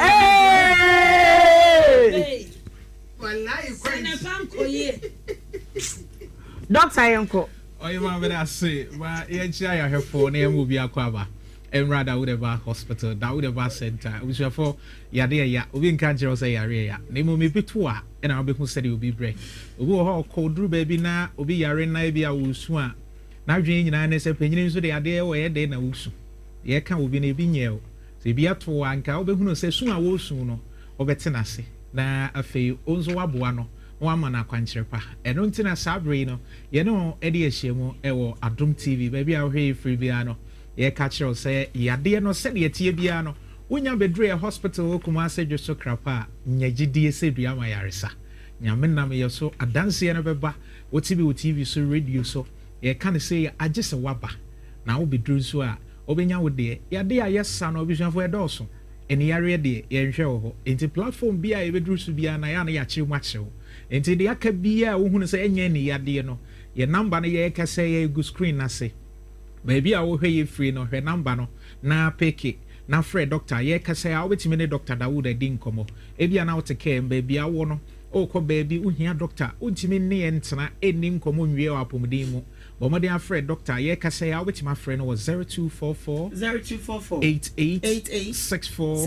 Doctor Uncle. Oh, you remember that say, but yeah, her phone name will be a quaba. And rather would have a hospital, that would have a center, which are for Yadia, we can't just say area. Name will be Pitua, and I'll be who said it will be break. We will all call Drew baby now, will be Yarena, be a will swan. Now, Jane and I say, opinions with the idea where they know. Ye can will be a binyel. So be at one cow, but who says soon I will soon or better nasi. Na a fee, also a buano, one man a quanchepa. And don't tin a sabrino, you know, Eddie Shemo, ewo, a drum TV, baby, I'll hear free piano. Ye catcher say, ya dear no send ye tea piano. When you be a hospital, come say just so crapa, Nyajidi said Yama Yarisa. Yamina me so a dancey and a beba, what TV so radio so. Ye can't say, I just a wabba. Now be drew so. Obenya wo de ya de yes san obisunfo edoso eni yare de ye nhwe ho enti platform bia ye bedru su bia na ya na ya chiru machiru enti de aka bia wo hunu se enya ni ya de no ye number na ye ka se ye go screen na se ba bia wo hwe ye free no hwe number no na peke na free doctor ye ka se a obetimi ne doctor Dawood edi nkomo e bia na wo te care ba bia wo no o ko baby uhia doctor untimi ne ye ntena eni nkomo nwie wa apomdin mu Bomadi Alfred Doctor, ye can say which my friend was 0244 88 64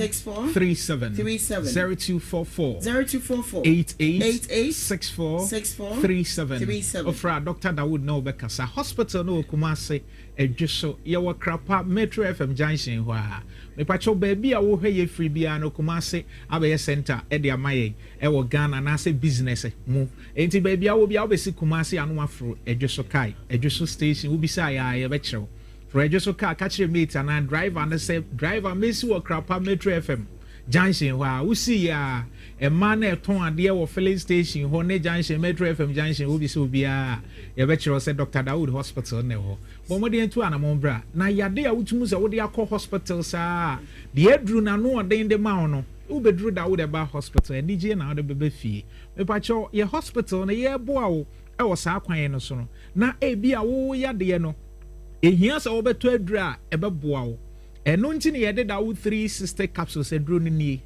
37 0244 88 64 37 Ofra Dr. Dawood no Bekasa Hospital no Kumase Ejuso Yawa Krapa Metro FM Junction wa me pacho baby a wo hwe free bia no Kumase Abe Center e de amaye e wo Ghana na say business mu enti baby a wo bia obesi Kumase anu afro Ejuso kai Ejuso station wo bisa ya ye be kire for Ejuso car catch mate and driver and say driver mesi wo Krapa Metro FM Junction wa wo si ya e man e ton ade wo filling station ho ne Junction Metro FM Junction wo bisa obia ye be kire say Dr. Dawood Hospital ne ho bomode entu anamombra na yade a wutumu se wo de akọ hospital saa de edru na no odin de ma no wo bedru Dawood Eba Hospital e DJ na wo de bebe fie me pacho ye hospital na ye boa wo e wo saa kwan no so no na e bia wo yade no ehia se wo beto adru a e be boa wo eno nti ne ye de Dawood 360 capsules edru ni nie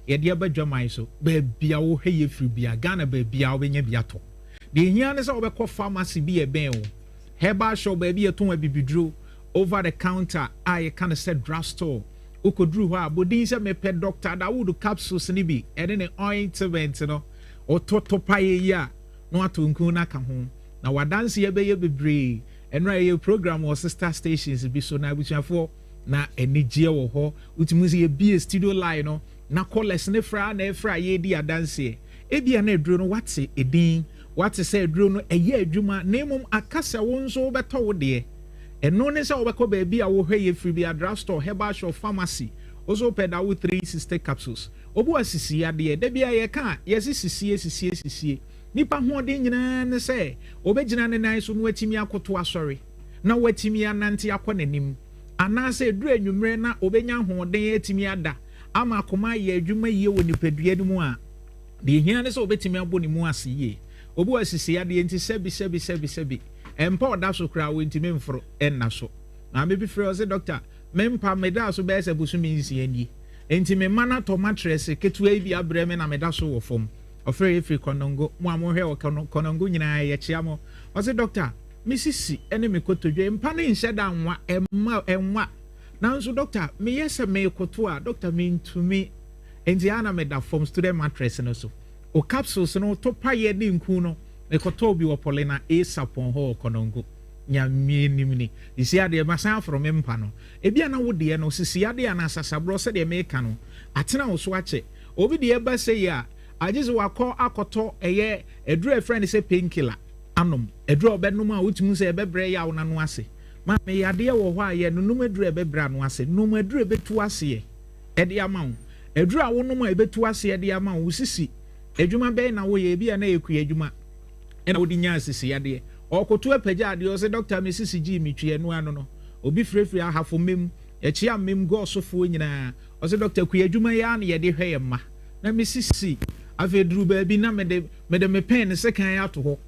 ye de abadwaman so ba bia wo hye free bia Ghana ba bia wo benya bia to the here is our pharmacy be a ben herbal shop baby a ton bibidro over the counter I kind of said drugstore ukodru ha bodin se me pet doctor that would capsules ni bi and then ointment no or totopaye ya no atunku na ka ho na wadanse ye be ye bebre enra ye program or sister stations bi so na abusuafo na enigye wo ho utimuzi ye bi studio line no na callers ne fra na efra ye di adanse ebia na eduro no wate edin wate say eduro no eye adwuma na emom akasa wo nso beto wo de eno ne say obekọ baabi a wo hwe ye free bi drugstore herbal shop pharmacy also peda wo 360 capsules obu asisi ade de bia ye ka ye sisi nipa ho de nyina ne say obegina ne nan so no atimi akoto asori na watimi anante akọ nanim ana say eduro anwumre na obenya ho de atimi ada ama akoma ye adwuma ye wo nipadua ni mu a de hia ne say obetimi abɔ ni mu ase ye obu asisi ade enti sebi empa oda so kra wo ntimi mforo enna so na me bi frɛ o say doctor mempa meda so be se busumi nsi ani enti me mana tomatres ketua bi abrɛ me na meda so wo fom ofre efri konongo mo amohwe o konongo nyina ye chia mo o say doctor misisi ene me kotodwe empa ne nhyɛ da nwa enwa na nso doctor me yese me koto a doctor me ntumi enti ana me da fom student mattress no so o capsules no to paye ne nku no ekoto bi wo polina e sapon ho konongo nyamie nimni isi ade masan from empa no ebia na wo de no sisi ade ana sasabro se de meka no atena wo so ache obi de eba se ya ajize wakọ akoto eye edru e friend se painkiller anom edru obenum a wotimu se ebebre ya wo nanu ase ma me yade wo ho aye no num edru ebebra no ase num edru ebetu ase ede amawo edru a wo num ebetu ase ede amawo sisi edwuma be na wo ye bia na eku edwuma ena wodi nya sisi ade okoto apagya ade o se doctor me sisi gi mitwe no ano no obi frefre ahafo mem echi amem go osofo nyina o se doctor ku edwuma ya na ye de hwe ma na me sisi afedru ba bi na me pen se kan ato ho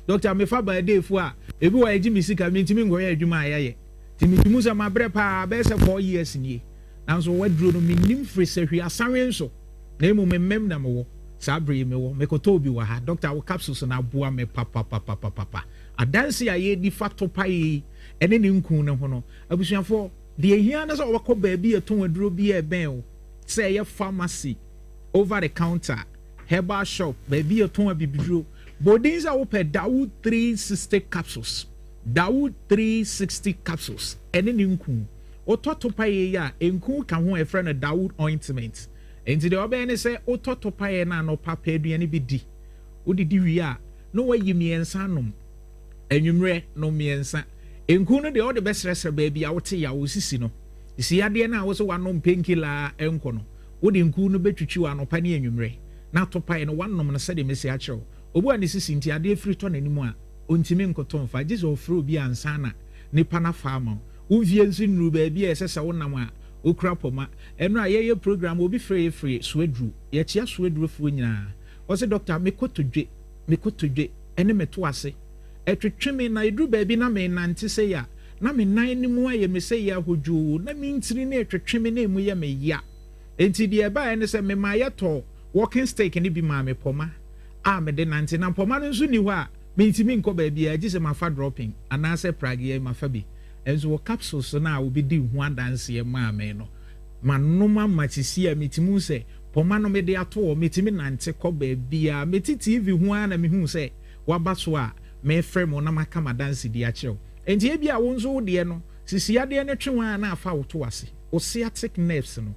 doctor me fa ba dey fu a ebi wa egi mi sika mi ntimi ngoya edwuma ayaye timi tumu za mabre pa be se 4 years nie na so wadru no mi nim free se hwe asanwe nso na emu memmem na me wo sabre me wo me koto bi wa ha doctor wo capsules na boa me papa adanse aye di fato pai ene ne nku ne ho no abusuafo de ehia na so wo ba bi eton aduro bi e ben o say ye pharmacy over the counter herbal shop baby eton abibiduro bodins a wo pe Dawood 360 capsules Dawood 360 capsules ene ne nku ototo pai ya enku ka ho e friend Dawood ointment enti de obe ne say ototo pai na no papa aduane bi di odidi wi a no wayi miensa nom enwumre no miensa enku no de o de besresre baby a wote ya wo sisi no isi ade na wo so wanom painkiller enko no wo de enku no betwitwi wa no pa ne enwumre na to pai no wanom no se de mesi a kyerɛw obu ani sisi nti ade free to nanim a ontimi nkoto mfa gye so free obi ansa na nipa na faama wo vie nsu nuru baby a sese wo nam a okura poma eno a ye program obi free swedru ye chia swedru fu nyina o se doctor me kotodwe ene meto ase etwetwe me na edru baby na me nante se ya na me nan ni mu aye me se ya hoju na me ntiri na etwetwe me na emu ye me ya enti de eba ene se me ma ye to walking stick ni bi ma me poma a me de nante na poma no nso ni ho a me ntimi nko baby a gise ma fa dropping ana se prage ma fa bi enzo wo capsules na obi di ho adanse ye ma me no manoma matisi a metimu se poma no me de ato metimi nante ko baby a meti TV ho ana me hu se waba so a me frame na maka madanse di a kyerɛw enti e bia wo nso wo de no sisi ade ne twenwa na afa wo to ase o sciatic nerves no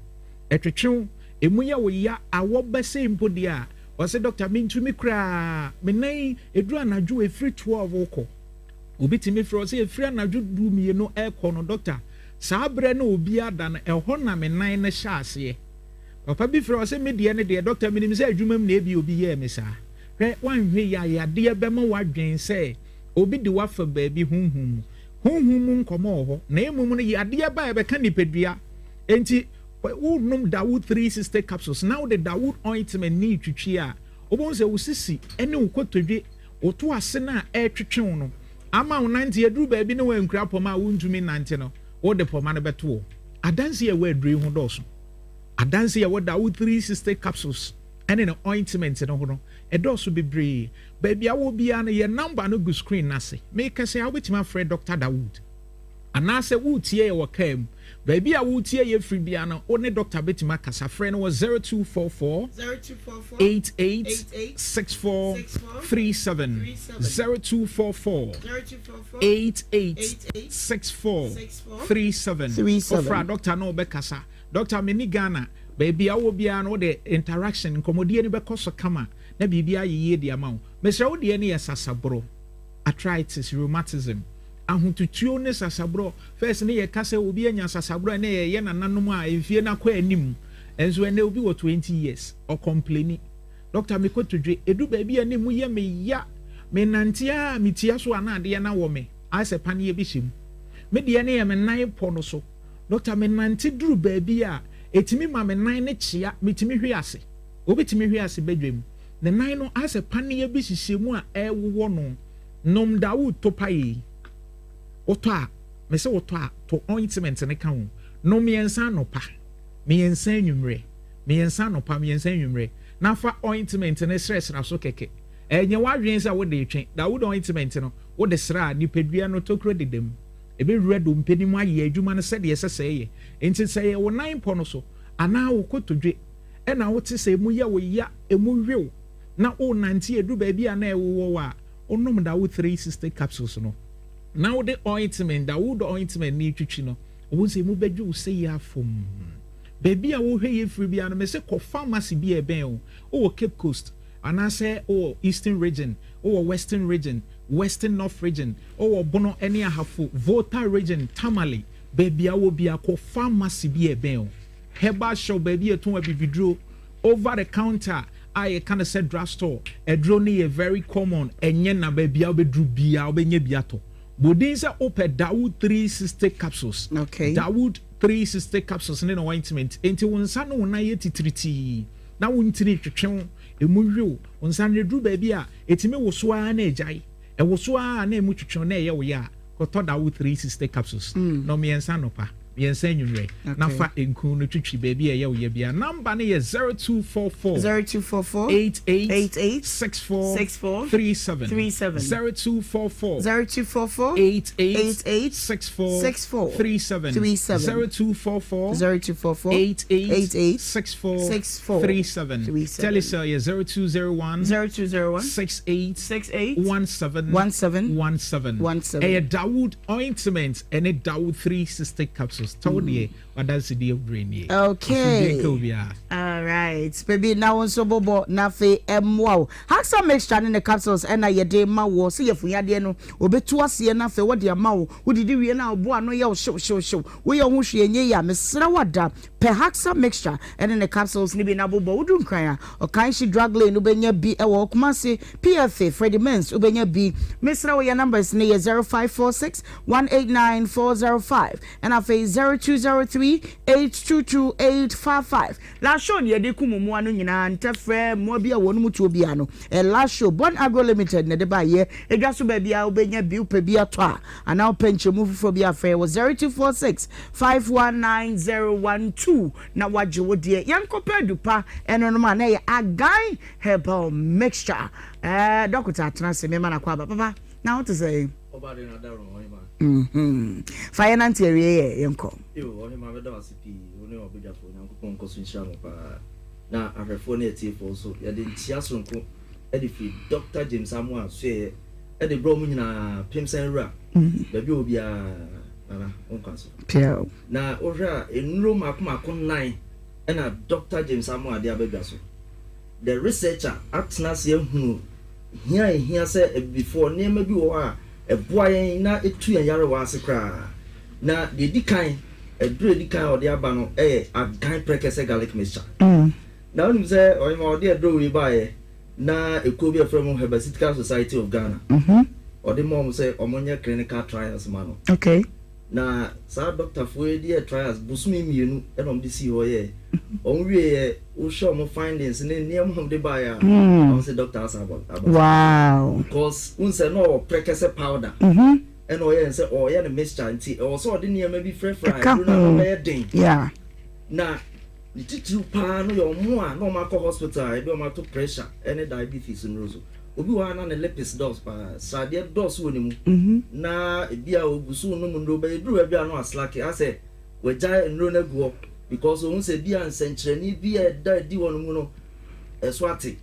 etwetwe emu ya wo ya awo bese impodi a o se doctor me ntumi kra me nan edu anadwo efri 12 okọ obi timi fro se efri anadwo du mie no ekọ no doctor saa bre na obi ada na ehọ na me nan na hya ase papa bi fro se me de ne de doctor me nim se adwumam na ebi obi ye me saa hwe wanhwe ya de be ma wadwen se obi de wafa baabi hunhum nkomo ho na emum no ya de ba e be ka nipadua enti wo num Dawood 360 capsules now the Dawood ointment ni twitwi a obon se wusisi ene ukotodwe oto ase na etwetwe no ama wo nante aduru baabi ne wankura poma wo ntumi nante no wo de poma no beto adanse ye wa aduru ho doso adanse ye wo Dawood 360 capsules ɛne no ointment no ho no ɛdɔɔso bebree baabi a wɔ biara no yɛ number no gu screen n'ase meka sɛ wobɛtumi afrɛ Dr. Dawood anaasɛ wotie yɛ wɔ kaa mu baabi a wotie yɛ firi biara no wo ne Dr. bɛtumi akasa frɛ no wɔ 0244 88 64 37 0244 88 64 37 wofra Dr. no wobɛkasa Dr. Meni Ghana baabi a wɔ biara no wode interaction nkɔmmɔdie no bɛkɔ so kama na biribi ayɛ yie de ama wo mesrɛ wo deɛ ne yɛ sasaboro arthritis rheumatism ahotutuo ne sasaboro first ne yɛ ka sɛ obi anya sasaboro ne yɛ nananom a mfie na kɔ anim enso ene obi wɔ 20 years or complain Dr. Mikotodwe edu baabi a ne mu yɛ me ya me nantia metia so ana ade na wɔ me asɛ paneɛ bi hyem me deɛ ne yɛ me nan pɔ no so Dr. me nante duru baabi a etimi ma me nan ne kyea metimi hwe ase obi timi hwe ase badwam ne nan no asɛ paneɛ bi hyehyɛ mu a ɛwɔ no nom Dawood topayi oto a me se oto a to ointment ne ka ho no miensa no pa miensa nwumre miensa no pa miensa nwumre na fa ointment ne sresra so keke enye wadwen sa wo de twen Dawood ointment no wo de sra nipadua no tokro dedem ebe redo mpeni mu aye adwuma no sede yeseseye enti seye wo nan po no so ana wo kotodwe e na wo te se mu ya wo ya emu hwew na o nante edu ba bia na ewo wa onom Dawood 360 capsules no now the ointment Dawood ointment ni twitwi no wo se mu bedwu wo se ya fom baby a wo hwe ye free bia no me se ko pharmacy bi e ben o Cape Coast anase o Eastern region o Western region Western North region o Bono any ahafo Volta region Tamale baby a wo bia ko pharmacy bi e ben herbal shop baby e ton abibidro over the counter I kind of said drugstore a drone is very common enye na baby a bedru bia obenye biato bodinsa ope Dawood 360 capsules okay Dawood 360 capsules ne no ointment enti wonsa no na ye titriti na wontiri twetwe emuhwe wonsa ne dru baby a etime woso a na ejai e woso a na emu twetwe na ye wo ya koto Dawood 360 capsules no me ensa no pa yensa nwumre na fa enku no twitwi baby e ye wo ye bia number ne ye 0244 88 64 37 0244 88 64 37 0244 88 64 37 tell us ye 0201 68 17 e Dawood ointment and a Dawood 360 capsules told that's the brain. Okay. All right. Baby, now on so bobo na fe wow. Haksa mixture in the capsules and I day ma wo see if we had no obetu ase na fe what dia ma wo didi we na obo ano ya show we ya hu hwe enye ya mesra wada per Haksa mixture and in the capsules ni bi na bobo udun kran o kan shi drug lane ubenya bi e wo kuma se PFA Freddie Mens ubenya bi mesra we ya numbers ni 0546 189 405 and I face 0203 822 855 last show ni de kumu anu nyina ntefre mo bia wonu mutu obi ano last show Bon Agro Limited na de ba ye edwa so ba bia obenya bi upa bi ato a ana openche mu fufo bi afa was 0246 519012 na waje wo de yankopa dupa eno no ma na ye agai herbal mixture doctor atranse me mana kwa papa now what to say obade na daro Ohemaa finance area yenko Ohemaa beda wasipi one obedwa fo nyankopon koso nhyira mo pa na ahwefo na etifo so ye de ntia sonko e de fi Dr. James Amwa so ye e de bro mu nyina pemsen ra baby obi a na onkaso pio na ohwa enuro makoma nine e na Dr. James Amwa de abedwa so the researcher atna se ehunu hia say before nema bi wo a eboayen na etu yare wa ase kra na de dikan edure dikan ode aba no agan prekese garlic mixture na onim say Ohemaa ode edure we bae na ekobi from Herbal Society of Ghana ode mom say omonye clinical trials mano okay na sa doctor for the trials busumi mienu e no mdisi ho ye onwie o show mo findings ne niam hom de bae a on say doctor asabo wow because un say no prekese powder and oye say oye na mixture nti o so ode niam bi frefra do na be den yeah na the titiri pa no your mo a no ma ko hospital e be o ma to pressure any diabetes no so obi wa na lepis dose pa sade dose woni mu na bia ogusu no mu ndo be duru bia no aslake ase we jai nro na guo because o se bia nsenkyereni bia da di wonu mu no eswate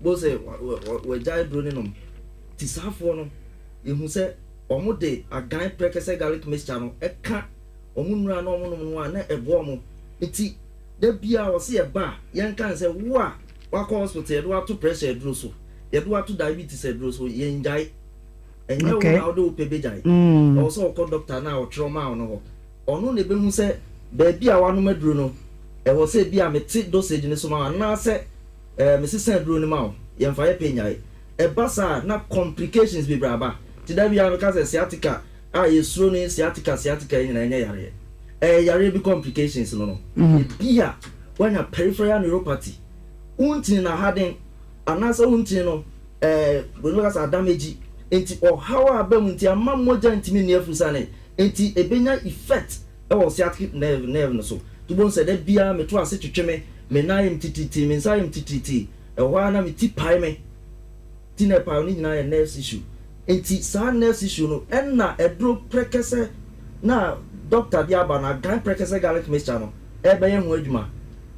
bo se we jai dro ni no tisafo no ehu se omo de agan prekese garlic mixture no eka omo nura no omo no na ebo omo eti da bia o se e ba yen kan se wo a wa ko hospital do to pressure dro so ye do to diabetes dro so yen jai enye wo na do pebe jai also ko doctor na o trauma no ono na be hu se ba bia wa no maduro no e wo se bia meti dosage ni so ma na se me sisen duro ni ma o yen fa ye penyai e basa na complications be braba ti da bia ka se sciatica ye suro ni sciatica yin na enye yare yare be complications no bia when a peripheral neuropathy untin na harden anasa untin no we no ka damage enti o how abam nti amammoja ntimi ne afusa ne enti ebenya effect e wo sciatic nerve no so to bon say da bia me to ase twetweme me na yim tititi me nsa yim tititi e ho na me ti pai me ti na pa ni nyina ye nerve issue enti sa nerve issue no enna edro prekese na doctor dia ba na gan prekese garlic mixture no e be ye ho adwuma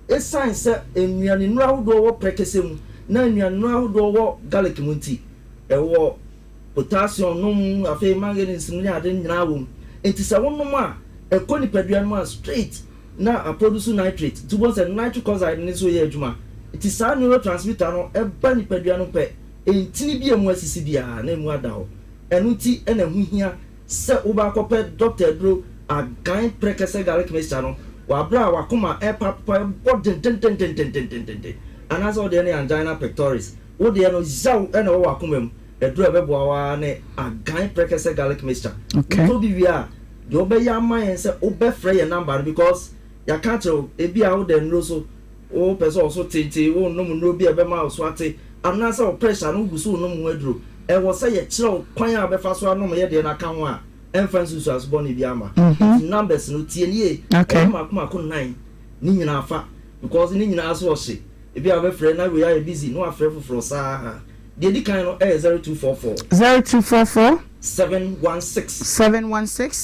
e sign say enuane nu ahodo wo prekese mu na enuane nu ahodo wo garlic mu nti e wo potassium num afi manganese ni ade nyina wo enti se wonnom a ekoni padua no straight na a produce nitrate to both nitric oxide ni so ye adwuma enti sa neurotransmitter no e ba ni padua no pe entini bi emu asisi bia na emu ada ho enu ti ena hu hia se wo ba kope doctor dro a gan prekese garlic mixture no wa bra wa kuma e papa bodin ten anaso de ne angina pectoris wo de no zaw ena wo akoma mu edro be boa wa ne a gan prekese garlic mixture to bi wia de obeya man say obefre your number because ya can't ebi a wo de nro so o person also tete wo no mu nro bi e be ma so ate anasa o pressure no gusu no mu adro e wo say ye kire kwan a be fa so no ye de na kan ho a emphasis as born bi ama numbers no tie ni e makoma ko 9 ni nyina afa because ni nyina aso o se ebi a be frɛ na we are busy no afrɛ foforo saa de di kan no 0244 716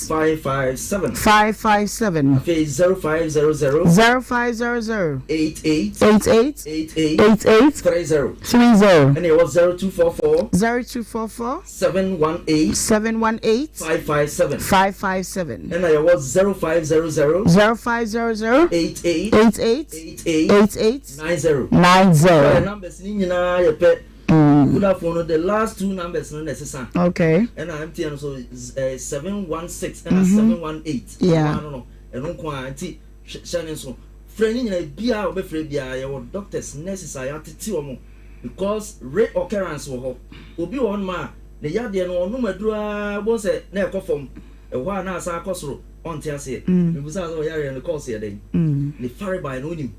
557 okay 0500 88 30 and it was 0244 718 557 and it was 0500 88 90 the numbers ni na ye pe Vodafone, the last two numbers no necessary. Okay. And I'm telling so 716 and 718. Yeah. No. And no quantity shining so. Friend in a bia or free bia your doctors necessary at because rare occurrence will be one ma the yardian or no madra was a neck from a one as a cosro on Tiasia. It was our area and the course here then. The fire by no him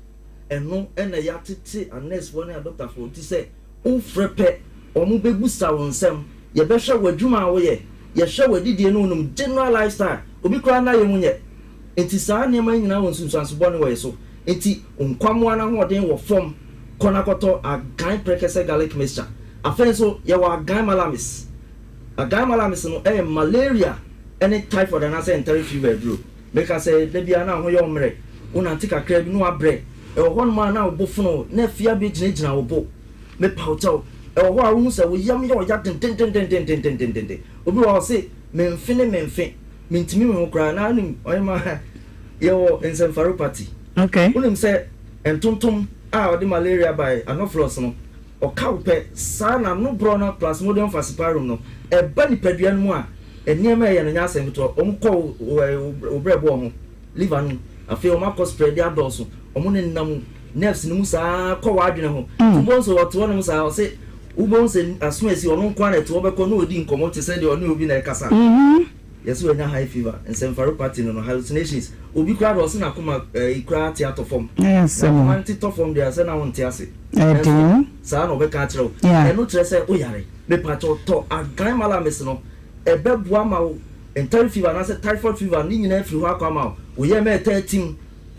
and no and a yati unless one a doctor for to say. O frepe omu be busta wonsem ye be hwe wadwuma wo ye hwe wadidie no num general lifestyle obi kra na ye munye enti saa ne man nyina won sunsanso bone wo ye so enti onkwamo na hoden wo fom kona koto agan prekese garlic mixture afen so ye wa agan malamis no malaria any typhoid and asa entering fever dro make I say de bia na ho ye omre una tika kra bi no abre e ho no ma na obofuno na fia bi gina obo me pauto e wo a wo se wo yam ye wo ya den obi wo se me mfin mintimi me kra na anim oyema ye wo encephalopathy okay unim se entontom a odi malaria by anopheles no o ka pe sa na no brona plasmodium falciparum no e ba ni padua no mu a eniema ye no nya asem to omko obrebo ho liver no afi o makọ spread adults omo ne nam nerves ni musa ko wa adwene ho ubonso woto no musa o se ubonso aso esi ono kwa na to obekọ no odi nkomo te se de ono obi na ekasa yes we nya high fever encephalopathy no hallucinations obi kra do se na koma ikra theater form yes anti to form there se na won te ase sa no be ka kire e no kire se o yare be pato to agan malamis no e be bua ma o entire fever na se typhoid fever ni nyina firi ho akwa ma o ye me 13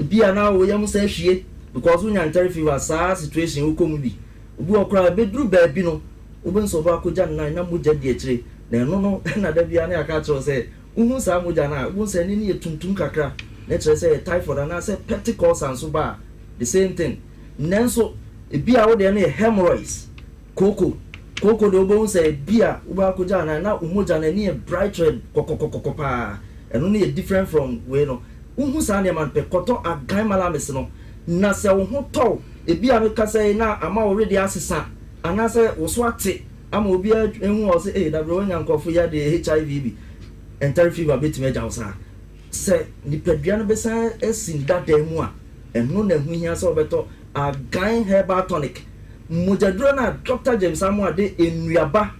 bia na o ye musa hwie because when you enter fever saa situation wo kom bi obi okra be duru ba bi no obi nso ba ko jan na moja di akire na no na da bia na aka tro say uhu saa moja na wo say ni etuntum kakra na kire say typhoid na say peptic ulcer so ba the same thing nanso bia wo de na hemorrhoids koko de obo say bia wo ba ko jan na moja na ni bright red kokokokopa eno na different from we no uhu saa ne man pe koto agan malames no na se wo ho to bia me ka say na ama already asesa ana say wo so ate ama obi ehu o say da bro nya nkofo ya de HIV bi enter fever bit me jaw sa se ni pedua no be san esin dada mu a eno na hu hia so beto agan herbal tonic mujaduro na Dr. James Amu de enuaba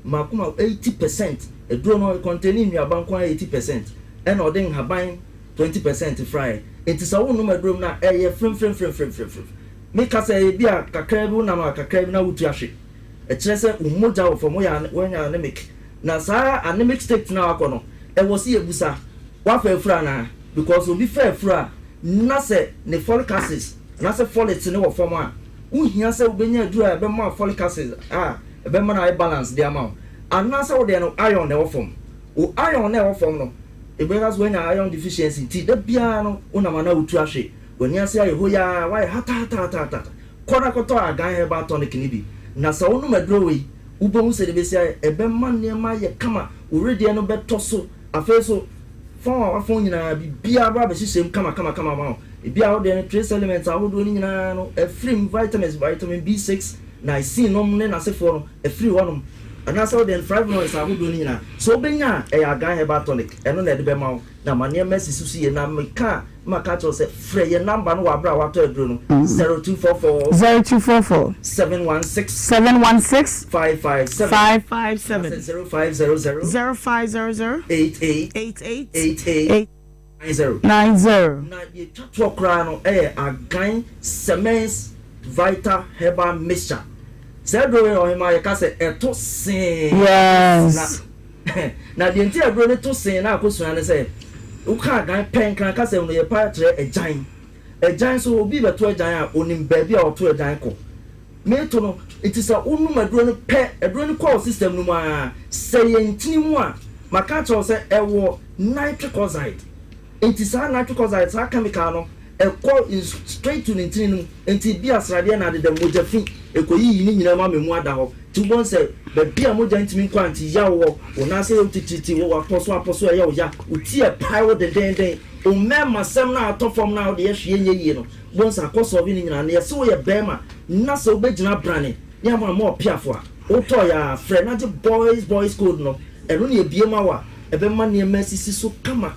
makuma 80% eduro no contain enuaba nko 80% and odin haban 20% fry it is a wo no maduro na frem me ka say bia kakra bi na ma kakra bi na wutu ahwe e kire say umoja wo from ya wanya anemic na saa anemic state na akono e wo si ebusa wa fa efura na because obi fa efura na say ne folic acid na say folate ne wo form a uhia say obenya adura be ma folic acid be ma na balance the amount and na say wo de no iron ne wo form o iron ne wo form no e be has when iron deficiency ti da bia no una ma na wutu ahwe woni ase aye hoya why hata kora koto agan herbal tonic ni bi na sa wonu maduro we ubom se de be sia ebe man ne ma ye kama already no beto so afeso fon afon nyina bia ba be sisem kama ma bia wo de trace elements ahodo ni nyina no free vitamins vitamin B6 niacin nom ne na se for no free wonom ana so den flavonoids ahodo ni nyina so benya agan herbal tonic eno na de be ma na mane mesi susu ye na meka maka to say free ye number no wabra wato aduro no 0244 716 557 0500 88 90 na ye twatwo kra no agan semens vital herbal mixture Sedro Ohemaa ye ka say eto sin yes na de nti aduro ne to sin na akosua ne say uka gan pen kan ka say no ye pa tre ejan so obi beto ejan a onim ba bi a oto ejan ko me to no it is a unu maduro ne pe aduro ne call system no ma say yentini mu a maka cho say ewo nitric oxide it is a nitric oxide sa chemical no e call is straight to nintini no enti bi asrade na de moja fi ekoyi ni nyina ma memu ada ho ti won say be bia moja ntimi kwanti ya wo ona say utititi wo aposo ya wo ya uti e pai wo den o mema sem na atofom na wo de yehwe yenye no won say akoso bi ni nyina na yese wo ye bema na so begina brane ya ma mo piafo a wo to ya friend na boys code no eno ne ebie ma wa ebe ma ne masisi so kama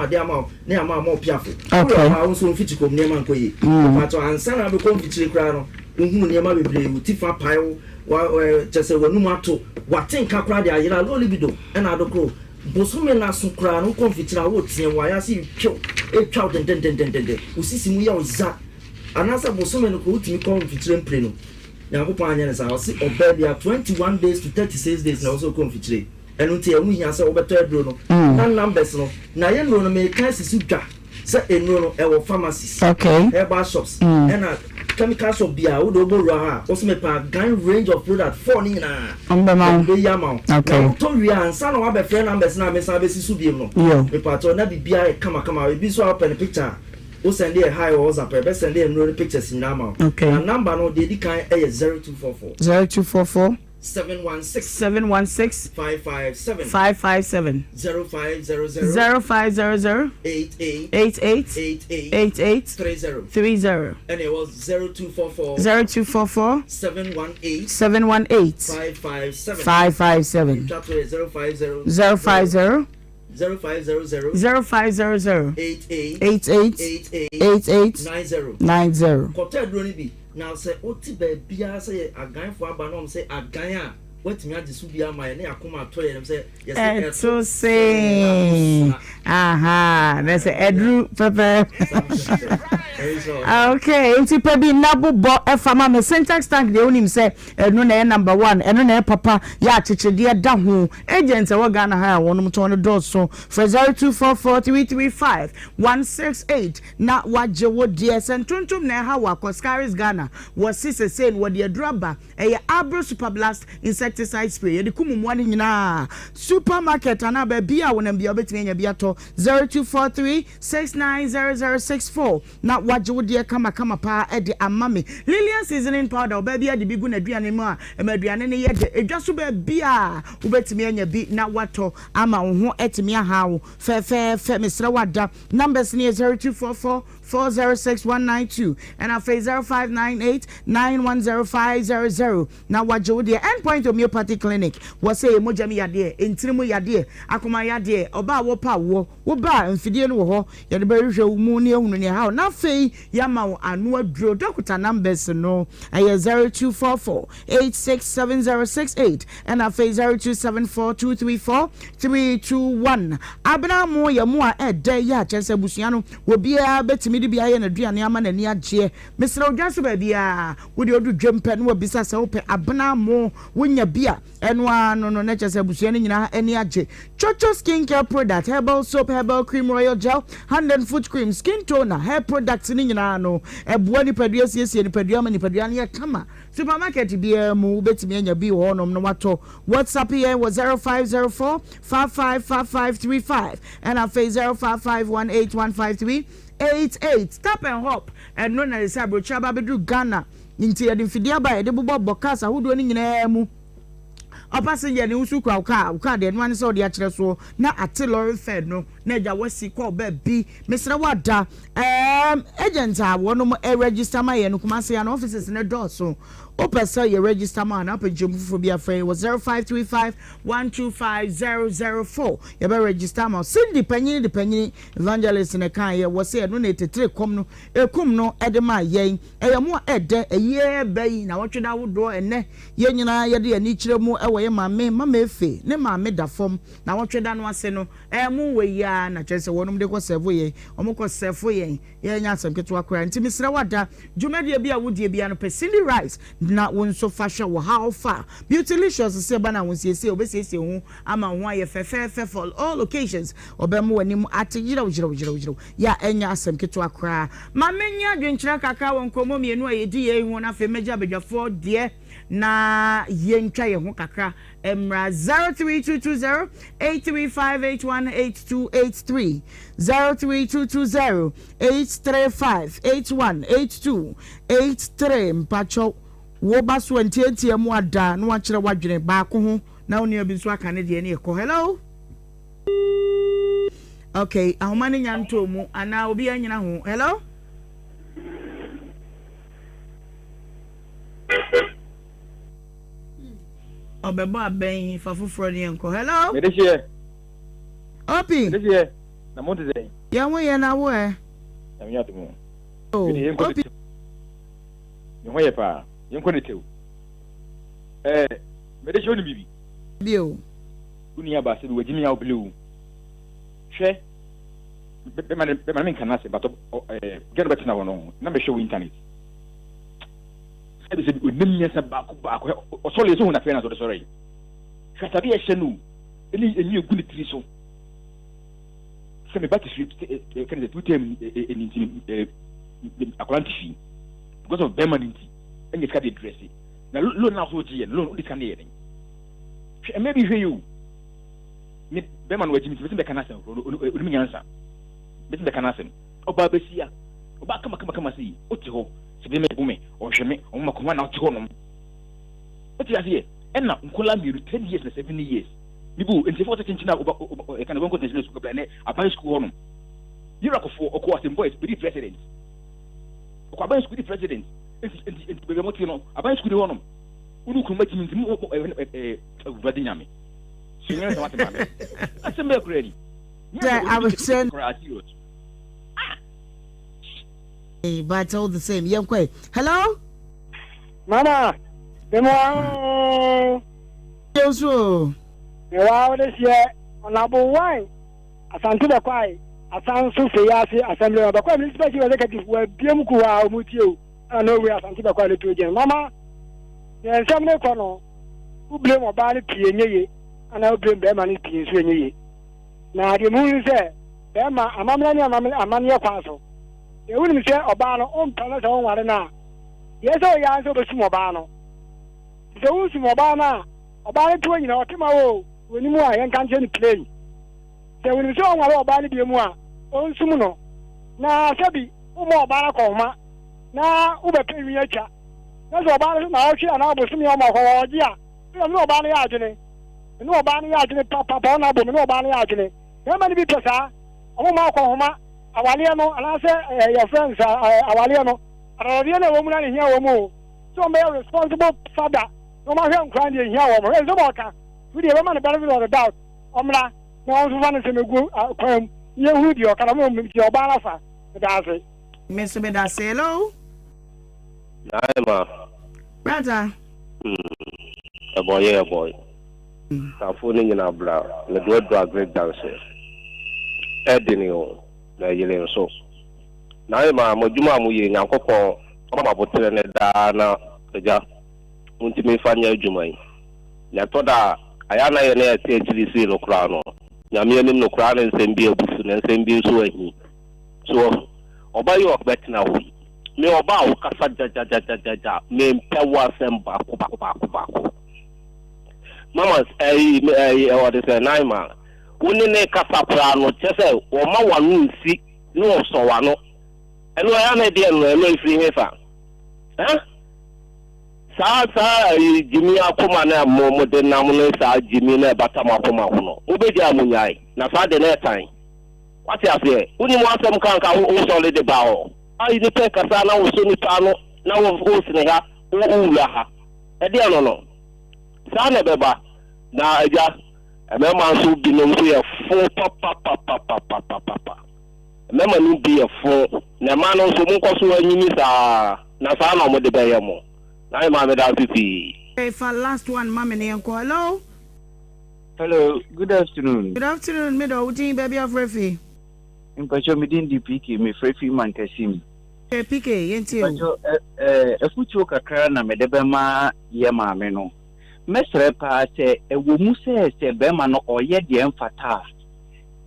de ama ne ama mo piafo okay ma won so fiti kom ne ma nkoyi pato ansa na be kom fiti kra no unhu ne ma bebre utifa pai wa chese wanu ato watenka kra de ayira lo libido na adokro bosume na so kra no kom fiti ra wo tien wa ya si twa den usisi mu ya oza anasa bosume no ko utimi kom fiti mpre no na ko pa anya ne sa o si obebia 21 days to 36 days na also kom fiti enu tie mu hia se obeto aduro no na numbers no na ye no me kan sisu dwa se enu no e wo pharmacies okay herbal shops na chemical shop bia wo do boru ha o se me pa gan range of product for ni na be yama okay to wi ansa na wa be friend numbers na me sa be sisu biem no me pa to na bibia e kama e bi so open picture o send a high or WhatsApp be send a no pictures in na okay na number no dey kan e 0244 716 557 0500 88 30 and it was 0244 718 557 050 88 90 Kote drone bi now say oti ba bia say agan fo aba no say agan a watimi agisu bia ma ne akoma to ye say yes so say aha that's edru pepe Okay, nti pe bi nabo bo efama me syntax tank de onim say eno na number 1 eno na papa ya chichide da ho agent e Ghana ha wonum to no doso for 0244335168 na waje wo de sentuntum na ha wa Coscaris Ghana was say wo de draba e Abro Super Blast insecticide spray e de kumum wani nyina supermarket ana ba bia wonam bia obetimi anya bia to 0243690064 na waje wo de kama pa e de amame Lilian seasoning powder oba bia de bigu na aduane mu a emaduane ne ye de edwaso ba bia obetimi anya bi na wato ama wo ho etimi aha wo fe mesra wada numbers near 0244406192 and our phase 0598910500 na wajo de endpoint homeopathy clinic was say mojami yade entirimu yade akoma yade oba wo pa wo ba mfidie no wo ho ye de behwe mu ne ehunu ne ha na fei yama wo anu aduro doctor numbers no 0244867068 and our phase 0274234321 abna mo ye mo a ede ya chese busua no wo bia betimi de bia ye na duane ama na ni agye mesra odwaso ba bia wo de odu dwempe no bisa se wo pe abna mo wonya bia eno ano no na chese busua no nyina eni agye chocho skincare product herbal soap herbal cream royal gel hand and foot cream skin toner hair products ni nyina no eboa ni padua siesie ni padua ma ni padua ne kama supermarket bia mu betimi anya bi ho no wato WhatsApp here was 0504555535 and our face 0551815388 stop and hop and no na say abrocha ba bedu Ghana nti ya dimfidia ba ya de bobo bokasa hudo ni nyina mu opassenger ni usu kwa uka de no an so de akere so na ate lorry fed no na ja wasi kwa ba bi mesra wada agent a wono mo register ma ye no kuma se ya no offices ne door so opesa ye register man up in Jumfobia Frey was 0535125004 ye be register ma Cindy Penny evangelist ne kan ye was say no na tetre kom no ekum no edema yen ye mo ede ye bayi na wotweda wodo ene ye nyina ye de ani kire mu ewo ye mama efe ne mama da fom na wotweda no ase no mu we ya na kyese wonum de ko serve ye omko serve ye ye nya asem keto akora ntimi sira wada dwumade bia wodie bia no Cindy Rice na wonso fashion wo how far beautylicious se ba na wonsiesie obesiesie hu ama ho aye fefe for all occasions obem wanim atijira ya enya asem keto akora ma menya dwenkyira kaka won komo mienu ayedi ye hu na fe meja bedwafo de na yentwa ye ho kakra emra 032208358188283 032208358188283 mpacho wo baso antiantia mu ada no akere wadwene baako ho na woni abiso aka ne de ne ekọ hello okay ahomani nyanto mu ana obi anyina ho hello obebo aben fafufuro ne enko hello medehie opi medehie na monte ze ya wo ye na wo na mi atumo opi ni ho ye pa yenko ne tew medehie oni bibi bio uni aba se bi wajimi ya oblewu hwe be ma men kanase but get better na wono na be show internet se bi onim sa ba ko o so le so na fe na so sorry hwe tabi e hye no eni egu ne tiri so se me bat script can the two term in akwantifi because of permanent and ka dey dress na lo na so ji lo this can here maybe hwe you me be man wajimi se be kanase o mi nyansa be kanase oba besia oba kama si oti ho se be me bume o hweme o makoma na oti ho no oti ase enna nkola mi 10 years na 7 years bibu enti for teaching na oba e kan go continue school plan e aban school ho no Nhyira for okwa sem boys be president okwa aban school president enti be mo ti no aban school ho no unu kuma ti mi vadinyame Senior what about that's a milk ready. Yeah, I was saying but all the same. Yeah, okay. Hello? Mama. Benewaa. Yes, sir. Benewaa this year on number 1. Asante be kwai. asanso feyase assembly ba kwa municipal chief executive wa biem ku a omutio ana we asanti ba kwa le to gen mama ye nsam ne ko no uble mo ba ne pie nyeye ana uble be ma ne pie so nyeye na de mu se be ma amamna ne amamne kwa so e wuni mi se oba no on pa na so ware na ye so ya so be sumo ba no se wu sumo ba na oba ne to nyina o tema wo woni mu a ye kan che ni play se wuni se on ware oba ne bi mu a on sumu no na sabi umo oba na ko ma na ube pe wi acha na so oba na o chi ana bo sumi o ma ko oji a no oba na ya adwene no oba na ya adwene papa na bo no oba na ya adwene e ma ni bi pesa o ma ko homa awale no ana se your friends awale no awale na wo mu na ni hia wo mu so me responsible father no ma hwe nkran de hia wo mu e so mo ka we dey ma na benefit of the doubt omra na on so fa na se megu kwam ye hu di o kana mo mi ti oba la fa da se Mr. Bedaselo. Naima. Brother. A boy. Tafuni nyina bra. Le do great dance. Edini o na yele so. Naima mojuma mu ye nyankopon ma botere ne da na eja. Untimi fanya adwuma yi. Ya toda aya na ye na ya tie chirisi no kra no. Nyame anim no kra na nsem bi abusu na nsem bi so ahi. So oba yo betina ho me oba wo kasa jajajajaja me mpewa semba ko mama what is naima woni ne kasa pra no chese o ma wanu nsi no so wano eno ya na de no e free hefa sa jimi akoma na mo de nam no sa jimi na bata makoma ho no obeja munyai na sa de na tan what you say uni mo asem kan wo so le de ba o ai de pe kasa na wo so ni pa no na wo sine ha wo wura ha e de no sa na be ba na aja e me ma so bi no so ye fo papa me ma ni bi ye fo na ma no so mo ko so anyimi sa na sa na mo de be ye mo na ma me da titi. Okay, for last one mama ne enko. Hello, good afternoon. Good afternoon, middle utin baby of refi. Mpacho midin DPK me frefi man kasim. PK yenti o. Mpacho efutu kakra na medebe ma ye maame no. Mesre pa se ewo mu se be ma no oye de mfata.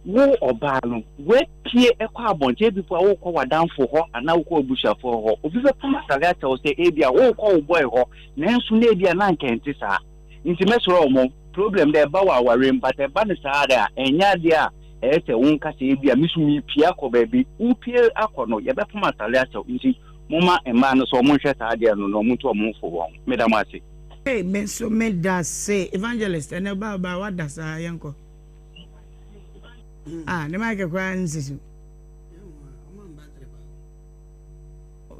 Wo oba no we pie ekwa abonje bipo wo kwa wadanfo ho ana wo kwa obushafo ho. Obi be pama saga ta o se ebia wo kwa wo boy ho. Nanso na ebia na nkenti sa. Nti mesre o mo problem de ba wa warem but e ba ne sa da enya dia ete wonka se bia misumi pia ko baby upie akono ye be poma tale asa nti moma ema no so mo hwe sa dia no mo to mo fo won medam ase hey men so me da say evangelist and ba what da sa yanko ne ma ke kwa nsisu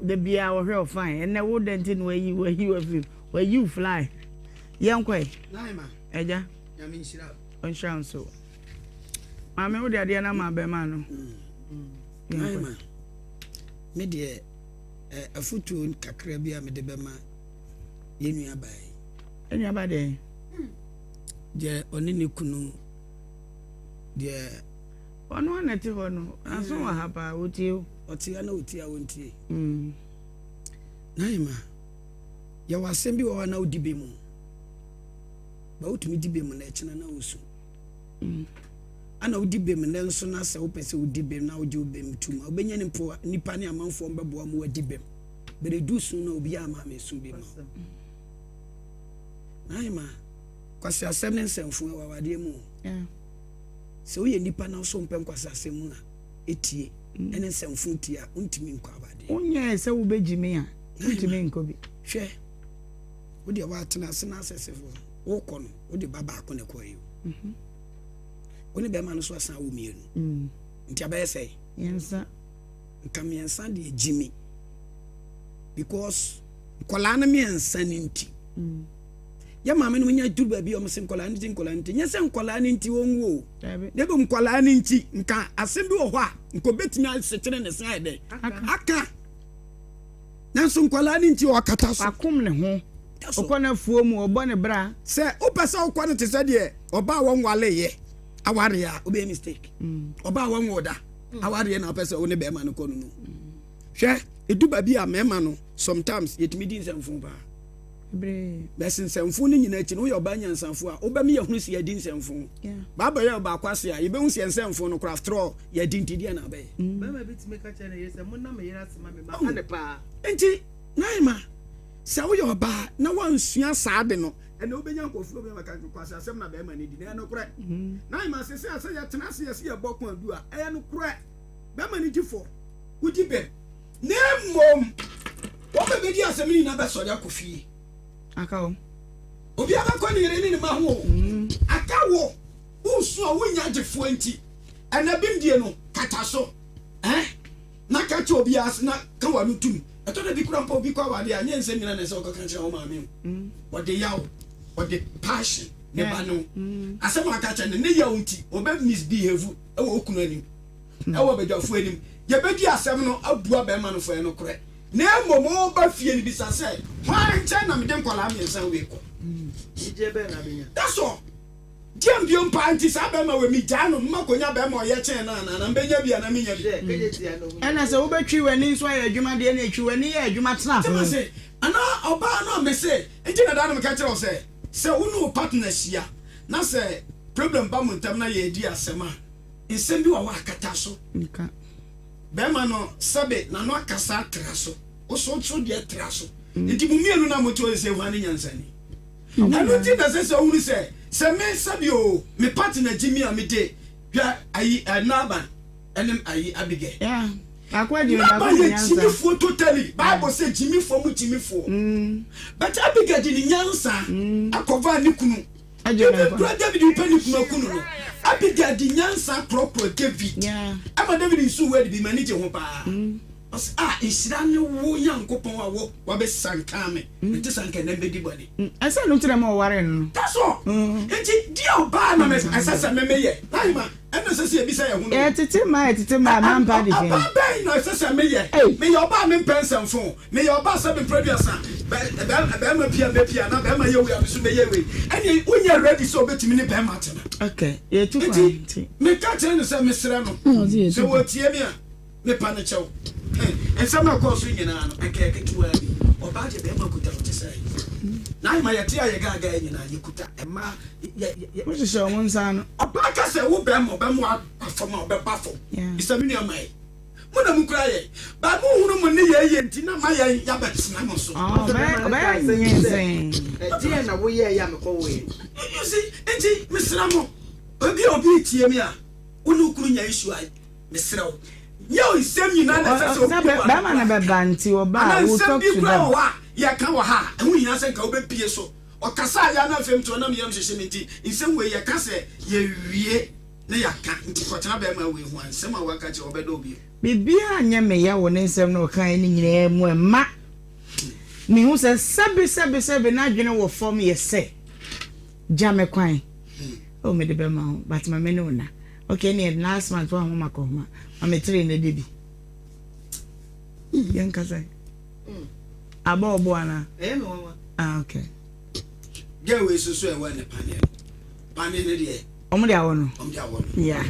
the bia wo hwe fine and wo dent no where you fly yanko naima eja nyame nhyira on so mama wo de ade na ma be ma no naima me de afutu kakra bia me de be ma yenu abai enu abade je onini kunu de ono na ti ho no aso wa hapa otie otie na otie a wontie naima ya wasembi wa na odibe mu ba utumi dibe mu na echina na osu ana odibe mu na nso na se wopese odibe na oje obem tuma obenya nipa ne amanfo mbeboa mu odibe bere dusu na obi ama mesu bi ma naima kwasi asem ne nsemfo wa wade mu se wo ye nipa na so mpem kwasi asem na etie ene nsemfo tia untimi nkwa abade onye se wo begimi a untimi nkobi hwe wo de wa atena sena asesefo wo kono wo de baba akone koyo oni be ma no so asan wo mienu nti abaye sei yensa nkamiensa de jimi because kola na miensa ninti ya mama no nya duru ba bi o msen kola nti nya se kola ninti wonwo de bo kola ninti nka asem bi wo ho a nko betimi asetere ne san de aka nanso kola ninti o kata so akom ne ho okona fuo mu obo ne bra se o pesa o kwano te se de oba won wale ye aware ya obe mistake oba won woda aware na pese wo ne be ma no kono no hwe edu ba bi a mema no sometimes yetimi di nsamfo ba bɛsi nsɛmfo no nyina akyi no woyɛ ɔba nyansamfo a wobɛme yɛhunu sɛ yɛdi nsɛmfo baaba yɛ ɔba akwase a yɛbɛhu sɛ nsɛmfo no craft raw yɛdi ntideɛ na abɛyɛ bɛma bitumi ka kyerɛ no yɛ sɛ monna me yera sema me ma ane paa nti naima sɛ woyɛ ɔba na wansua saa de no ɛna wobɛnya nkɔfuo bɛma ka kwase asɛm na bɛma no di na ɛno korɛ naima sɛ sɛ sɛ yɛtena se yɛsɛ yɛbɔ ko adu a ɛyɛ no korɛ bɛma no gyifo wodi bɛm na mmom wɔbɛbɛdi asɛm ni na bɛsɔre akɔ fie akawo obi abakɔ ne yere ne ma ho akawo usu a wonya gyefo anti ɛna bimdie no kata so na kata obi as na ka wa no tum ɛtɔ da bi kura mpa obi kwa wade a nye nsɛm nyina na sɛ ɔka kankyerɛ wo maame wɔde yaw wɔde passion ne ba no asɛm aka kyerɛ ne yaw nti ɔbɛ misbehave ɛwɔ okunu anim ɛwɔ badwafo anim yɛbɛdi asɛm no abua bɛma no fo no korɛ na momo ba fie ni bisa say hwan nche na me den kwala me nsan we ko ije be na benya that's all dem biom pa anti sa be ma we mi ja no ma konya be ma ye chen na benya bia na me nya bi keje tia no ena se wo betwi wani nso ya adwuma de na etwi wani ya adwuma tena so say ana oba na me say enti na da no me ka kire o say unu partner sia na say problem ba mo ntam na ye di asema nsem bi wa wa akata so nka be ma no sabe na no akasa tra so so de tra so enti mu mienu na moto se hwane nyansani anu ti na se unu se me sabi o me partner Jimmy amide hwa ayi anaba enem ayi abige yeah akwa di na ba Jimmy fo totally bible say Jimmy fo mu Jimmy fo but abige di nyansa akova ni kunu David penny kunu no abige di nyansa proper David ama David nsu we di manage ho pa isira ne wo yankopon awo wa be sanka me nti sanka na be di body asa no tire ma ware no that's all nti dia oba na me asasa me meye taima ena sese e bi say hu no tete ma man pa di fe aba na asasa me ye me ye oba me pensam fo me ye oba sa be producer be ma pia na be ma ye we abisu me ye we eni unya ready so betimi ne be ma tena okay ye tu kwanti me ka tene se me sere no so wo tie me a me pa ne chew ensama ko so nyina no akeke tuwa bi oba je be ma kuta o tese na ma yete aye gaga nyina ye kuta ema wo se so mo nsa no oba ka se wo be mo afoma obe bafo isami ni amai mo na mu kura ye ba mo hunu mo ne ye nti na ma ye ya betina mo so oba nyen die na wo ye ya me ko wo you see enti misra mo obi tie me a unu kuru nya issue ai misra wo yo isem nyina na se so ba ma na be banti oba wo talk to them ya kan wa ha hu nyina se nka obepie so okasa ya na fem to na me yam hyehyem nti isem we ya ka se ye wie na ya ka nti ko tena ba ma we hu ansem a waka che obedo obi bibia anya me ya wo ne nsem no kan ni nyina mu ma me hu se sebe na dwene wo form ye se jame kwan o me de be ma ho but ma me no na okay ni last month for homa ko homa I'm train na debi yan kasa aba obo ana no okay get we so e wa ne panel ne de omo de awono yeah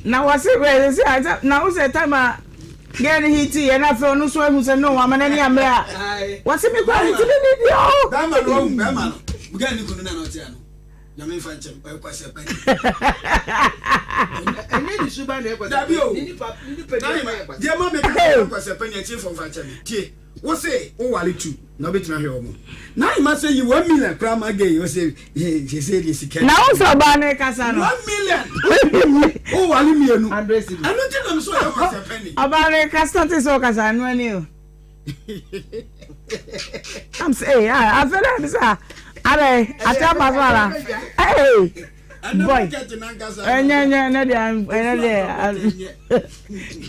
na wase we say na wose time get hit ye na fe onu so ehu se no amana ni amra wase me kwa hit ni dio ba ma no buga ni kunu na no tia no Yami fanchem kwa kwa sepa. Ene ni suba na kwa sepa. Ni pa kwa. Dia ma me kwa sepa ni tie from fanchem. Tie. Wo say o wale tu na betima hwe omo. Na ima say you 1 million kra ma gay wo say she say this can. Na wo so ba na kasa no. 1 million. O wale mienu. Address. Anu ti na me so ya kwa sepa ni. Aba na kasa te so kasa no ani o. I'm say I feel like this Are atama sala. Hey. Boy. Enya na de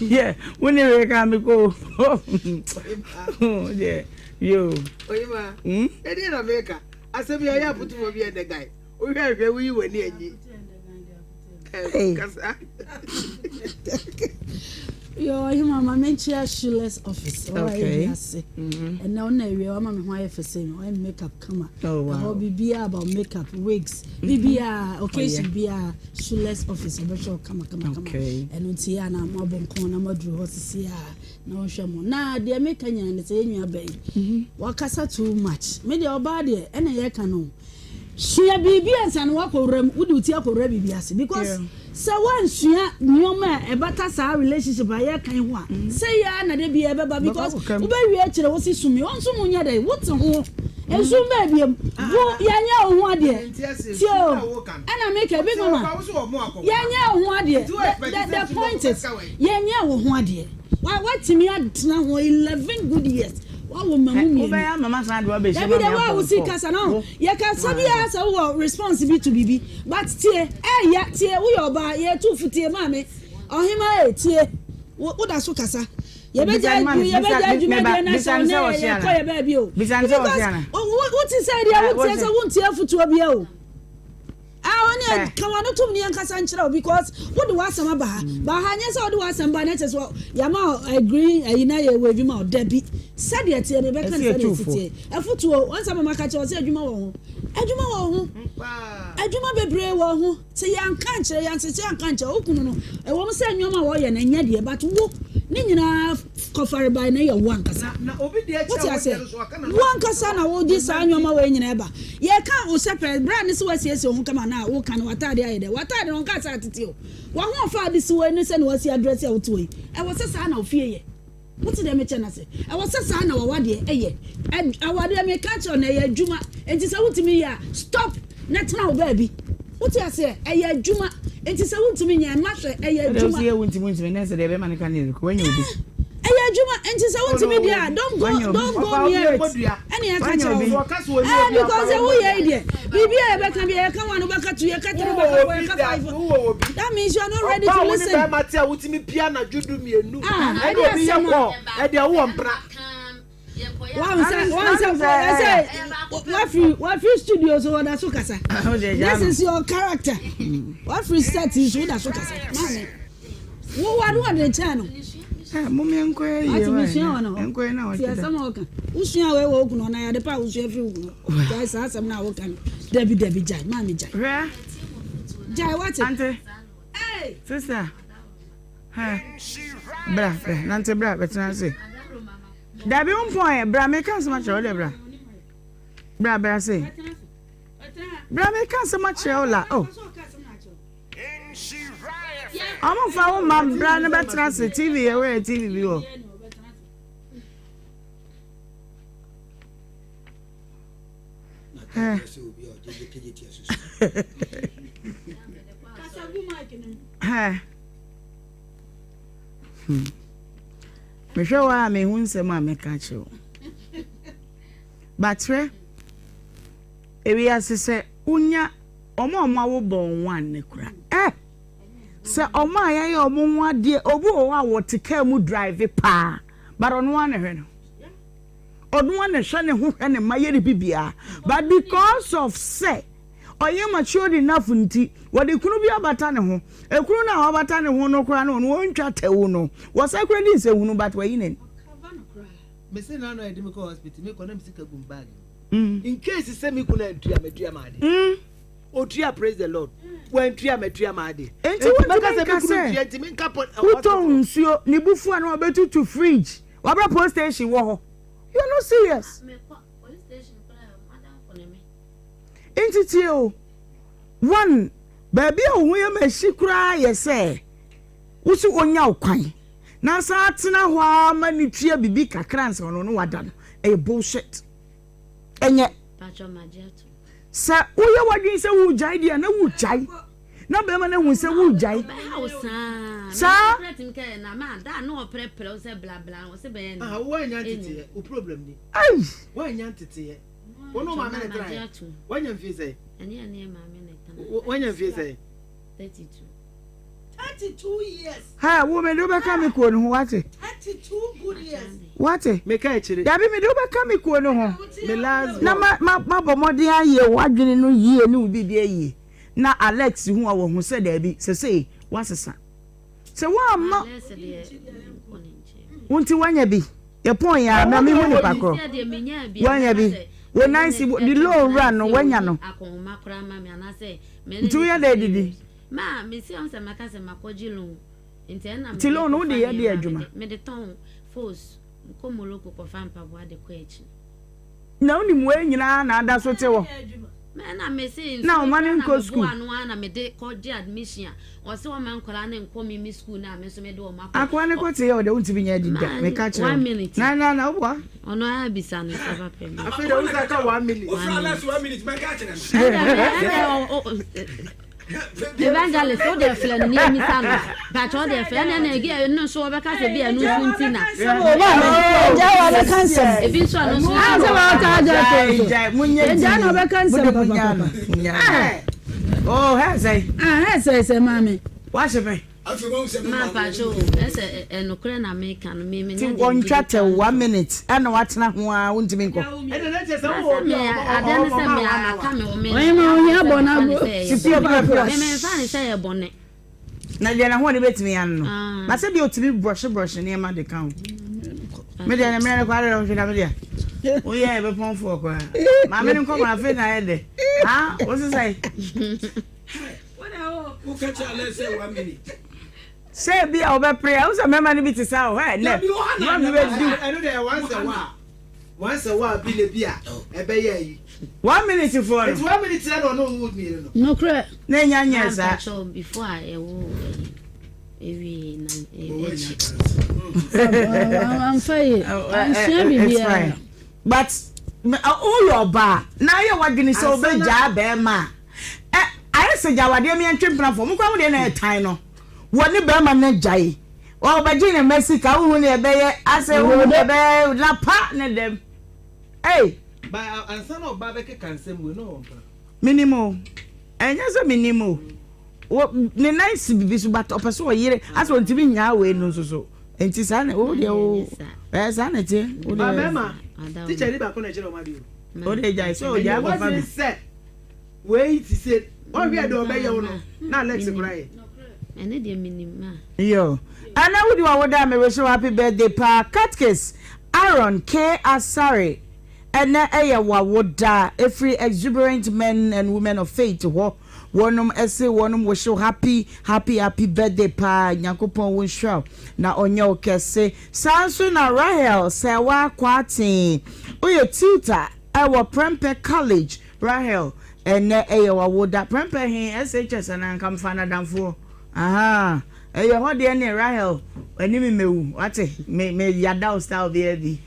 yeah, when you come go. Yeah. Yo. Ohemaa. E dey na America. Asabi ya putu mo bi the guy. O hwe we we ni anyi. Kasa. Yo, him mama mention shoeless office. Okay. And now we are mama why for saying why makeup come. Oh wow. BBA about makeup wigs. BBA occasion be a shoeless office. I'm sure come. Okay. And until ya na mabon corner madru hosi ya na shamo. Na dia make anya and say you bay. Wakasa too much. Me the body and ye can she a BBS and walk over would you take over BBS because so once she nyoma a better sa relationship by ya kan wa say ya na de be ebe because we actually was sumi on so munya dey what ho enso baby wo ya nya ho ade tio ana make a big mama ya nya ho ade the point is ya nya ho ade what me atna ho 11 good years. Wow, mama sand wa be she wa wo si kasa no ye ka sabi asa wo responsibility to bibi but tie ya tie wo yo ba ye tu futie ma me Ohemaa tie wo da so kasa ye be ja adwuma de na so ne ye ko ye ba bi o bisanse o siana wo ti say dia wo tie so wo tie futuo bia o oni kama no tum ni ankasa nkyerɛ because wo de wasama ba ha nyɛ sɛ wo de wasama na kyɛ so ya ma agree ayina ye we bi ma o da bi sɛdeɛ tie ne bɛka ne sɛdeɛ tie afutuo onsa mama ka kyerɛ sɛ adwuma wɔ ho adwuma bebree wɔ ho sɛ yanka nkyerɛ yansɛ yanka nkyerɛ okunu no ɛwɔ m sɛ nnwoma wɔ yɛ na nya deɛ but wo ne nyinaa kɔfare by na yɛ wo ankasa na obi deɛ kyerɛ wo ankasa na wo di saa nnwoma wɔ nyinaa ba yɛ ka wo sɛ pɛ bra ne sɛ wasiesie ho kama na wo kan watade ayɛ dɛ watade no nka sa tete o wo ho fa de si wo ne sɛ na wasi address a wo to yi ɛwɔ sɛ saa na ofie yɛ what did me chana say? I was a son of a wadi, and I would make catch on a juma, and it's out to me, stop, not now, baby. What do I say? A juma, and it's out to me, and master, a juma. I went to Winston, so they man can when you be. A juma, and it's out to me, dear. Don't go near it. Any I catch because they will idiot. Baby, I can be a come on back to your cat. That means you are not ready to listen. Matter with me piano, you do me a new. I don't be a war. I don't want what free studios or the Sukasa? This is your character. What free set is with the Sukasa? What the channel? Mummy inquiry. Inquiry now. Yes, I'm okay. Usia we walk on I had the power every guys are some now can Debbie Jai, Mammy Jai. Jai, what's it? Hey, sister. Bra, Nancy Bra, but Nancy. That be on point, Bra, make us much older, Bra. Bra, say. Bra, make us much older. Oh. I'm on fire, my brand about transit TV away TV view. Me show wa me hu nsem a me ka che o. Batre ewi asese unya omo awo bon wan ne kura. Se omo ayaye omo ho ade obu o wa wote ka mu drive pa. But on one hwe no. Odun one hwe ne ho hwe ne maye ne bibia. But because of say oye matured enough nti wode kunu bi abata ne ho ekunu na abata ne ho no kura no wontwa tewu no wo say kura din se hunu but we yin me say na no edimiko hospital me konem sika gum bag in case say me kuna ntua medua maade otua praise the lord when tua medua maade enti meka say me kuna ntua enti me nka pot nsuo ni bufu na obetutu fridge wabra police station wo ho you no serious police station madam koneme entity o one baby o hu ma shikura yese wusu onya okwan na sa atena ho ama ni tua bibi kakra nsa no no wada no e bullshit enye pacho magiato sa uye wadin se wu jai dia na wu jai na be ma na hu se wu jai sa na ma da no prepare o se bla bla o se be ah wo anya tete o problem ni ai wo anya tete wono ma me try wanya mfi say ani ma me na wanya mfi say 32 years ha wo me do be ka me ko no ho wate 32 good years wate me ka chire da bi me do be ka me ko no ho me last na ma bomodi aye wadwene no yie ne ubibia yie na Alex hu a wo hu se da bi se wasesa Se wa ma wonti wanya bi ye pon ya na me hu ni pakro wanya bi we nice the low run no wanya no akoma kra ma me anase me ntu ya da didi ma me si am se makase makoji lo nti na ti lo no de ya de adwuma me de ton force ko moloko ko fampa bo ade ko echi na oni mu enyina na ada so te wo na me say na o man nko school na me de ko di admission o se o man kola na nko mi school na me so me de o makọ akwa ne ko te o de unti bi nya dida me ka kire 1 minute na obo ono ya bisa no saba pe me afi de usa ka 1 minute o fra last 1 minute me ka kire evangelist o de fle ni mi sano but o de fle na ege no so be ka se bi anu suntina o ba me ja wa le cancer e bi so anu so ah se ba ta ja munye ja no be cancer papa oh he say mami wa se be afi mo se ma pa jo ese enukure na me kan me ti won chat 1 minute ana watena ho a wontimi nko ene na che se wo me adane se me aka me o me oyi ma o ya bona go sipia ba me fa ni se ye bone na je na ho ne betimi an no ma se bi otimi brush ne ma de kan me de na me na kware o hweda me de o ye be pon fo kwa ma me nko ma fe na ye de ha o se sai who catch a let's say 1 minute say be over prayer o se me ma ni bi ti sa o he ne no me be do eno de once a while bi le bia e be ye yi 1 minute for it's 1 minute na no wood me no no cre na nya sa before I wo ewi na echi I'm fine I'm sure but all your bar now you wadwini so be ja be ma I say jawade me antwe plan for mo kwa mo de na time no woni be ma na jai o ba ji ne Mexico wo ne be ye ase wo de be la pa ne dem hey ba ansa no ba be ke kansem we no minimum enya so minimum wo ne nice bibi so but opeso yire ase won tibi nya we no so enti sa na wo de wo sa na ti wo ba be ma teacher ni ba ko na jere o ma bi o de jai so ja ba fa mi we ti say o we do be ye wo no na let's cry ene de minima yo ana wudi wa woda me wish happy birthday pa Catcase Aaron K Asare ene eye wa woda every exuberant men and women of faith wo wonum ese wonum wish happy birthday pa Nyankopon won show na onye okese sanso na Rahel se wa kwati oye tutor our Prempeh College Rahel ene eye wa woda Prempeh he SHS na nkamfa na damfo aha eyo ho de ne Rahel ani mewu wate me yada style be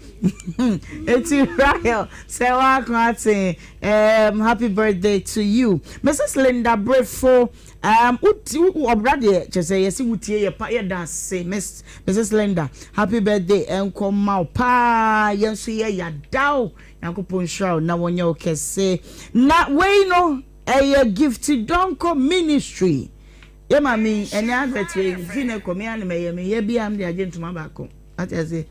eti Rahel say wa kwati happy birthday to you Mrs. Linda Brefo uti obrade chese yesi wutie ye pa ye da say Mrs. Linda happy birthday enko ma pa yenso ye yada Yankopon show na wonye okese na we no gift donko ministry ye mami ene advert we fine komi an me ye bia am de agentuma ba ko atese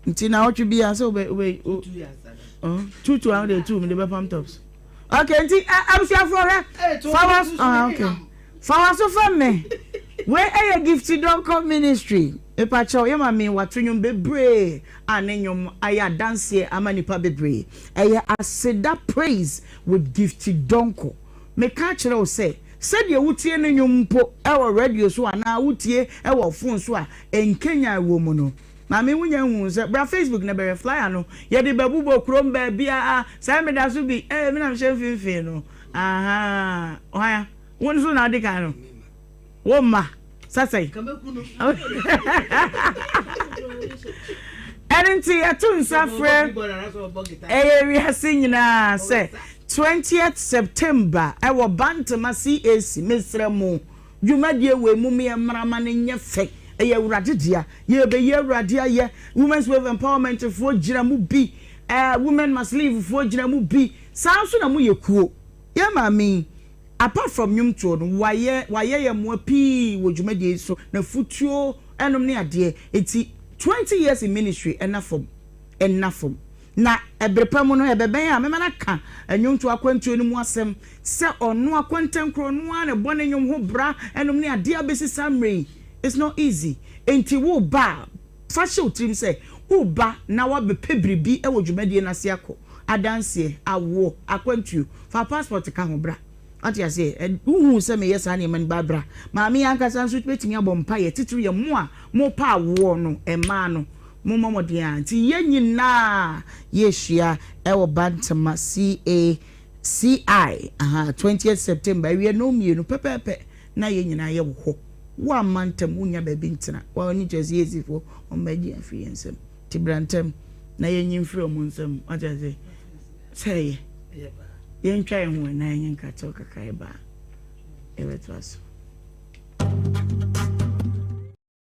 nti na otwe bia so we 2 to how they 2 me the pump tops okay nti abusia for her flowers okay flowers for me we gift donko ministry e pa cho ye mami watwonyum bebre anenyum aya dance amanipa bebre aseda praise with gift donko me ka kire o say said ye wutie no nyumpo ewo radio so ana wutie ewo phone so a enkenya wo mu no na me wunya hu se bra Facebook na be flyer no ye de babubo krom ba bia sai me da so bi me na mhye finfin no aha oya won so na de kan no wo ma sasai enti atun safre wi hasinyina se 20th September ewo Bantama CAC Mesremu dwumadie we mu me mrama ne nyefe eye wuradedia ye be ye wuradia ye women's wave empowerment for giramu bi women must live for giramu bi sanso na mu yekuo ye mami apart from nyumto no waye ye mo pi wo dwumadie so na futuo enom ne ade eti 20 years in ministry enafom na ebrepam no ebeben a memana ka anyuntu akwantu no mu asem se ono akwantan kro no a ne bone nyum ho bra enom ne ade abesi samre it's not easy enti wo ba fa show trim say wo ba na wa be pebribi e wo dwumade na se akọ adanse awo akwantu fa passport ka ho bra ati ase uhu se me yesa na man babra ma me yankasa nso betimi abompa ye titiri ye mo a mo pa awo no ema no mo momode anti ye nyina ye hia e wo bantama CI 20th September we no mienu pepepe na ye nyina ye wo ho wa mantam unya baby ntina wa ni jezi ezifo o maji afie nsem tibrantem na ye nyimfiri o munsem ajaze say ye ntwa ye ho na ye nka to kakai ba e wetwaso